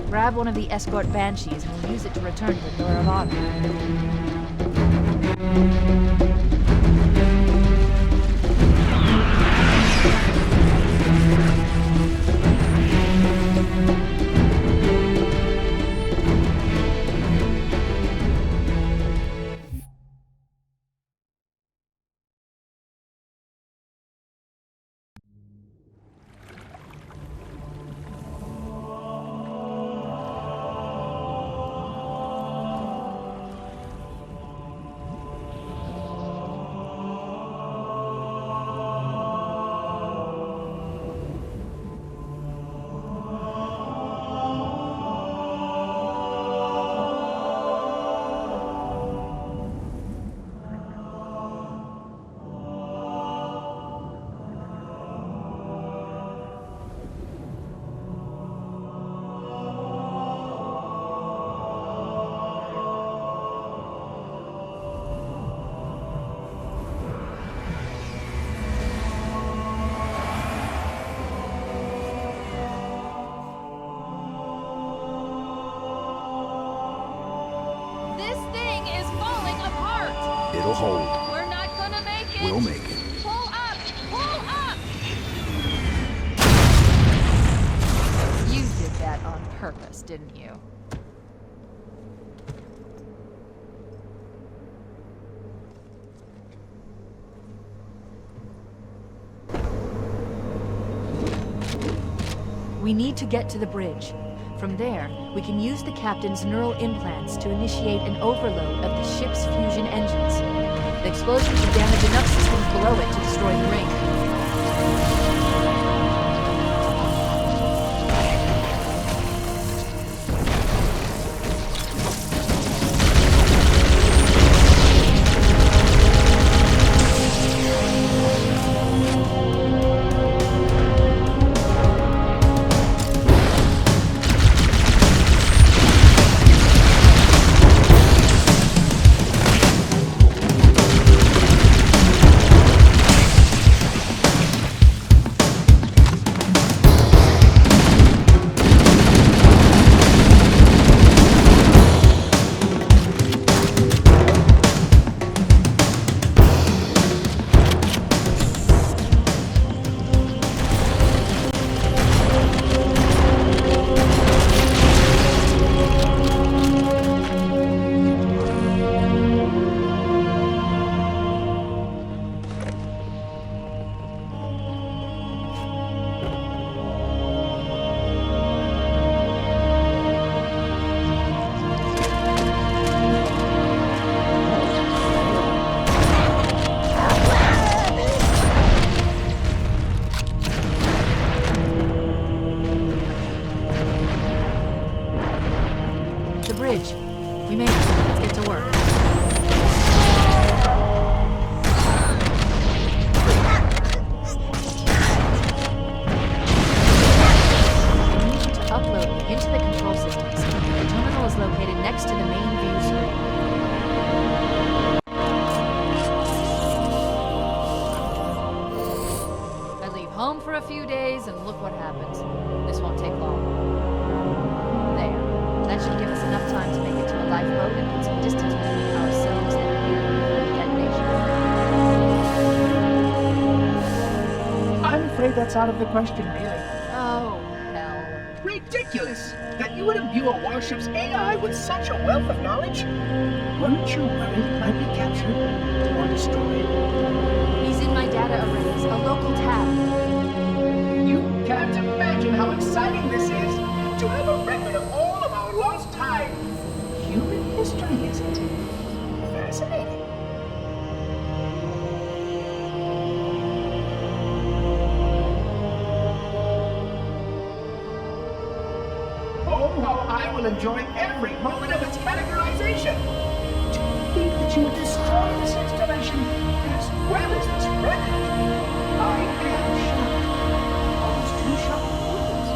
Grab one of the escort banshees and we'll use it to return to the Pillar of Autumn. Hold. We're not gonna make it! We'll make it. Pull up! Pull up! You did that on purpose, didn't you? We need to get to the bridge. From there, we can use the captain's neural implants to initiate an overload of the ship's fusion engines. The explosion should damage enough systems below it to destroy the ring. We made it. Let's get to work. We need you to upload me into the control systems. The terminal is located next to the main view screen. I leave home for a few days and look what happens. This won't take long. That should give us enough time to make it to a lifeboat and put some distance between ourselves and here before detonation. I'm afraid that's out of the question, really. Oh, hell. Ridiculous! That you would imbue a warship's AI with such a wealth of knowledge? Weren't you worried it might be captured or destroyed? He's in my data arrays, a local tab. You can't imagine how exciting this is to have a record of all of our lost time. Human history, isn't it? Fascinating. Oh, how I will enjoy every moment of its categorization. To think that you would destroy this installation as well as this record. I am shocked. Almost too shocked for words.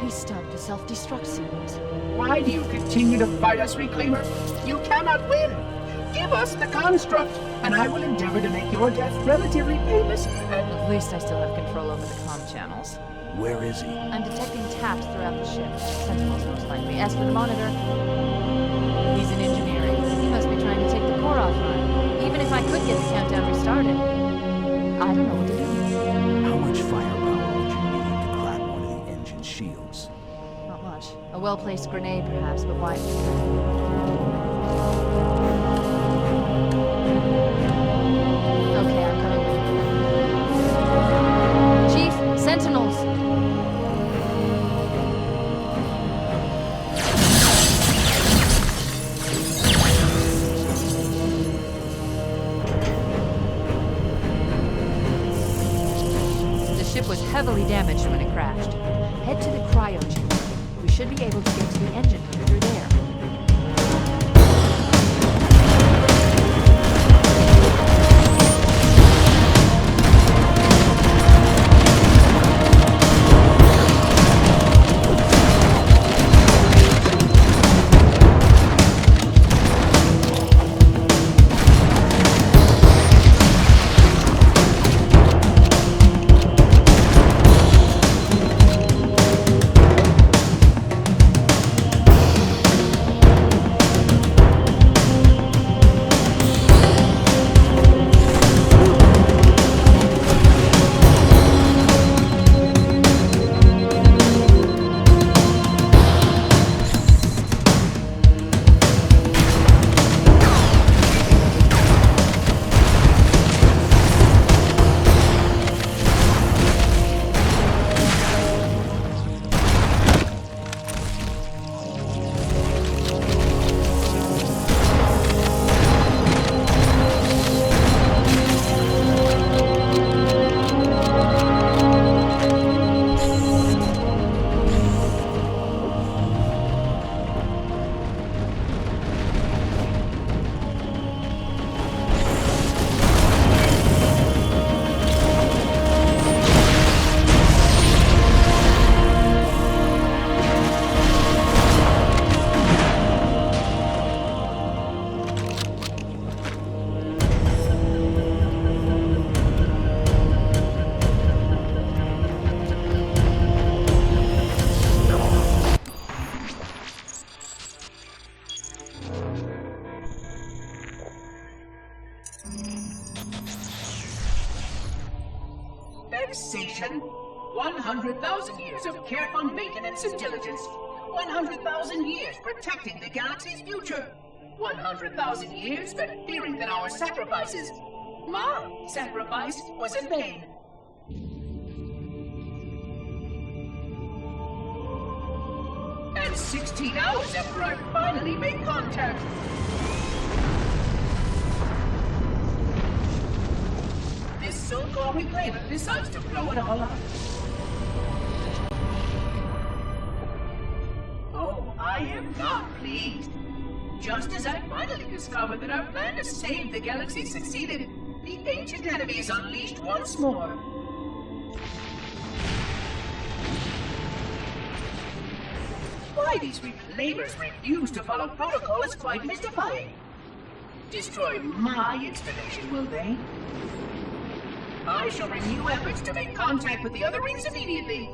He stopped the self-destruct sequence. Why do you continue to fight us, Reclaimer? You cannot win. Give us the construct, and I will endeavor to make your death relatively painless and... At least I still have control over the comm channels. Where is he? I'm detecting taps throughout the ship. Sentinels, most likely. As for the monitor, he's in engineering. He must be trying to take the core offline. Even if I could get the countdown restarted, I don't know what to do. How much firepower would you need to crack one of the engine's shields? Not much. A well-placed grenade, perhaps, but why? Okay, I'm coming with you. Chief, Sentinels! The ship was heavily damaged when it crashed. Head to the cryo chamber. We should be able to get to the engine room through there. relaxation. 100,000 years of careful maintenance and diligence. 100,000 years protecting the galaxy's future. 100,000 years spent fearing that our sacrifices, my sacrifice, was in vain. And 16 hours after I finally made contact. This so-called reclaimer decides to blow it all up. Oh, I am not pleased. Just as I finally discovered that our plan to save the galaxy succeeded, the ancient enemy is unleashed once more. Why these reclaimers refuse to follow protocol is quite mystifying. Destroy my installation, will they? I shall renew efforts to make contact with the other rings immediately.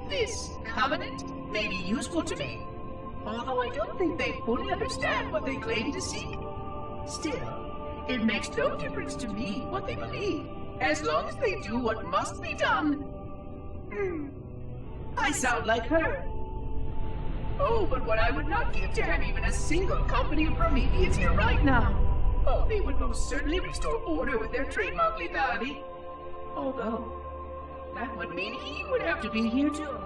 This covenant may be useful to me, although I don't think they fully understand what they claim to seek. Still, it makes no difference to me what they believe, as long as they do what must be done. I sound like her. Oh, but what I would not give to have even a single company of Prometheans here right now. Oh, they would most certainly restore order with their trademark lethality. Although, that would mean he would have to be here too.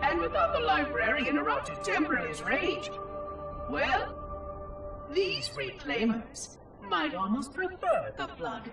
And without the librarian around to temper his rage, well, these reclaimers might almost prefer the blood.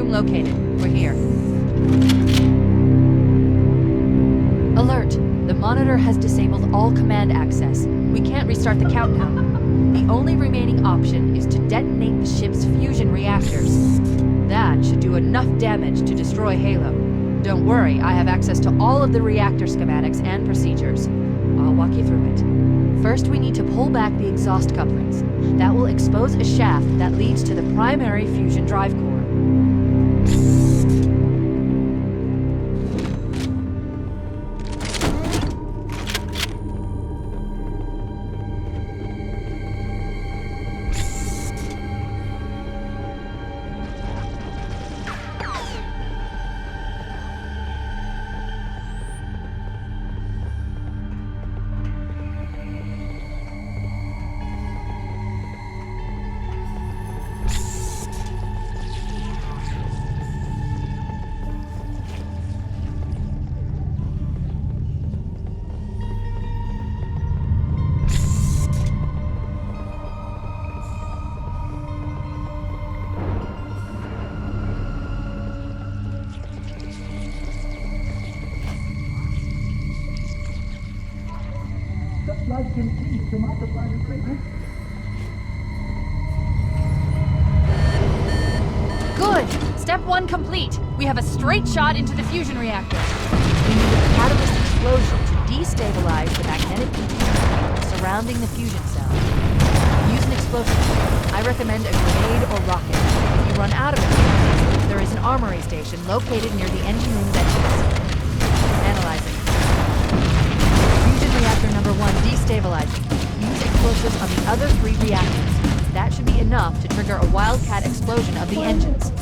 Located. We're here. Alert! The monitor has disabled all command access. We can't restart the countdown. The only remaining option is to detonate the ship's fusion reactors. That should do enough damage to destroy Halo. Don't worry, I have access to all of the reactor schematics and procedures. I'll walk you through it. First, we need to pull back the exhaust couplings. That will expose a shaft that leads to the primary fusion drive core. Blood continues to multiply the treatment. Good! Step 1 complete. We have a straight shot into the fusion reactor. We need a catalyst explosion to destabilize the magnetic container surrounding the fusion cell. Use an explosive. I recommend a grenade or rocket. If you run out of it, there is an armory station located near the engine room vents. Analyzing. Destabilizing. Use explosives on the other 3 reactors. That should be enough to trigger a wildcat explosion of the engines.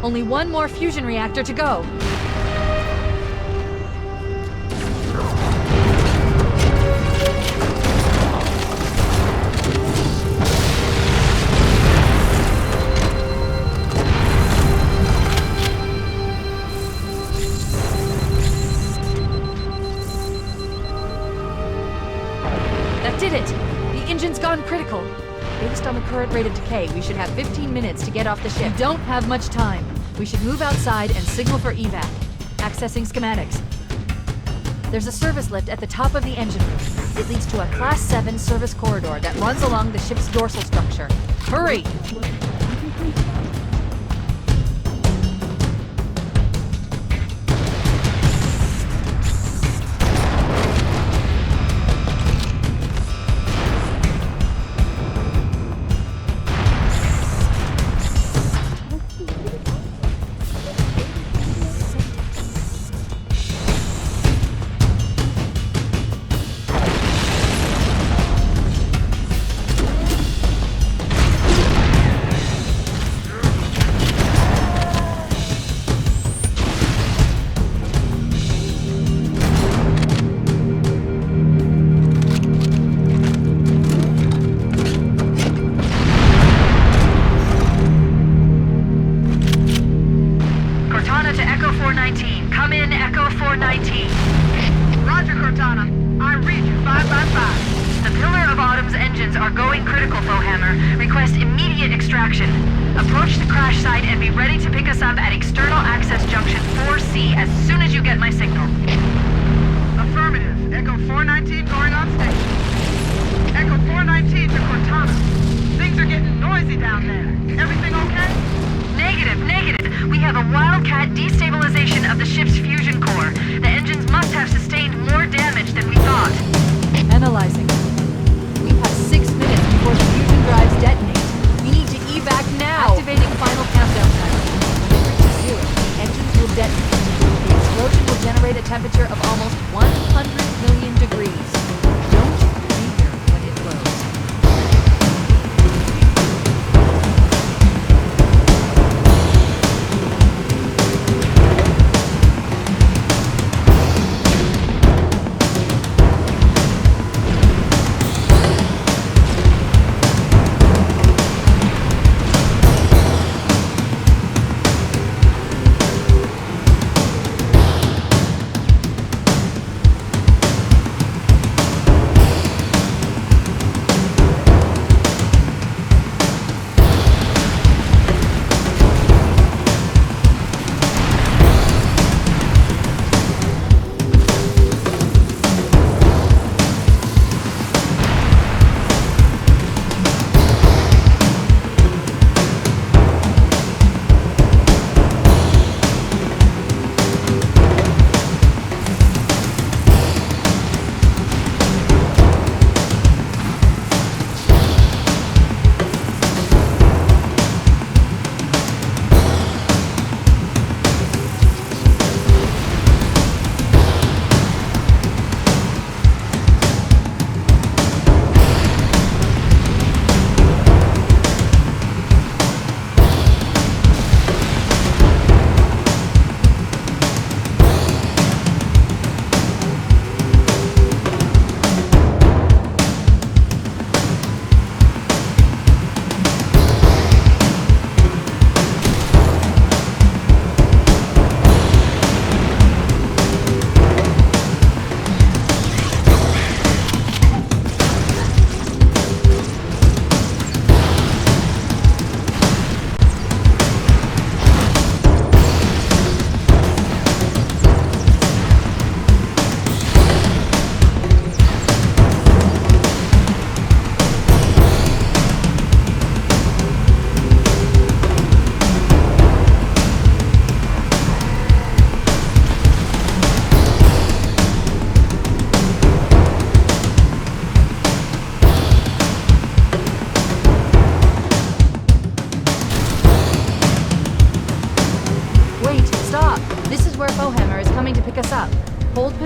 Only one more fusion reactor to go. That did it! The engine's gone critical. Based on the current rate of decay, we should have 15 minutes to get off the ship. We don't have much time. We should move outside and signal for evac. Accessing schematics. There's a service lift at the top of the engine room. It leads to a Class 7 service corridor that runs along the ship's dorsal structure. Hurry!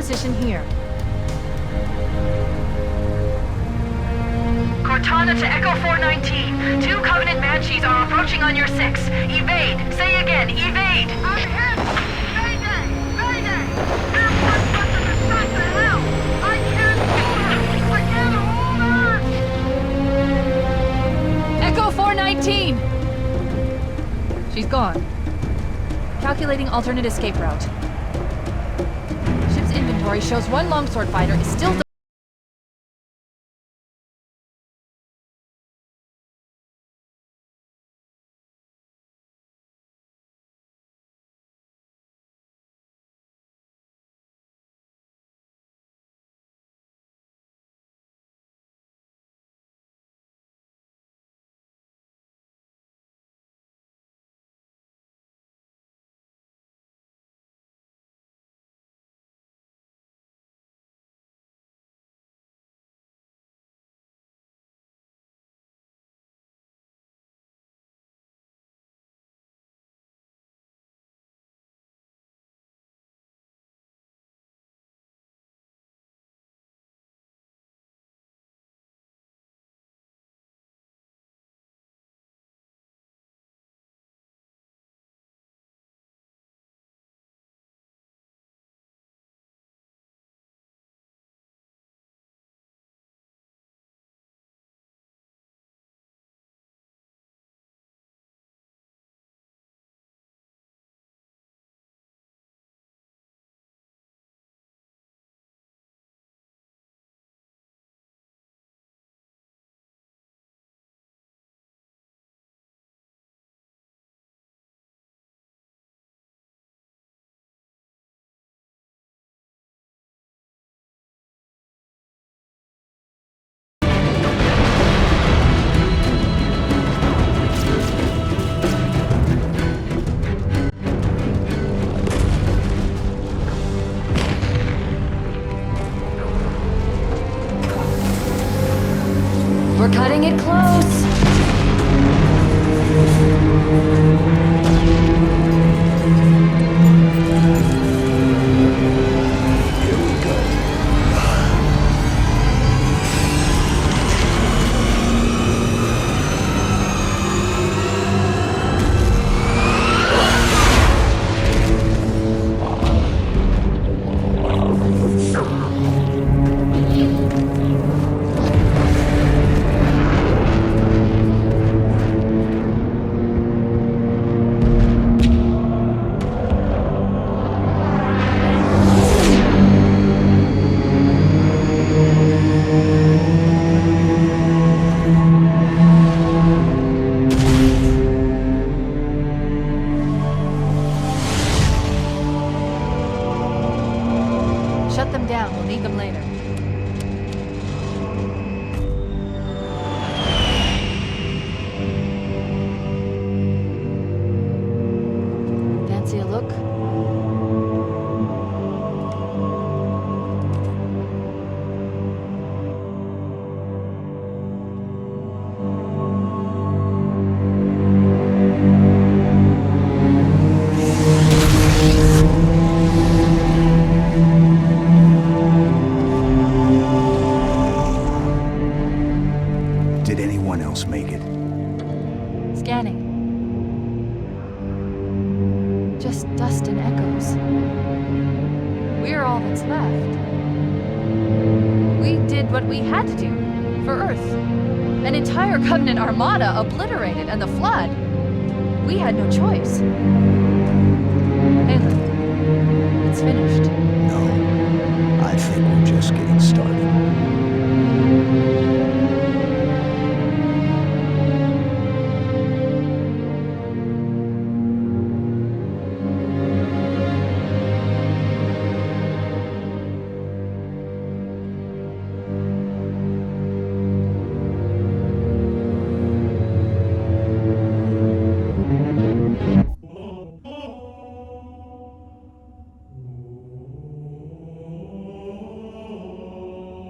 position here. Cortana to Echo 419. 2 Covenant Banshees are approaching on your 6. Evade. Say again, evade. I'm hit! Mayday! Mayday! They're one weapon to shot to hell! I can't hold her! I can't hold her! Echo 419! She's gone. Calculating alternate escape route. Ship's inventory shows 1 longsword fighter is still... We're cutting it close! Shut them down. We'll need them later. Fancy a look? Did anyone else make it? Scanning. Just dust and echoes. We're all that's left. We did what we had to do for Earth. An entire Covenant armada obliterated, and the Flood. We had no choice. Hey, look. It's finished. No. I think we're just getting started.